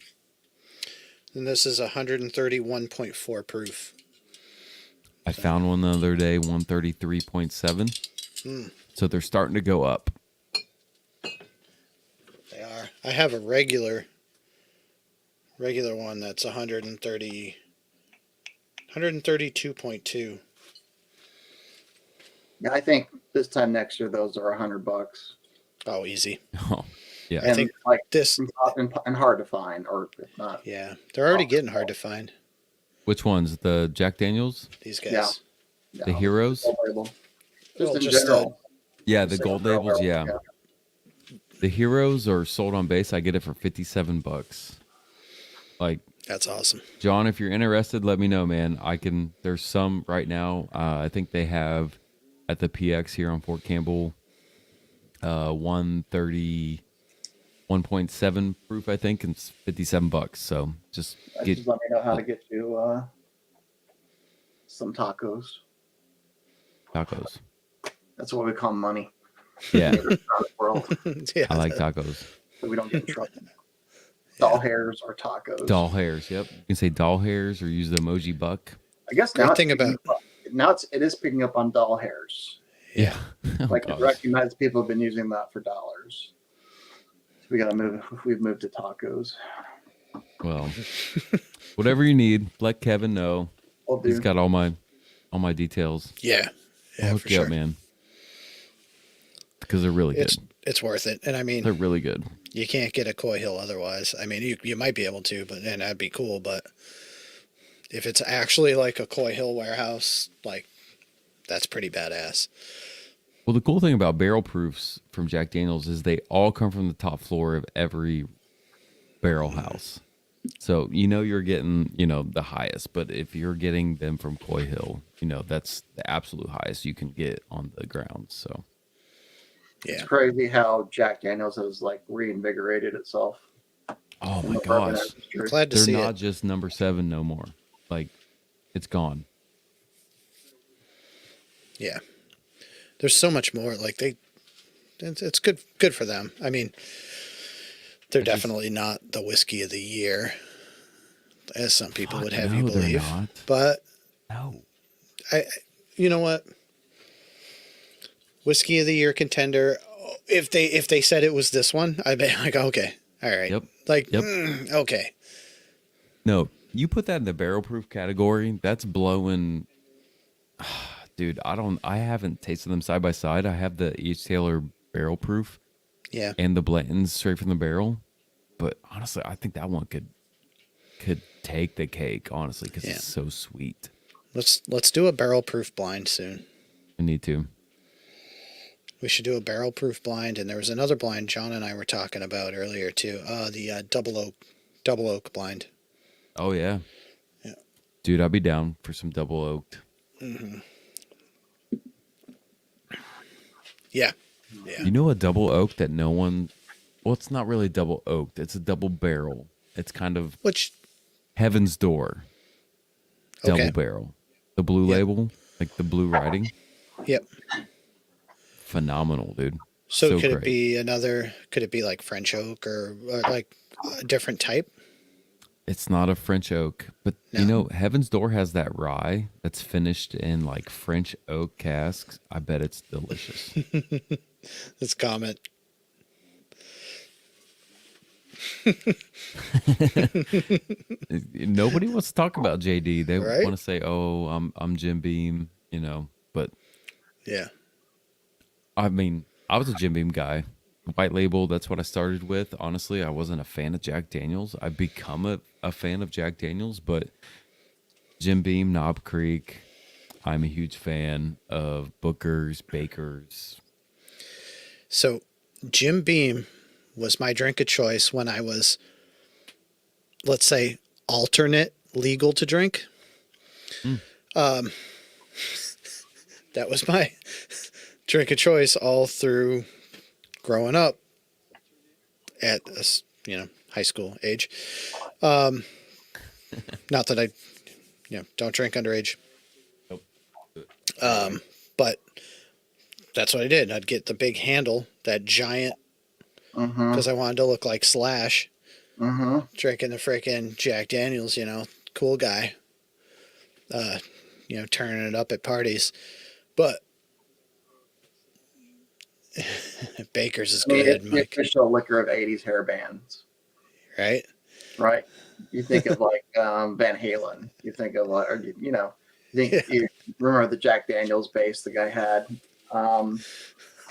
And this is 131.4 proof. I found one the other day, 133.7. So they're starting to go up. They are. I have a regular one that's 132.2. Yeah, I think this time next year those are $100. Oh, easy. Oh, yeah. and think like this, and hard to find, or if not, yeah, they're already getting hard to find. Which ones? The Jack Daniels, These yeah, guys. yeah, the Heroes. label. Just Well, in just general. Yeah, the Just gold like labels. barrel, Yeah, the Heroes are sold on base. I get it for $57. Like, that's awesome. John, if you're interested, let me know, man. I can. There's some right now. I think they have at the PX here on Fort Campbell, 130, 1.7 proof. I think, and it's $57. So just get Just let me know how to get you some tacos. tacos. That's what we call money Yeah, in the world. Yeah, I like tacos. So we don't get in trouble. Doll hairs or tacos. Doll hairs. Yep, you can say doll hairs or use the emoji buck. I guess Great now thing about it is picking up on doll hairs. Yeah. Oh, Like gosh. it recognized people have been using that for dollars. So we gotta move. We've moved to tacos. Well, whatever you need, let Kevin know. We'll do. He's got all my details. yeah, I'll yeah, hook for you sure. up, man. Because they're really good. It's worth it, and I mean, They're really good. you can't get a Coy Hill otherwise. I mean, you might be able to, but and that'd be cool. But if it's actually like a Coy Hill warehouse, like that's pretty badass. Well, the cool thing about barrel proofs from Jack Daniels is they all come from the top floor of every barrel house. So you're getting the highest, but if you're getting them from Coy Hill, that's the absolute highest you can get on the ground. So Yeah, It's crazy how Jack Daniels has like reinvigorated itself. oh in my the bourbon gosh, industry. I'm glad to they're see not it. just number 7 no more. Like it's gone. Yeah, there's so much more. Like it's good for them. I mean, they're definitely not the whiskey of the year, as some people would have you no, they're believe. not. But No. you know what? Whiskey of the year contender. If they said it was this one, I'd be like, okay, all right. Yep. Like, Yep. Okay. No, you put that in the barrel proof category. That's blowing. Dude, I haven't tasted them side by side. I have the H. Taylor barrel proof Yeah. and the Blanton's straight from the barrel. But honestly, I think that one could take the cake, honestly, because Yeah. it's so sweet. Let's do a barrel proof blind soon. I need to. We should do a barrel proof blind, and there was another blind John and I were talking about earlier too. The double oak blind. Oh, yeah. Yeah. Dude, I'd be down for some double oaked. Mm-hmm. Yeah. Yeah. You know a double oak that no one... Well, it's not really double oaked. It's a double barrel. It's kind of Which Heaven's Door. Double Okay. barrel. The blue Yep. label, like the blue writing. Yep. Phenomenal, dude. So could great. it be another? Could it be like French oak or like a different type? It's not a French oak, but No. Heaven's Door has that rye that's finished in like French oak casks. I bet it's delicious. This comment. Nobody wants to talk about JD. They Right? want to say, "Oh, I'm Jim Beam," But Yeah. I mean, I was a Jim Beam guy. White label, that's what I started with. Honestly, I wasn't a fan of Jack Daniels. I've become a fan of Jack Daniels, but Jim Beam, Knob Creek, I'm a huge fan of Booker's, Baker's. So Jim Beam was my drink of choice when I was, let's say, alternate legal to drink. That was my drink of choice all through growing up at high school age. Not that I don't drink underage. Nope. But that's what I did. I'd get the big handle, that giant, because I wanted to look like Slash, drinking the frickin' Jack Daniels, cool guy, turning it up at parties. But Baker's is good, It's the Mike. official liquor of '80s hair bands, Right? right? You think of like Van Halen. You think of you remember the Jack Daniels bass the guy had.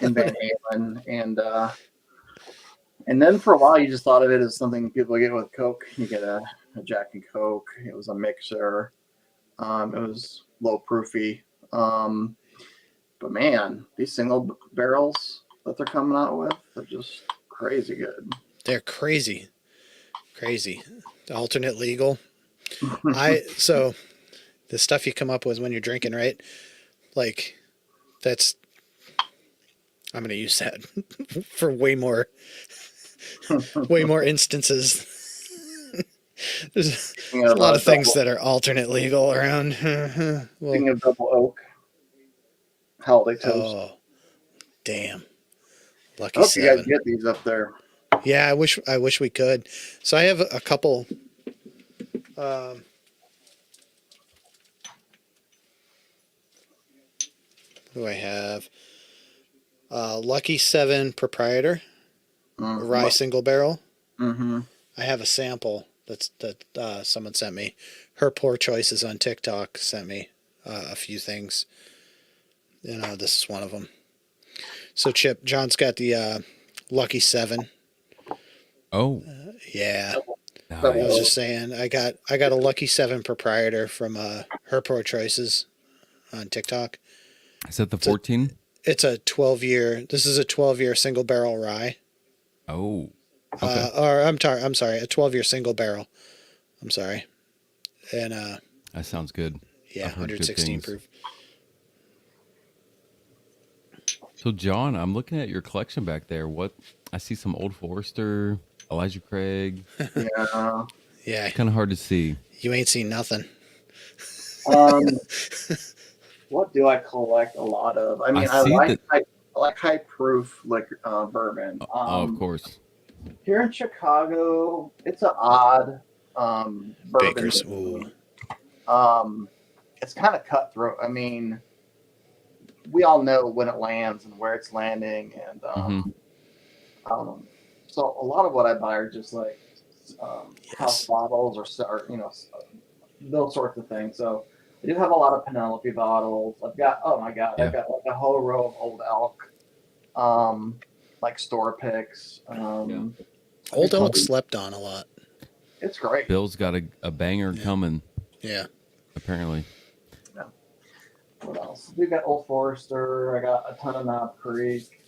in Van Halen, and then for a while you just thought of it as something people get with Coke. You get a Jack and Coke. It was a mixer. It was low proofy. But man, these single barrels that they're coming out with, they're just crazy good. They're crazy. The alternate legal. So the stuff you come up with when you're drinking, right? Like that's I'm gonna use that for way more instances. There's a lot of things that are alternate legal around. Speaking of double oak, holiday toast. Oh, damn! Lucky I hope you seven. guys get these up there. Yeah, I wish we could. So I have a couple. Who do I have? Lucky 7 Proprietor, rye single barrel. Mm-hmm. I have a sample that someone sent me. Her Poor Choices on TikTok sent me a few things. This is one of them. So Chip, John's got the Lucky 7. Oh, Yeah. nice. I was just saying, I got a Lucky 7 Proprietor from Her Poor Choices on TikTok. Is that the 14? It's a 12-year. This is a 12-year single barrel rye. Oh, okay. Or I'm sorry, a 12-year single barrel. I'm sorry. And That sounds good. yeah, I've heard good 116 things. proof. So, John, I'm looking at your collection back there. I see some Old Forester, Elijah Craig. Yeah. Yeah, Kind of hard to see. you ain't seen nothing. What do I collect a lot of? I mean, I see that- I like high proof liquor, bourbon. Oh, of course. Here in Chicago, it's an odd bourbon. Baker's. Ooh. It's kind of cutthroat. I mean, we all know when it lands and where it's landing, and so a lot of what I buy are just like house bottles or those sorts of things. So I do have a lot of Penelope bottles. I've got I've got like a whole row of Old Elk, like store picks. Old Elk slept on a lot. It's great. Bill's got a banger coming, Yeah. apparently. What else? We've got Old Forester. I got a ton of Knob Creek.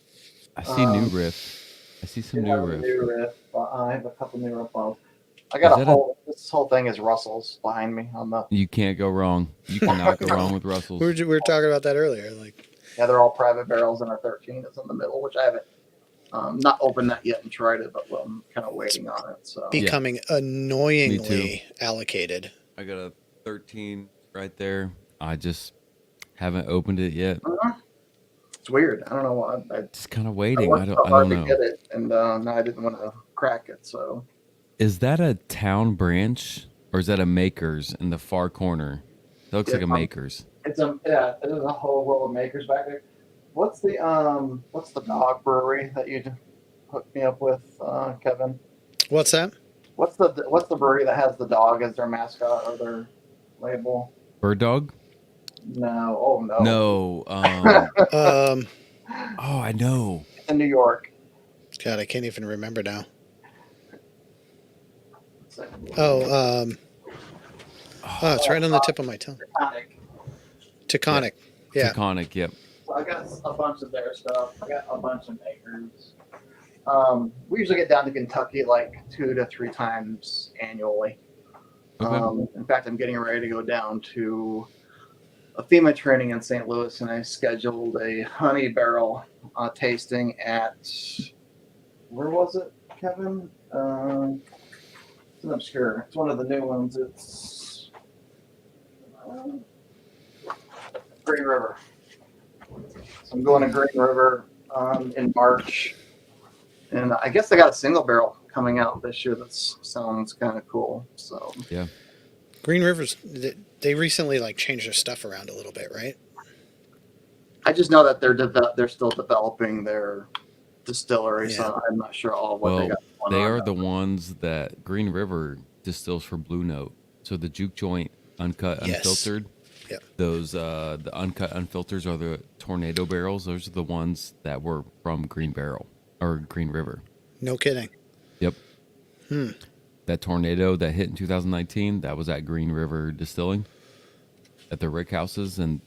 I see New Riff. I see some New Riff. New Riff. I have a couple New Riff bottles. I got this whole thing is Russell's behind me on the. You can't go wrong. You cannot go wrong with Russell's. We were talking about that earlier. Like, Yeah, they're all private barrels, and our 13 is in the middle, which I haven't not opened that yet and tried it, but I'm kind of waiting on it. So becoming annoyingly allocated. I got a 13 right there. I just haven't opened it yet. it's weird. I don't know why. Just kind of waiting. I I don't to know. get it, and no, I didn't want to crack it. So Is that a Town branch or is that a Makers in the far corner? That looks like a Makers. there's a whole row of makers back there. What's the dog brewery that you hooked me up with, Kevin? What's that? What's the brewery that has the dog as their mascot or their label? Bird Dog? No, oh no. No. Oh, I know. It's in New York. God, I can't even remember now. It's like It's right on the tip of my tongue. Taconic. Yeah. Taconic, yep. So I got a bunch of their stuff. I got a bunch of makers. We usually get down to Kentucky like 2 to 3 times annually. Okay. In fact, I'm getting ready to go down to a FEMA training in St. Louis, and I scheduled a honey barrel tasting at, where was it, Kevin? It's obscure. It's one of the new ones. It's Green River. So I'm going to Green River in March, and I guess they got a single barrel coming out this year that sounds kind of cool. So Yeah. Green Rivers, they recently like changed their stuff around a little bit, right? I just know that they're still developing their distillery, Yeah. so I'm not sure all of what they Well, got going they on. are the ones that Green River distills for Blue Note. So the juke joint, uncut, Yes. unfiltered. Yep. Those the uncut unfilters are the tornado barrels. Those are the ones that were from Green Barrel or Green River. No kidding. Yep. That tornado that hit in 2019, that was at Green River Distilling at the Rick houses, and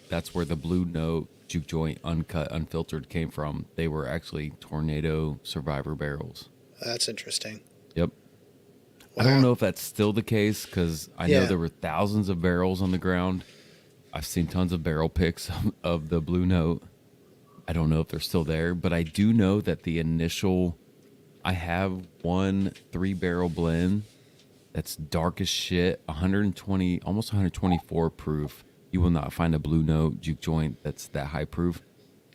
that's where the Blue Note juke joint uncut unfiltered came from. They were actually tornado survivor barrels. That's interesting. Yep. Wow. I don't know if that's still the case because I know Yeah. there were thousands of barrels on the ground. I've seen tons of barrel pics of the Blue Note. I don't know if they're still there, but I do know that the initial, I have one 3-barrel blend that's dark as shit, 120, almost 124 proof. You will not find a Blue Note juke joint that's that high proof.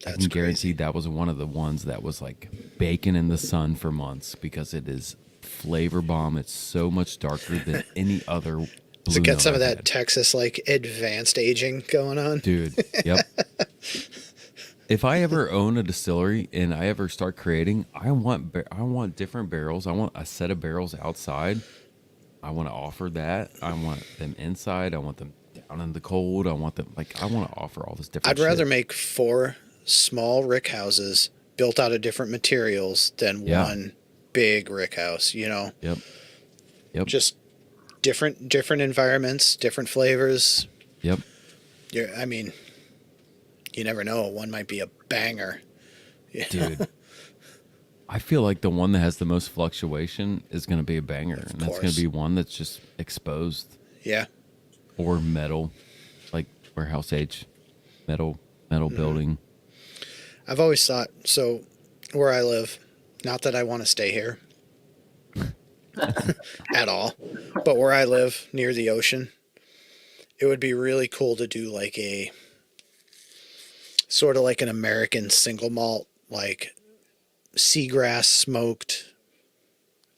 I That's can guarantee crazy. that was one of the ones that was like baking in the sun for months because it is flavor bomb. It's so much darker than any other Blue Does it get Note some of I've that had. Texas like advanced aging going on? Dude, yep. If I ever own a distillery and I ever start creating, I want different barrels. I want a set of barrels outside. I want to offer that. I want them inside. I want them down in the cold. I want them I want to offer all this different I'd rather shit. make 4 small rick houses built out of different materials than Yeah. one big rick house, you know. Yep. Yep. Just different environments, different flavors. Yep. I mean, you never know. One might be a banger. Yeah. Dude. I feel like the one that has the most fluctuation is going to be a banger. And that's going course. to be one that's just exposed Yeah. or metal, like warehouse age, metal building. I've always thought, so where I live, not that I want to stay here at all, but where I live near the ocean, it would be really cool to do like a sort of like an American single malt, like seagrass smoked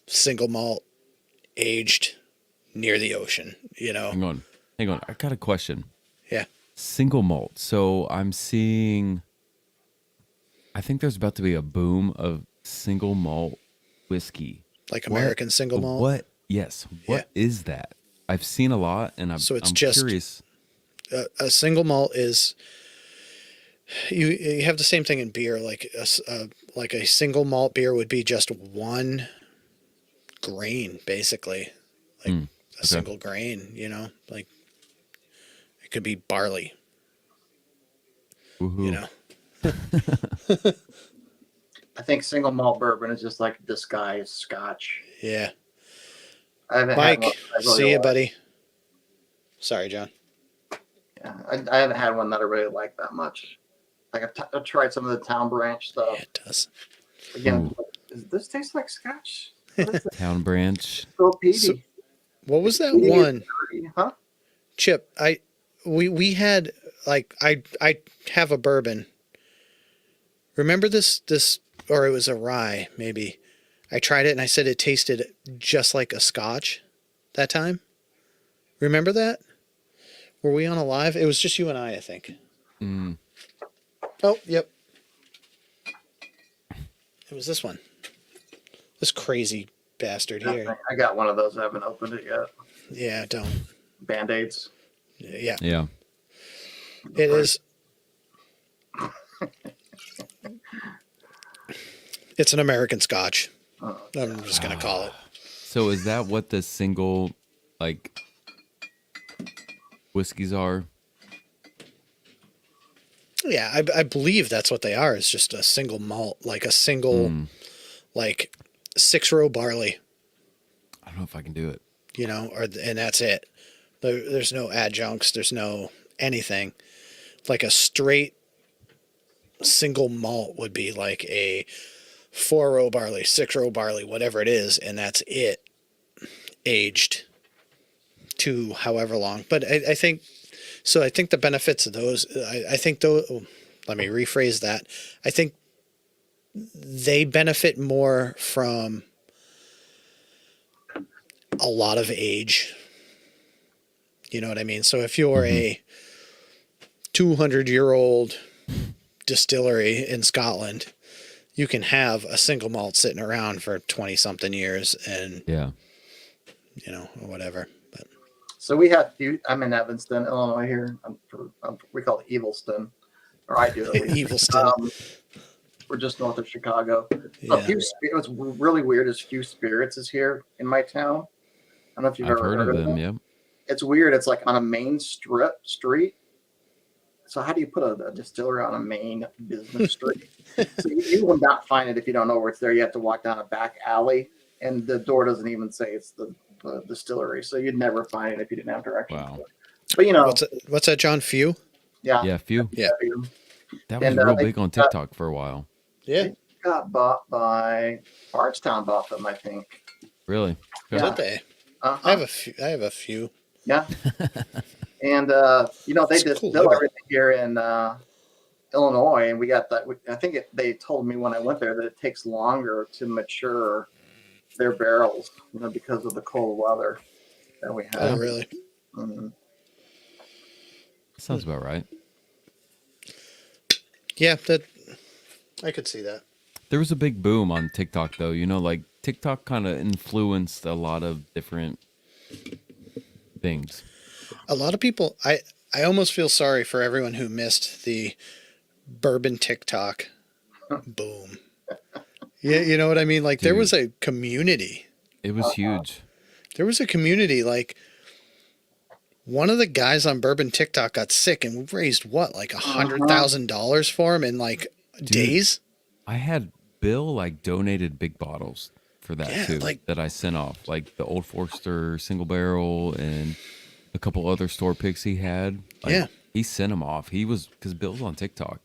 single malt aged near the ocean, you know? Hang on. I got a question. Yeah. Single malt. So I'm seeing, I think there's about to be a boom of single malt whiskey. Like What- American single malt. What? Yes. What is that? I've seen a lot, and So it's I'm just- curious. A single malt is you have the same thing in beer. Like a single malt beer would be just one grain, basically, like a single grain. You know, like it could be barley. Woohoo. You know, I think single malt bourbon is just like disguised scotch. yeah. I haven't Mike, had one I really see you, like. buddy. Sorry, John. Yeah, I haven't had one that I really like that much. Like I've tried some of the Town Branch stuff. Yeah, it does. Again, does this taste like scotch? What is it? Town Branch. So peaty. So- What was that Peaty one? and dirty, huh? Chip, we had like I have a bourbon. Remember this or it was a rye maybe. I tried it and I said it tasted just like a scotch that time. Remember that? Were we on a live? It was just you and I think. Mm. Oh, yep. It was this one. This crazy bastard here. I got one of those. I haven't opened it yet. Yeah, don't. Band-Aids. Yeah. Yeah. It is. It's an American Scotch. I'm just gonna call it. So is that what the single like whiskeys are? Yeah, I believe that's what they are. It's just a single malt, like a single, like 6-row barley, I don't know if I can do it. you know, and that's it. There's no adjuncts. There's no anything. Like a straight single malt would be like a 4-row barley, 6-row barley, whatever it is, and that's it. Aged to however long. But I think so. I think the benefits of those. I think though. Let me rephrase that. I think they benefit more from a lot of age. You know what I mean? So if you're a 200-year-old distillery in Scotland, you can have a single malt sitting around for 20 something years and, Yeah. you know, or whatever. But So we had I'm in Evanston, Illinois here. We call it Evilston, or I do at least. Evilston. We're just north of Chicago. Yeah. What's really weird is Few Spirits is here in my town. I don't know if you've I've ever heard of them. Yep. It's weird. It's like on a main street. So how do you put a distillery on a main business street? So you will not find it if you don't know where it's there. You have to walk down a back alley, and the door doesn't even say it's the distillery. So you'd never find it if you didn't have directions. Wow. But What's that, John? Few? Yeah. Yeah, Few. Yeah. That was real big on TikTok for a while. Yeah. They got bought by Bardstown, bought them, I think. Really? Did Yeah. they? Uh-huh. I have a few. Yeah. And they distill everything here in Illinois, and we got that. I think they told me when I went there that it takes longer to mature their barrels, because of the cold weather that we have. Oh, really? Mm-hmm. Sounds about right. Yeah, I could see that. There was a big boom on TikTok, though. Like TikTok kind of influenced a lot of different things. A lot of people, I almost feel sorry for everyone who missed the bourbon TikTok boom. Yeah, you know what I mean? Like, there was a community. It was huge. There was a community. Like, one of the guys on bourbon TikTok got sick, and we raised what, like $100,000 for him in like days. I had Bill donated big bottles for that too. That I sent off, like the Old Forester single barrel and a couple other store picks he had. He sent them off. Because Bill's on TikTok,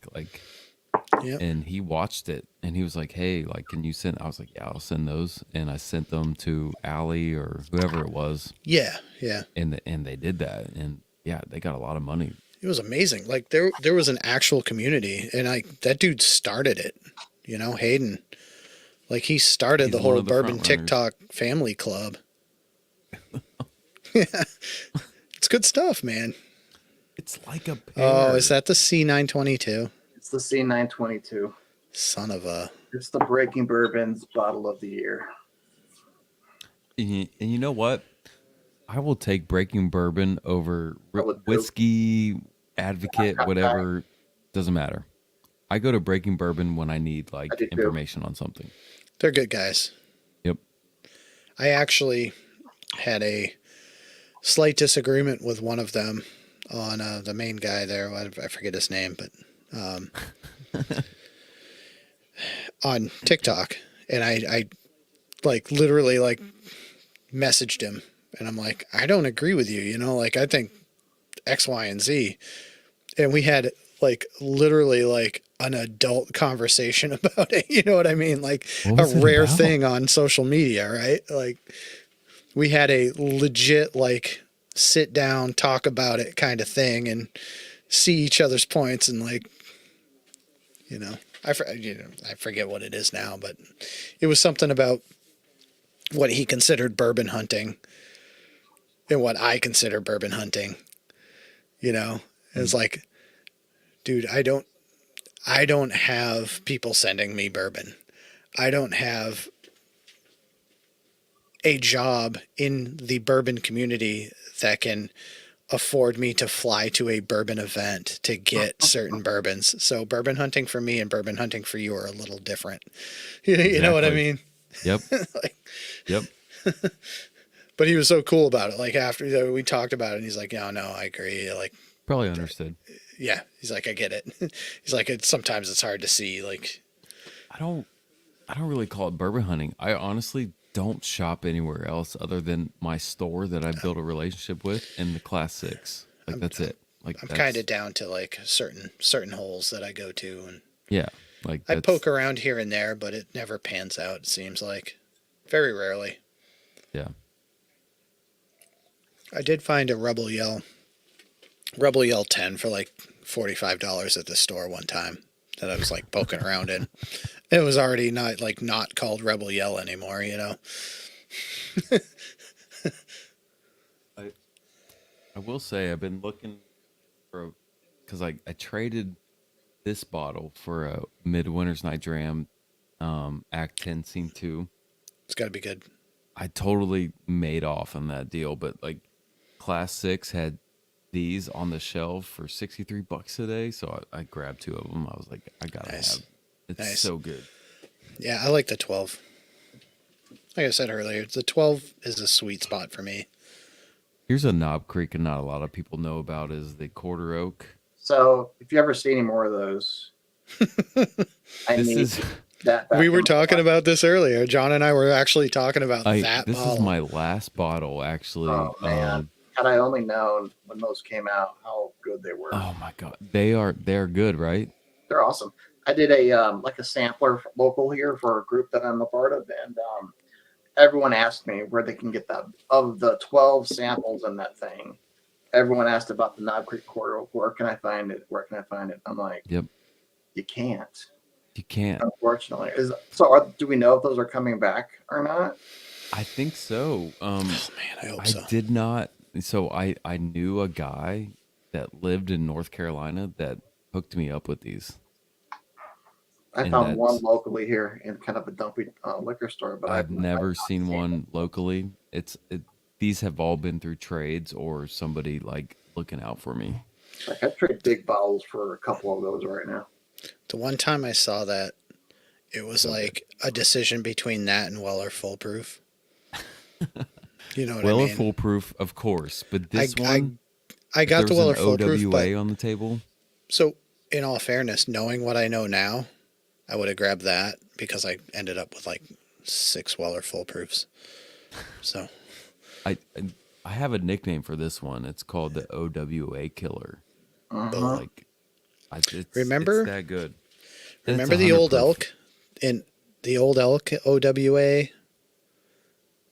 and he watched it, and he was like, "Hey, can you send?" I was like, "Yeah, I'll send those," and I sent them to Allie or whoever it was. Yeah. And they did that, and they got a lot of money. It was amazing. Like, there was an actual community, and that dude started it. Hayden. Like, he started the whole bourbon TikTok family club. Yeah. It's good stuff, man. It's like a pear. Oh, is that the C922? It's the C922. Son of a... It's the Breaking Bourbon's bottle of the year. And you know what? I will take Breaking Bourbon over Whiskey Advocate, whatever. Doesn't matter. I go to Breaking Bourbon when I need information on something. They're good guys. Yep. I actually had a slight disagreement with one of them on the main guy there. I forget his name, but on TikTok, and I literally messaged him, and I'm like, I don't agree with you. I think X, Y, and Z, and we had literally an adult conversation about it. You know what I mean? A rare thing on social media, right? We had a legit sit down, talk about it kind of thing, and see each other's points, and I forget what it is now, but it was something about what he considered bourbon hunting and what I consider bourbon hunting. It's like, dude, I don't have people sending me bourbon. I don't have a job in the bourbon community that can afford me to fly to a bourbon event to get certain bourbons. So bourbon hunting for me and bourbon hunting for you are a little different. You know what I mean? Yep. Yep. But he was so cool about it. After we talked about it, and he's like, no, I agree. Probably understood. Yeah. He's like, I get it. He's like, sometimes it's hard to see. I don't really call it bourbon hunting. I honestly don't shop anywhere else other than my store that I built a relationship with and the Class 6. That's it. I'm kind of down to certain holes that I go to, and yeah, I poke around here and there, but it never pans out. It seems like very rarely. Yeah. I did find a Rebel Yell 10 for $45 at the store one time that I was poking around in. It was already not called Rebel Yell anymore, I will say I've been looking because I traded this bottle for a Midwinter's Night Dram, Act 10 Scene 2. It's got to be good. I totally made off on that deal, but Class 6 had these on the shelf for $63 today, so I grabbed 2 of them. I was like, I gotta Nice. have. It's Nice. so good. Yeah, I like the 12. Like I said earlier, the 12 is a sweet spot for me. Here's a Knob Creek, and not a lot of people know about is the quarter oak. So if you ever see any more of those, I This need is that. Back We in were my talking life. about this earlier. John and I were actually talking about that this bottle. is my last bottle actually. Oh man, had I only known when those came out how good they were. Oh my god, they're good, right? They're awesome. I did a like a sampler local here for a group that I'm a part of, and everyone asked me where they can get that. Of the 12 samples in that thing, everyone asked about the Knob Creek Quarter Oak. Where can I find it? Where can I find it? I'm like, Yep. You can't. You can't. Unfortunately, do we know if those are coming back or not? I think so. Oh man, I hope so. did not. So I knew a guy that lived in North Carolina that hooked me up with these. I And found one that's- locally here in kind of a dumpy liquor store, but I've never seen one locally. These have all been through trades or somebody like looking out for me. Like I trade big bottles for a couple of those right now. The one time I saw that, it was like a decision between that and Weller Foolproof. You know what I Weller mean? Foolproof, of course, but this one, I got the Weller an Foolproof, but OWA on the table. so in all fairness, knowing what I know now, I would have grabbed that because I ended up with like 6 Weller Foolproofs. So I have a nickname for this one. It's called the OWA Killer. Uh-huh. Like, Remember- it's that good. And it's remember the 100 old proof. elk in the old elk OWA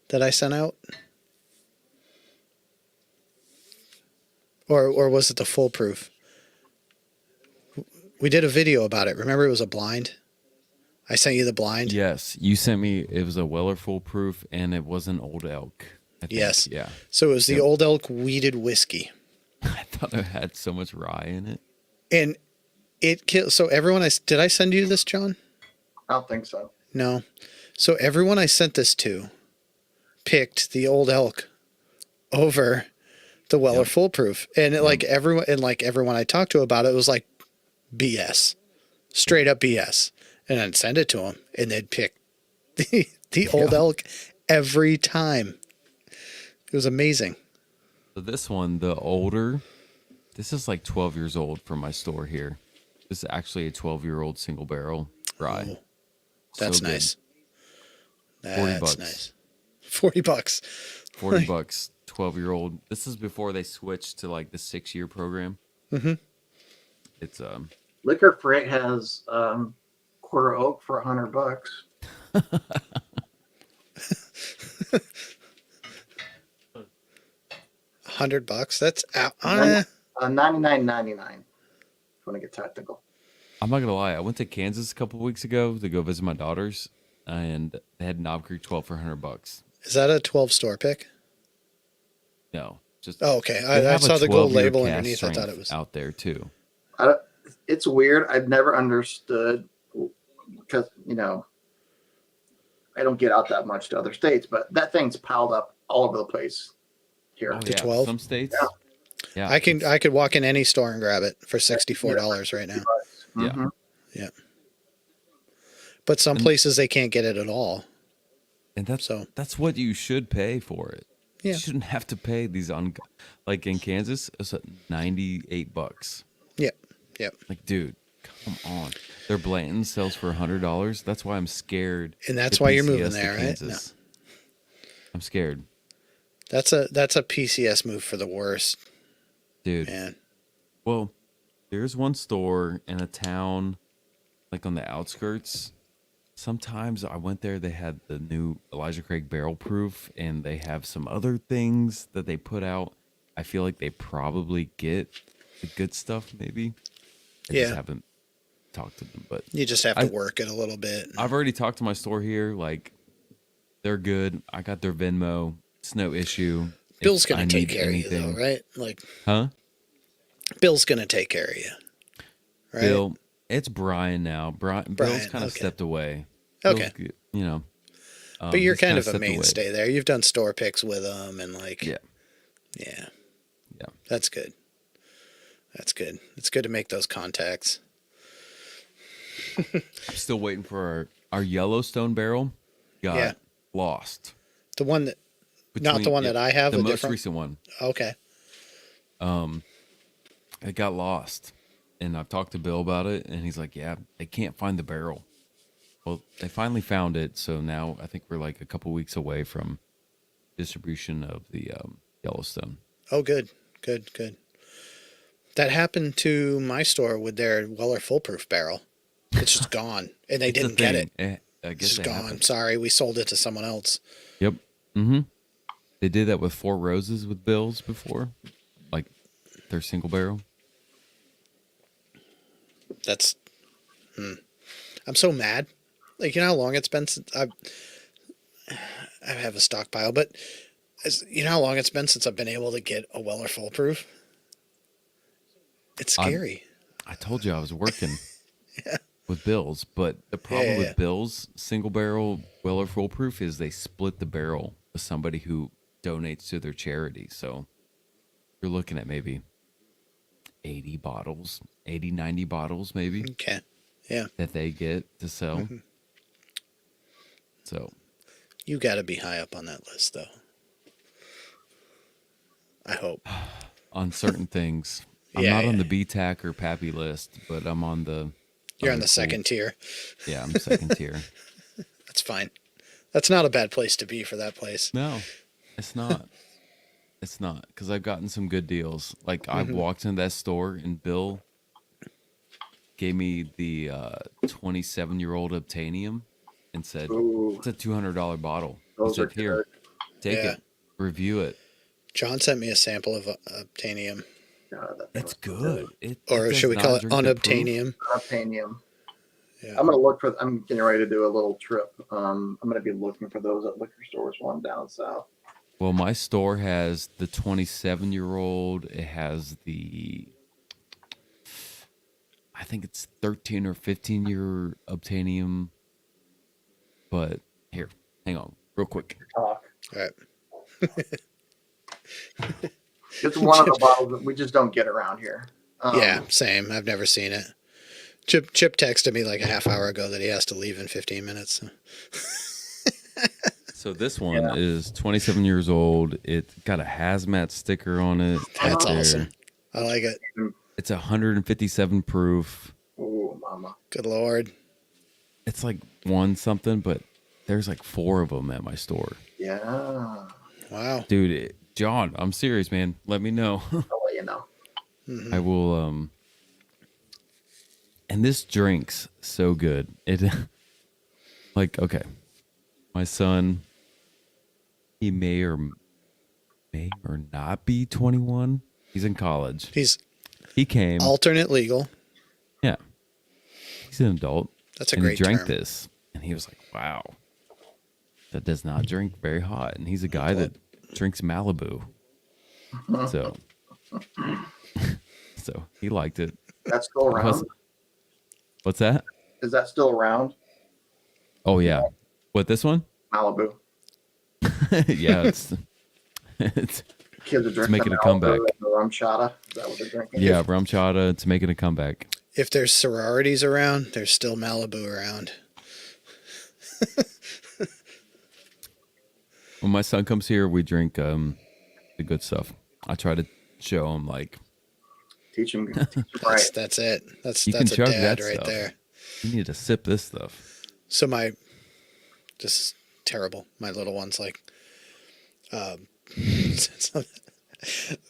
that I sent out? Or was it the foolproof? We did a video about it. Remember it was a blind? I sent you the blind? Yes, you sent me. It was a Weller Foolproof, and it was an old elk. I think. Yes. Yeah. So it was the Yep. old elk weeded whiskey. I thought it had so much rye in it. And it killed. So everyone, did I send you this, John? I don't think so. No. So everyone I sent this to picked the old elk over the Weller Yep. Foolproof. And everyone I talked to about it was like BS. Straight up BS. And I'd send it to them and they'd pick the old elk every time. It was amazing. So this one, the older, this is like 12 years old from my store here. This is actually a 12-year-old single barrel rye. Oh, that's So good. nice. $40. That's nice. $40. 40 bucks, 12-year-old. This is before they switched to like the 6-year program. Mm-hmm. It's Liquor Freight has Quarter Oak for $100. $100. That's out. $99.99. If you want to get technical. I'm not gonna lie. I went to Kansas a couple of weeks ago to go visit my daughters, and they had Knob Creek 12 for $100. Is that a 12 store pick? No, just Oh, okay. they I have a saw the gold 12-year label cast underneath. I thought strength it was. out there too. It's weird. I've never understood because I don't get out that much to other states, but that thing's piled up all over the place here. Oh, The yeah. 12? Some states. Yeah. I could walk in any store and grab it for $64 right now. Yeah. Mhm. But some places they can't get it at all. And that's So- that's what you should pay for it. Yeah. You shouldn't have to pay these like in Kansas, it's at $98. Yep. Yep. Like, dude, come on. Their Blanton sells for $100. That's why I'm scared. And that's to why you're PCS moving to there, right? Kansas. I'm scared, That's a PCS move for the worst, dude. man. Well, there's one store in a town, like on the outskirts. Sometimes I went there, they had the new Elijah Craig Barrel Proof, and they have some other things that they put out. I feel like they probably get the good stuff, maybe. I just Yeah. haven't talked to them, but You just have to work it a little bit. I've already talked to my store here. Like, they're good. I got their Venmo. It's no issue. If Bill's I going to take need care of you, anything- though, right? Like, Huh? Bill's going to take care of you, right? Bill, it's Brian now. Bill's Brian, kind of okay. stepped away. Okay. Bill's, you know. But you're he's kind kinda of a stepped away. mainstay there. You've done store picks with them and like, Yeah. yeah. That's good. That's good. It's good to make those contacts. I'm still waiting for our Yellowstone barrel. Got Yeah. lost. The one that, not the one that I have. The a most different. recent one. Okay. It got lost, and I've talked to Bill about it, and he's like, "Yeah, they can't find the barrel." Well, they finally found it, so now I think we're like a couple weeks away from distribution of the Yellowstone. Oh, good. Good. Good. That happened to my store with their Weller Foolproof barrel. It's just gone, and they It's a didn't get thing. it. I It's guess just it gone. happened. Sorry, we sold it to someone else. Yep. Mm-hmm. They did that with Four Roses with Bills before, like their single barrel. That's. I'm so mad. Like, you know how long it's been since I have a stockpile, but you know how long it's been since I've been able to get a Weller Foolproof? It's scary. I told you I was working with Bills, but the problem Yeah. with Bills single barrel Weller Foolproof is they split the barrel with somebody who donates to their charity. So you're looking at maybe 80 bottles, 80, 90 bottles maybe Okay. Yeah. that they get to sell. So You got to be high up on that list, though. I hope. on certain things, I'm Yeah, not on yeah. the BTAC or Pappy list, but I'm on the. You're on the cool- second tier. Yeah, I'm second tier. That's fine. That's not a bad place to be for that place. No, it's not. It's not, because I've gotten some good deals. Like, I've walked into that store and Bill gave me the 27-year-old Obtainium and said, Ooh, it's a $200 bottle. He those are said, here, good. take Yeah. it, review it. John sent me a sample of Obtainium. God, that thing It's was good. It Or does should we not call it drink the proof. unobtainium? Obtainium. Yeah. I'm gonna look for. I'm getting ready to do a little trip. I'm gonna be looking for those at liquor stores while I'm down south. Well, my store has the 27-year-old. It has the, I think it's 13 or 15-year Obtainium. But here, hang on, real quick. Talk. All right. It's one of the bottles that we just don't get around here. Yeah, same. I've never seen it. Chip texted me like a half hour ago that he has to leave in 15 minutes. So this one is 27 years old. It got a hazmat sticker on it. That's There. awesome. I like it. It's 157 proof. Oh, mama. Good Lord. It's like one something, but there's like 4 of them at my store. Yeah. Wow. Dude, John, I'm serious, man. Let me know. I'll let you know. I will. And this drink's so good. It, like, okay, my son, he may or not be 21. He's in college. He's He came. alternate legal. Yeah, he's an adult. That's a and great he drank term. this, and he was like, "Wow, that does not drink very hot." And he's a guy that drinks Malibu, so so he liked it. That's still around. What's that? Is that still around? Oh yeah, what, this one? Malibu. Yeah, it's Kids are drinking making a Malibu comeback. and the rum chata. Is that what they're drinking? yeah, rum chata. It's making a comeback. If there's sororities around, there's still Malibu around. When my son comes here, we drink the good stuff. I try to show him, like, Teach them That's, right. that's it. That's You can a chug dad that right stuff. there. you need to sip this stuff. So this is terrible. My little one's like,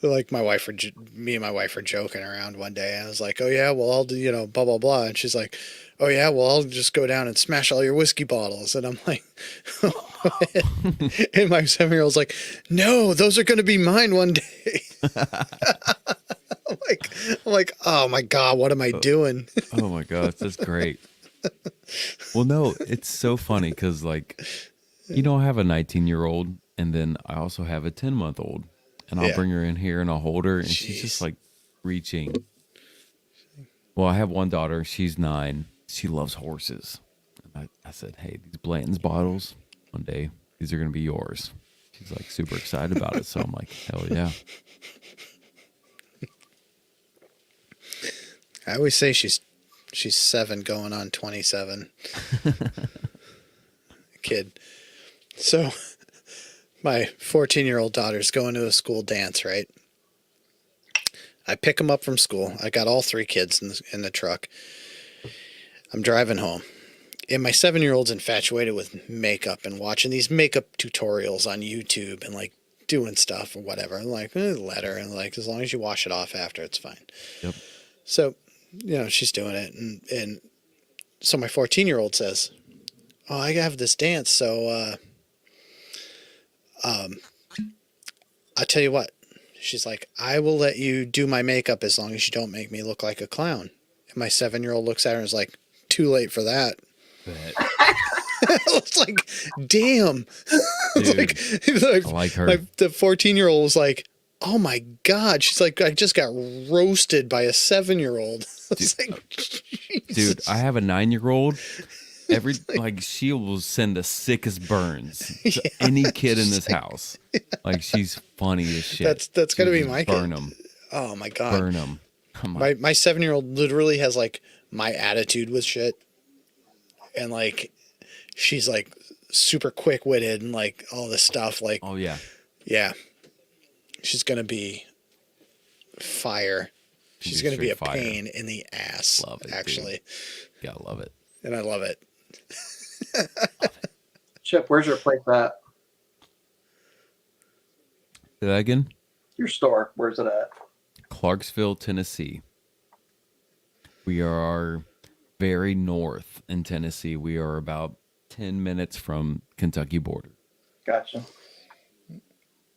like me and my wife were joking around one day. I was like, oh yeah, well I'll do, blah, blah, blah. And she's like, oh yeah, well I'll just go down and smash all your whiskey bottles. And I'm like, and my 7-year-old's like, no, those are going to be mine one day. I'm like, oh my God, what am I doing? Oh my gosh, that's great. Well, no, it's so funny because, like, I have a 19-year-old, and then I also have a 10-month-old, and I'll Yeah. bring her in here and I'll hold her, and she's just Jeez. like reaching. Well, I have one daughter. She's 9. She loves horses. And I said, hey, these Blanton's bottles, one day, these are going to be yours. She's like super excited about it. So I'm like, hell yeah. I always say she's 7 going on 27. Kid. So my 14-year-old daughter's going to a school dance, right? I pick them up from school. I got all 3 kids in the truck. I'm driving home. And my 7-year-old's infatuated with makeup and watching these makeup tutorials on YouTube and like doing stuff or whatever. I'm like, let her. And like, as long as you wash it off after, it's fine. Yep. So, she's doing it. And so my 14-year-old says, oh, I have this dance. So, I tell you what, she's like, I will let you do my makeup as long as you don't make me look like a clown. And my 7-year-old looks at her and is like, too late for that. I was like, damn. Dude, I like her. The 14-year-old was like, oh my God. She's like, I just got roasted by a 7-year-old. Dude, I have a 9-year-old. She will send the sickest burns to any kid in this house. Like, she's funny as shit. That's got to be my kid. Burn them. Oh my God. Burn them. My 7-year-old literally has like my attitude with shit. And like, she's like super quick witted and like all this stuff. Like, oh yeah. Yeah. She's going to be fire. She's going to be a pain in the ass. Love it, actually. Dude. Gotta love it. And I love it. Chip, where's your place at? Say that again? Your store, where's it at? Clarksville, Tennessee. We are very north in Tennessee. We are about 10 minutes from Kentucky border. Gotcha.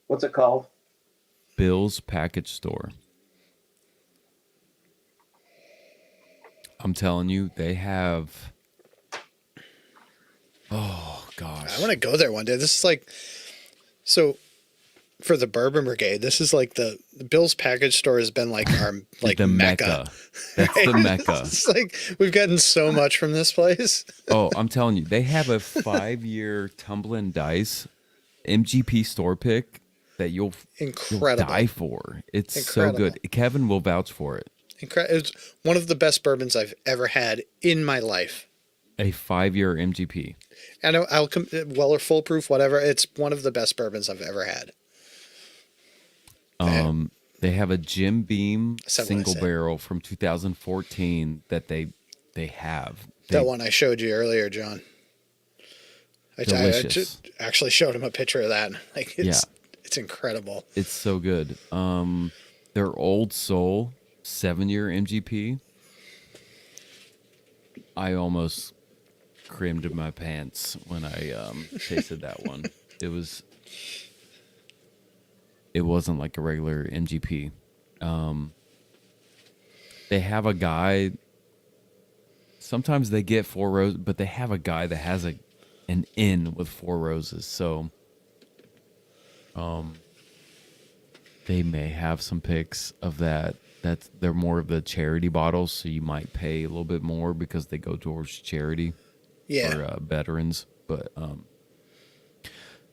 What's it called? Bill's Package Store. I'm telling you, they have... Oh, gosh. I want to go there one day. This is like... So, for the Bourbon Brigade, this is like the Bill's Package Store has been like our like the Mecca. That's right? the Mecca. It's like we've gotten so much from this place. Oh, I'm telling you, they have a 5-year Tumbling Dice MGP store pick that you'll die for. It's incredible. So good. Kevin will vouch for it. It's one of the best bourbons I've ever had in my life. A 5-year MGP. And I'll Weller Foolproof, whatever. It's one of the best bourbons I've ever had. They have a Jim Beam single barrel from 2014 that they have. That one I showed you earlier, John. I just actually showed him a picture of that. Like it's incredible. It's so good. Their Old Soul 7-year MGP. I almost crammed in my pants when I tasted that one. It wasn't like a regular MGP. They have a guy. Sometimes they get 4 roses, but they have a guy that has an inn with 4 roses. So, they may have some picks of that. They're more of the charity bottles, so you might pay a little bit more because they go towards charity for veterans. But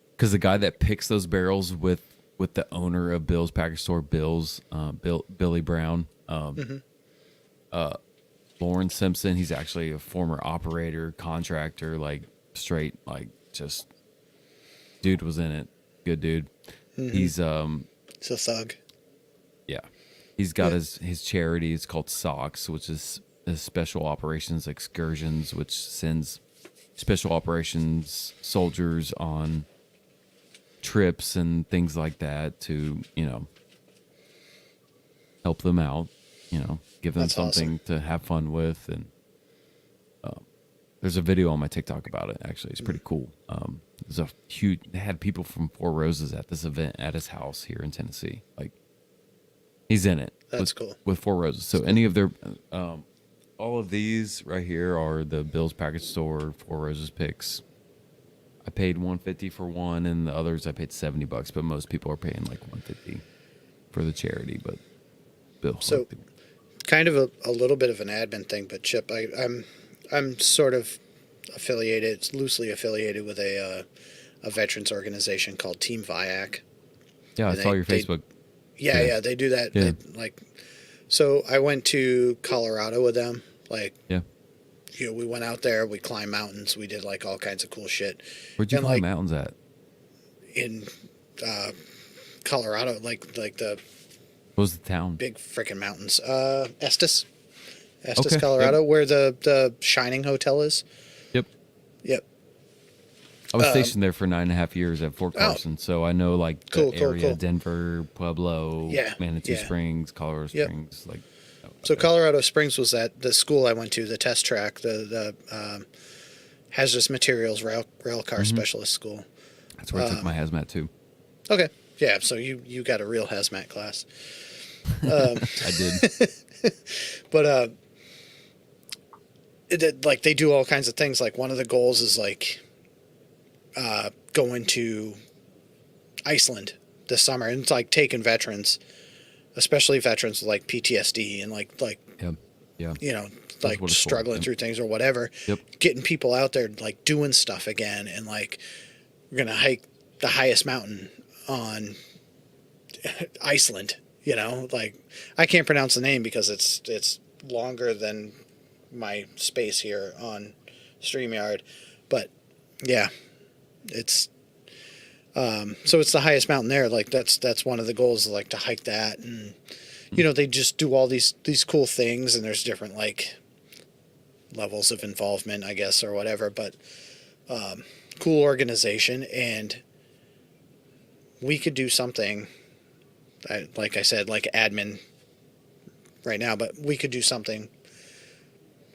because the guy that picks those barrels with the owner of Bill's Package Store, Billy Brown, Lauren Simpson. He's actually a former operator, contractor, like straight, like just dude was in it. Good dude. Mm-hmm. He's a thug. Yeah, he's got his charity. It's called SOX, which is Special Operations Excursions, which sends special operations soldiers on trips and things like that to, help them out, give them something to have fun with. And there's a video on my TikTok about it. Actually, it's pretty cool. They had people from 4 Roses at this event at his house here in Tennessee. Like, he's in it. That's cool. With 4 Roses. So any of their, all of these right here are the Bill's Package Store 4 Roses picks. I paid $150 for one, and the others I paid $70. But most people are paying like $150 for the charity. But Bill, so kind of a little bit of an admin thing, but Chip, I'm sort of loosely affiliated with a veterans organization called Team VIAC. Yeah, I saw your Facebook. Yeah, they do that. Yeah. So I went to Colorado with them. Like, Yeah. we went out there, we climbed mountains, we did like all kinds of cool shit. Where'd you And climb like mountains at? in Colorado, like the What was the town? big freaking mountains. Estes, Okay, Colorado, where the Shining Hotel is. Yep. Yep. I was stationed there for 9.5 years at Fort Carson, so I know like the Cool, area, cool. Denver, Pueblo, Yeah, Manitou yeah. Springs, Colorado Yep. Springs. Like, So Colorado Springs was the school I went to, the test track, the hazardous materials rail car specialist school. that's where I took my hazmat too. Okay, yeah. So you got a real hazmat class, I did. but like they do all kinds of things. Like one of the goals is like going to Iceland this summer, and it's like taking veterans, especially veterans with like PTSD and like Yeah. like what it's for. struggling Yep. through things or whatever. Yep. Getting people out there like doing stuff again, and like we're gonna hike the highest mountain on Iceland. Like I can't pronounce the name because it's longer than my space here on StreamYard, but yeah, it's so it's the highest mountain there. Like that's one of the goals, like to hike that, and they just do all these cool things, and there's different like levels of involvement, I guess, or whatever. But cool organization, and we could do something. Like I said, like admin right now, but we could do something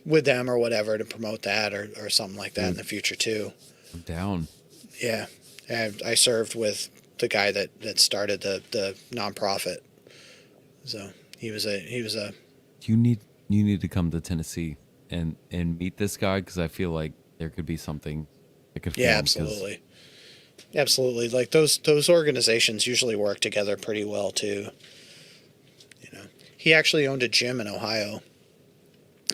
with them or whatever to promote that or something like that in the future too. I'm down. Yeah. And I served with the guy that started the nonprofit. So he was a You need to come to Tennessee and meet this guy, because I feel like there could be something that could. yeah, form, 'cause absolutely. Absolutely. Like those organizations usually work together pretty well too. He actually owned a gym in Ohio.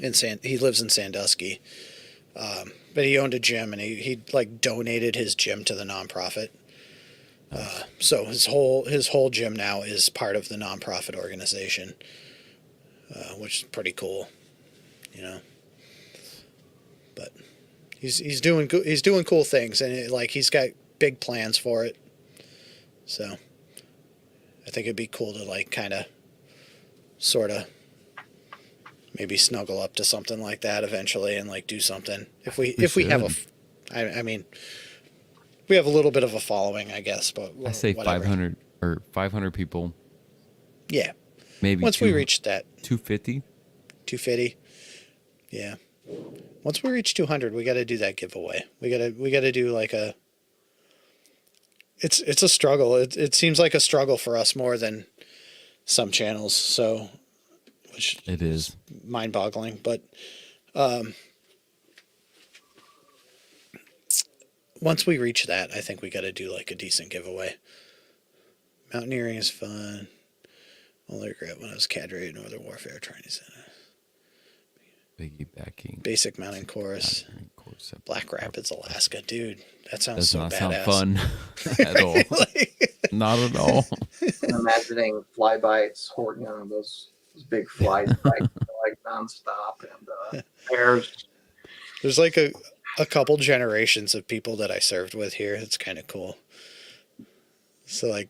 He lives in Sandusky. But he owned a gym, and he like donated his gym to the nonprofit. So his whole gym now is part of the nonprofit organization, which is pretty cool, But he's doing cool things, and like he's got big plans for it. So I think it'd be cool to like kind of, sort of, maybe snuggle up to something like that eventually, and like do something if we have I mean, we have a little bit of a following, I guess, but I say whatever. 500 people. Yeah. Maybe Once we reach that 250. 250. Yeah. Once we reach 200, we got to do that giveaway. We got to do like a. It's a struggle. It seems like a struggle for us more than some channels. So, which It is mind-boggling, but once we reach that, I think we got to do like a decent giveaway. Mountaineering is fun. Only regret when I was cadre at Northern Warfare Training Center. piggybacking. Basic mountain course. Black Rapids, Alaska. Dude, that sounds so Does not badass. sound fun at all. Not at all. I'm imagining flybites, those big fly bites like nonstop, and bears. There's like a couple generations of people that I served with here. It's kind of cool. So like,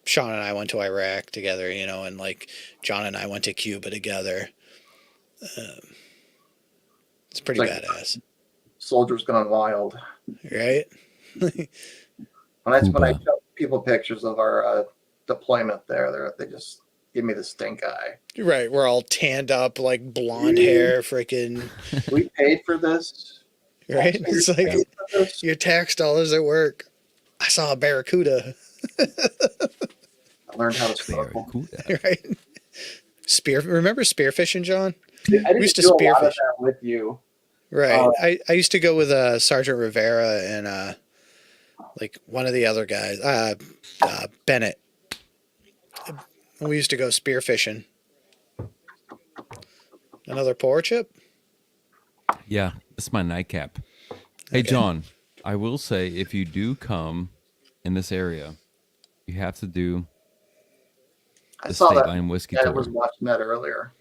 Sean and I went to Iraq together, and like John and I went to Cuba together. It's pretty badass, Soldiers Gone Wild. right? When I show people pictures of our deployment there, they just give me the stink eye. Right, we're all tanned up, like blonde hair, freaking. We paid for this. Right, it's like your tax dollars at work. I saw a barracuda. I learned how to snorkel. Right, remember spearfishing, John? I used to do a lot of spearfish. that with you. Right. I used to go with Sergeant Rivera and like one of the other guys, Bennett. We used to go spearfishing. Another pour chip? Yeah, this is my nightcap. Hey, Okay. John, I will say, if you do come in this area, you have to do I the saw State that. Line Whiskey Yeah, I Tour. was watching that earlier.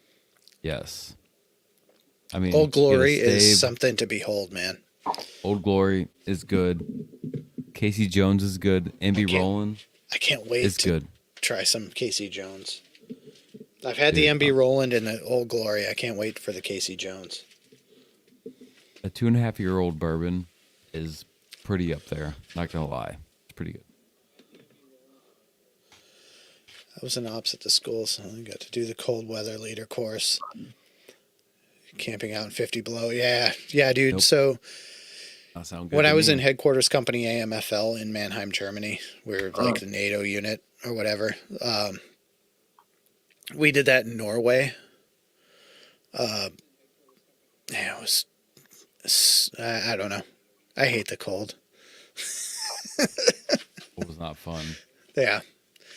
Yes. I mean, Old Glory get a is stave. something to behold, man. Old Glory is good. Casey Jones is good. MB can't- Rollin I can't wait is to good. try some Casey Jones. I've had the Dude, MB Roland and the Old Glory. I can't wait for the Casey Jones. A 2.5-year-old bourbon is pretty up there. Not gonna lie, it's pretty good. I was an ops at the school, so I got to do the cold weather leader course. Camping out in 50 below. Yeah, dude. Nope. So That sound good. when to I was me. in headquarters company AMFL in Mannheim, Germany, we're like the NATO unit or whatever. We did that in Norway. Yeah, it was. I don't know. I hate the cold. It was not fun. Yeah,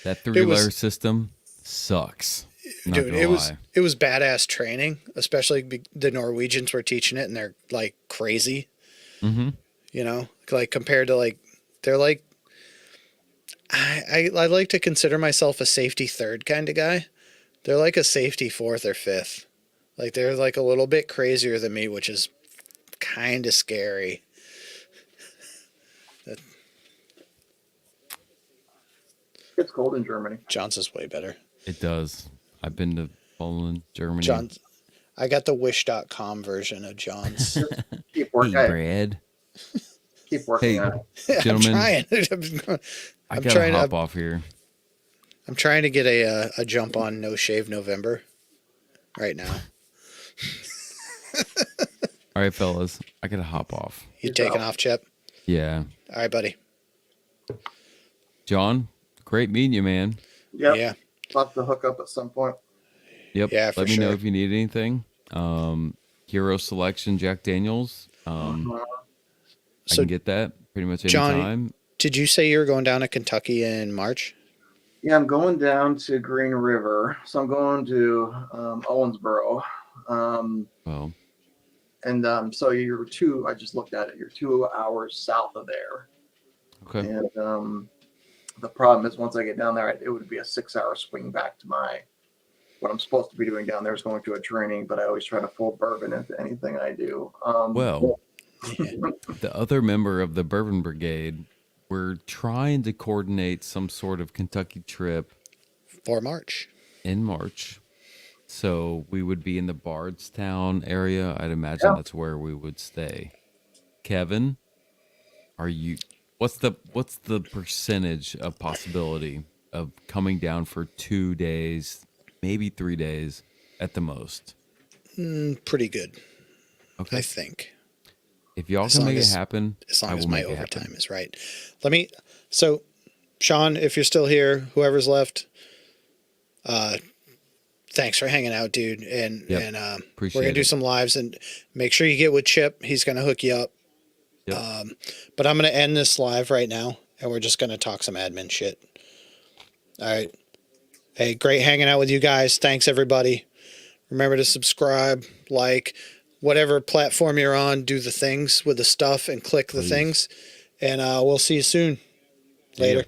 That It 3-layer was- system sucks. Not dude. gonna It lie. was badass training, especially the Norwegians were teaching it, and they're like crazy. Mm-hmm. You know, like compared to like they're like. I like to consider myself a safety third kind of guy. They're like a safety fourth or fifth. Like they're like a little bit crazier than me, which is kind of scary. It's cold in Germany. John's is way better. It does. I've been to Poland, Germany. John's. I got the wish.com version of John's. Keep Hey, working. Brad. Keep working Hey, on it. gentlemen, I'm trying. I I'm gotta trying to- hop off here. I'm trying to get a jump on No Shave November right now. All right, fellas, I gotta hop off. You Peace taking out. off, Chip? Yeah, All right, buddy. John, great meeting you, man. Yep. Yeah. We'll have to hook up at some point. Yep. Yeah, for Let me know sure. if you need anything. Hero Selection, Jack Daniels. I So, can get that pretty much John, anytime. did you say you were going down to Kentucky in March? Yeah, I'm going down to Green River. So I'm going to Owensboro. Well, So I just looked at it, you're 2 hours south of there. okay. And the problem is once I get down there, it would be a 6-hour swing back to what I'm supposed to be doing down there is going to a training, but I always try to fold bourbon into anything I do. Well, the other member of the Bourbon Brigade, we're trying to coordinate some sort of Kentucky trip For March. in March. So we would be in the Bardstown area. I'd imagine that's where we would stay. Kevin, what's the percentage of possibility of coming down for 2 days, maybe 3 days at the most? Pretty good, Okay. I think. If y'all As can long make as- it happen, As I long will as my make it happen. overtime is right. So, Sean, if you're still here, whoever's left, thanks for hanging out, dude. And Yep. and we're Appreciate gonna do it. some lives, and make sure you get with Chip. He's gonna hook you up. Yep. But I'm gonna end this live right now, and we're just gonna talk some admin shit. All right. Hey, great hanging out with you guys. Thanks, everybody. Remember to subscribe, like, whatever platform you're on, do the things with the stuff and click the Please. things. And we'll see you soon. See ya. Later.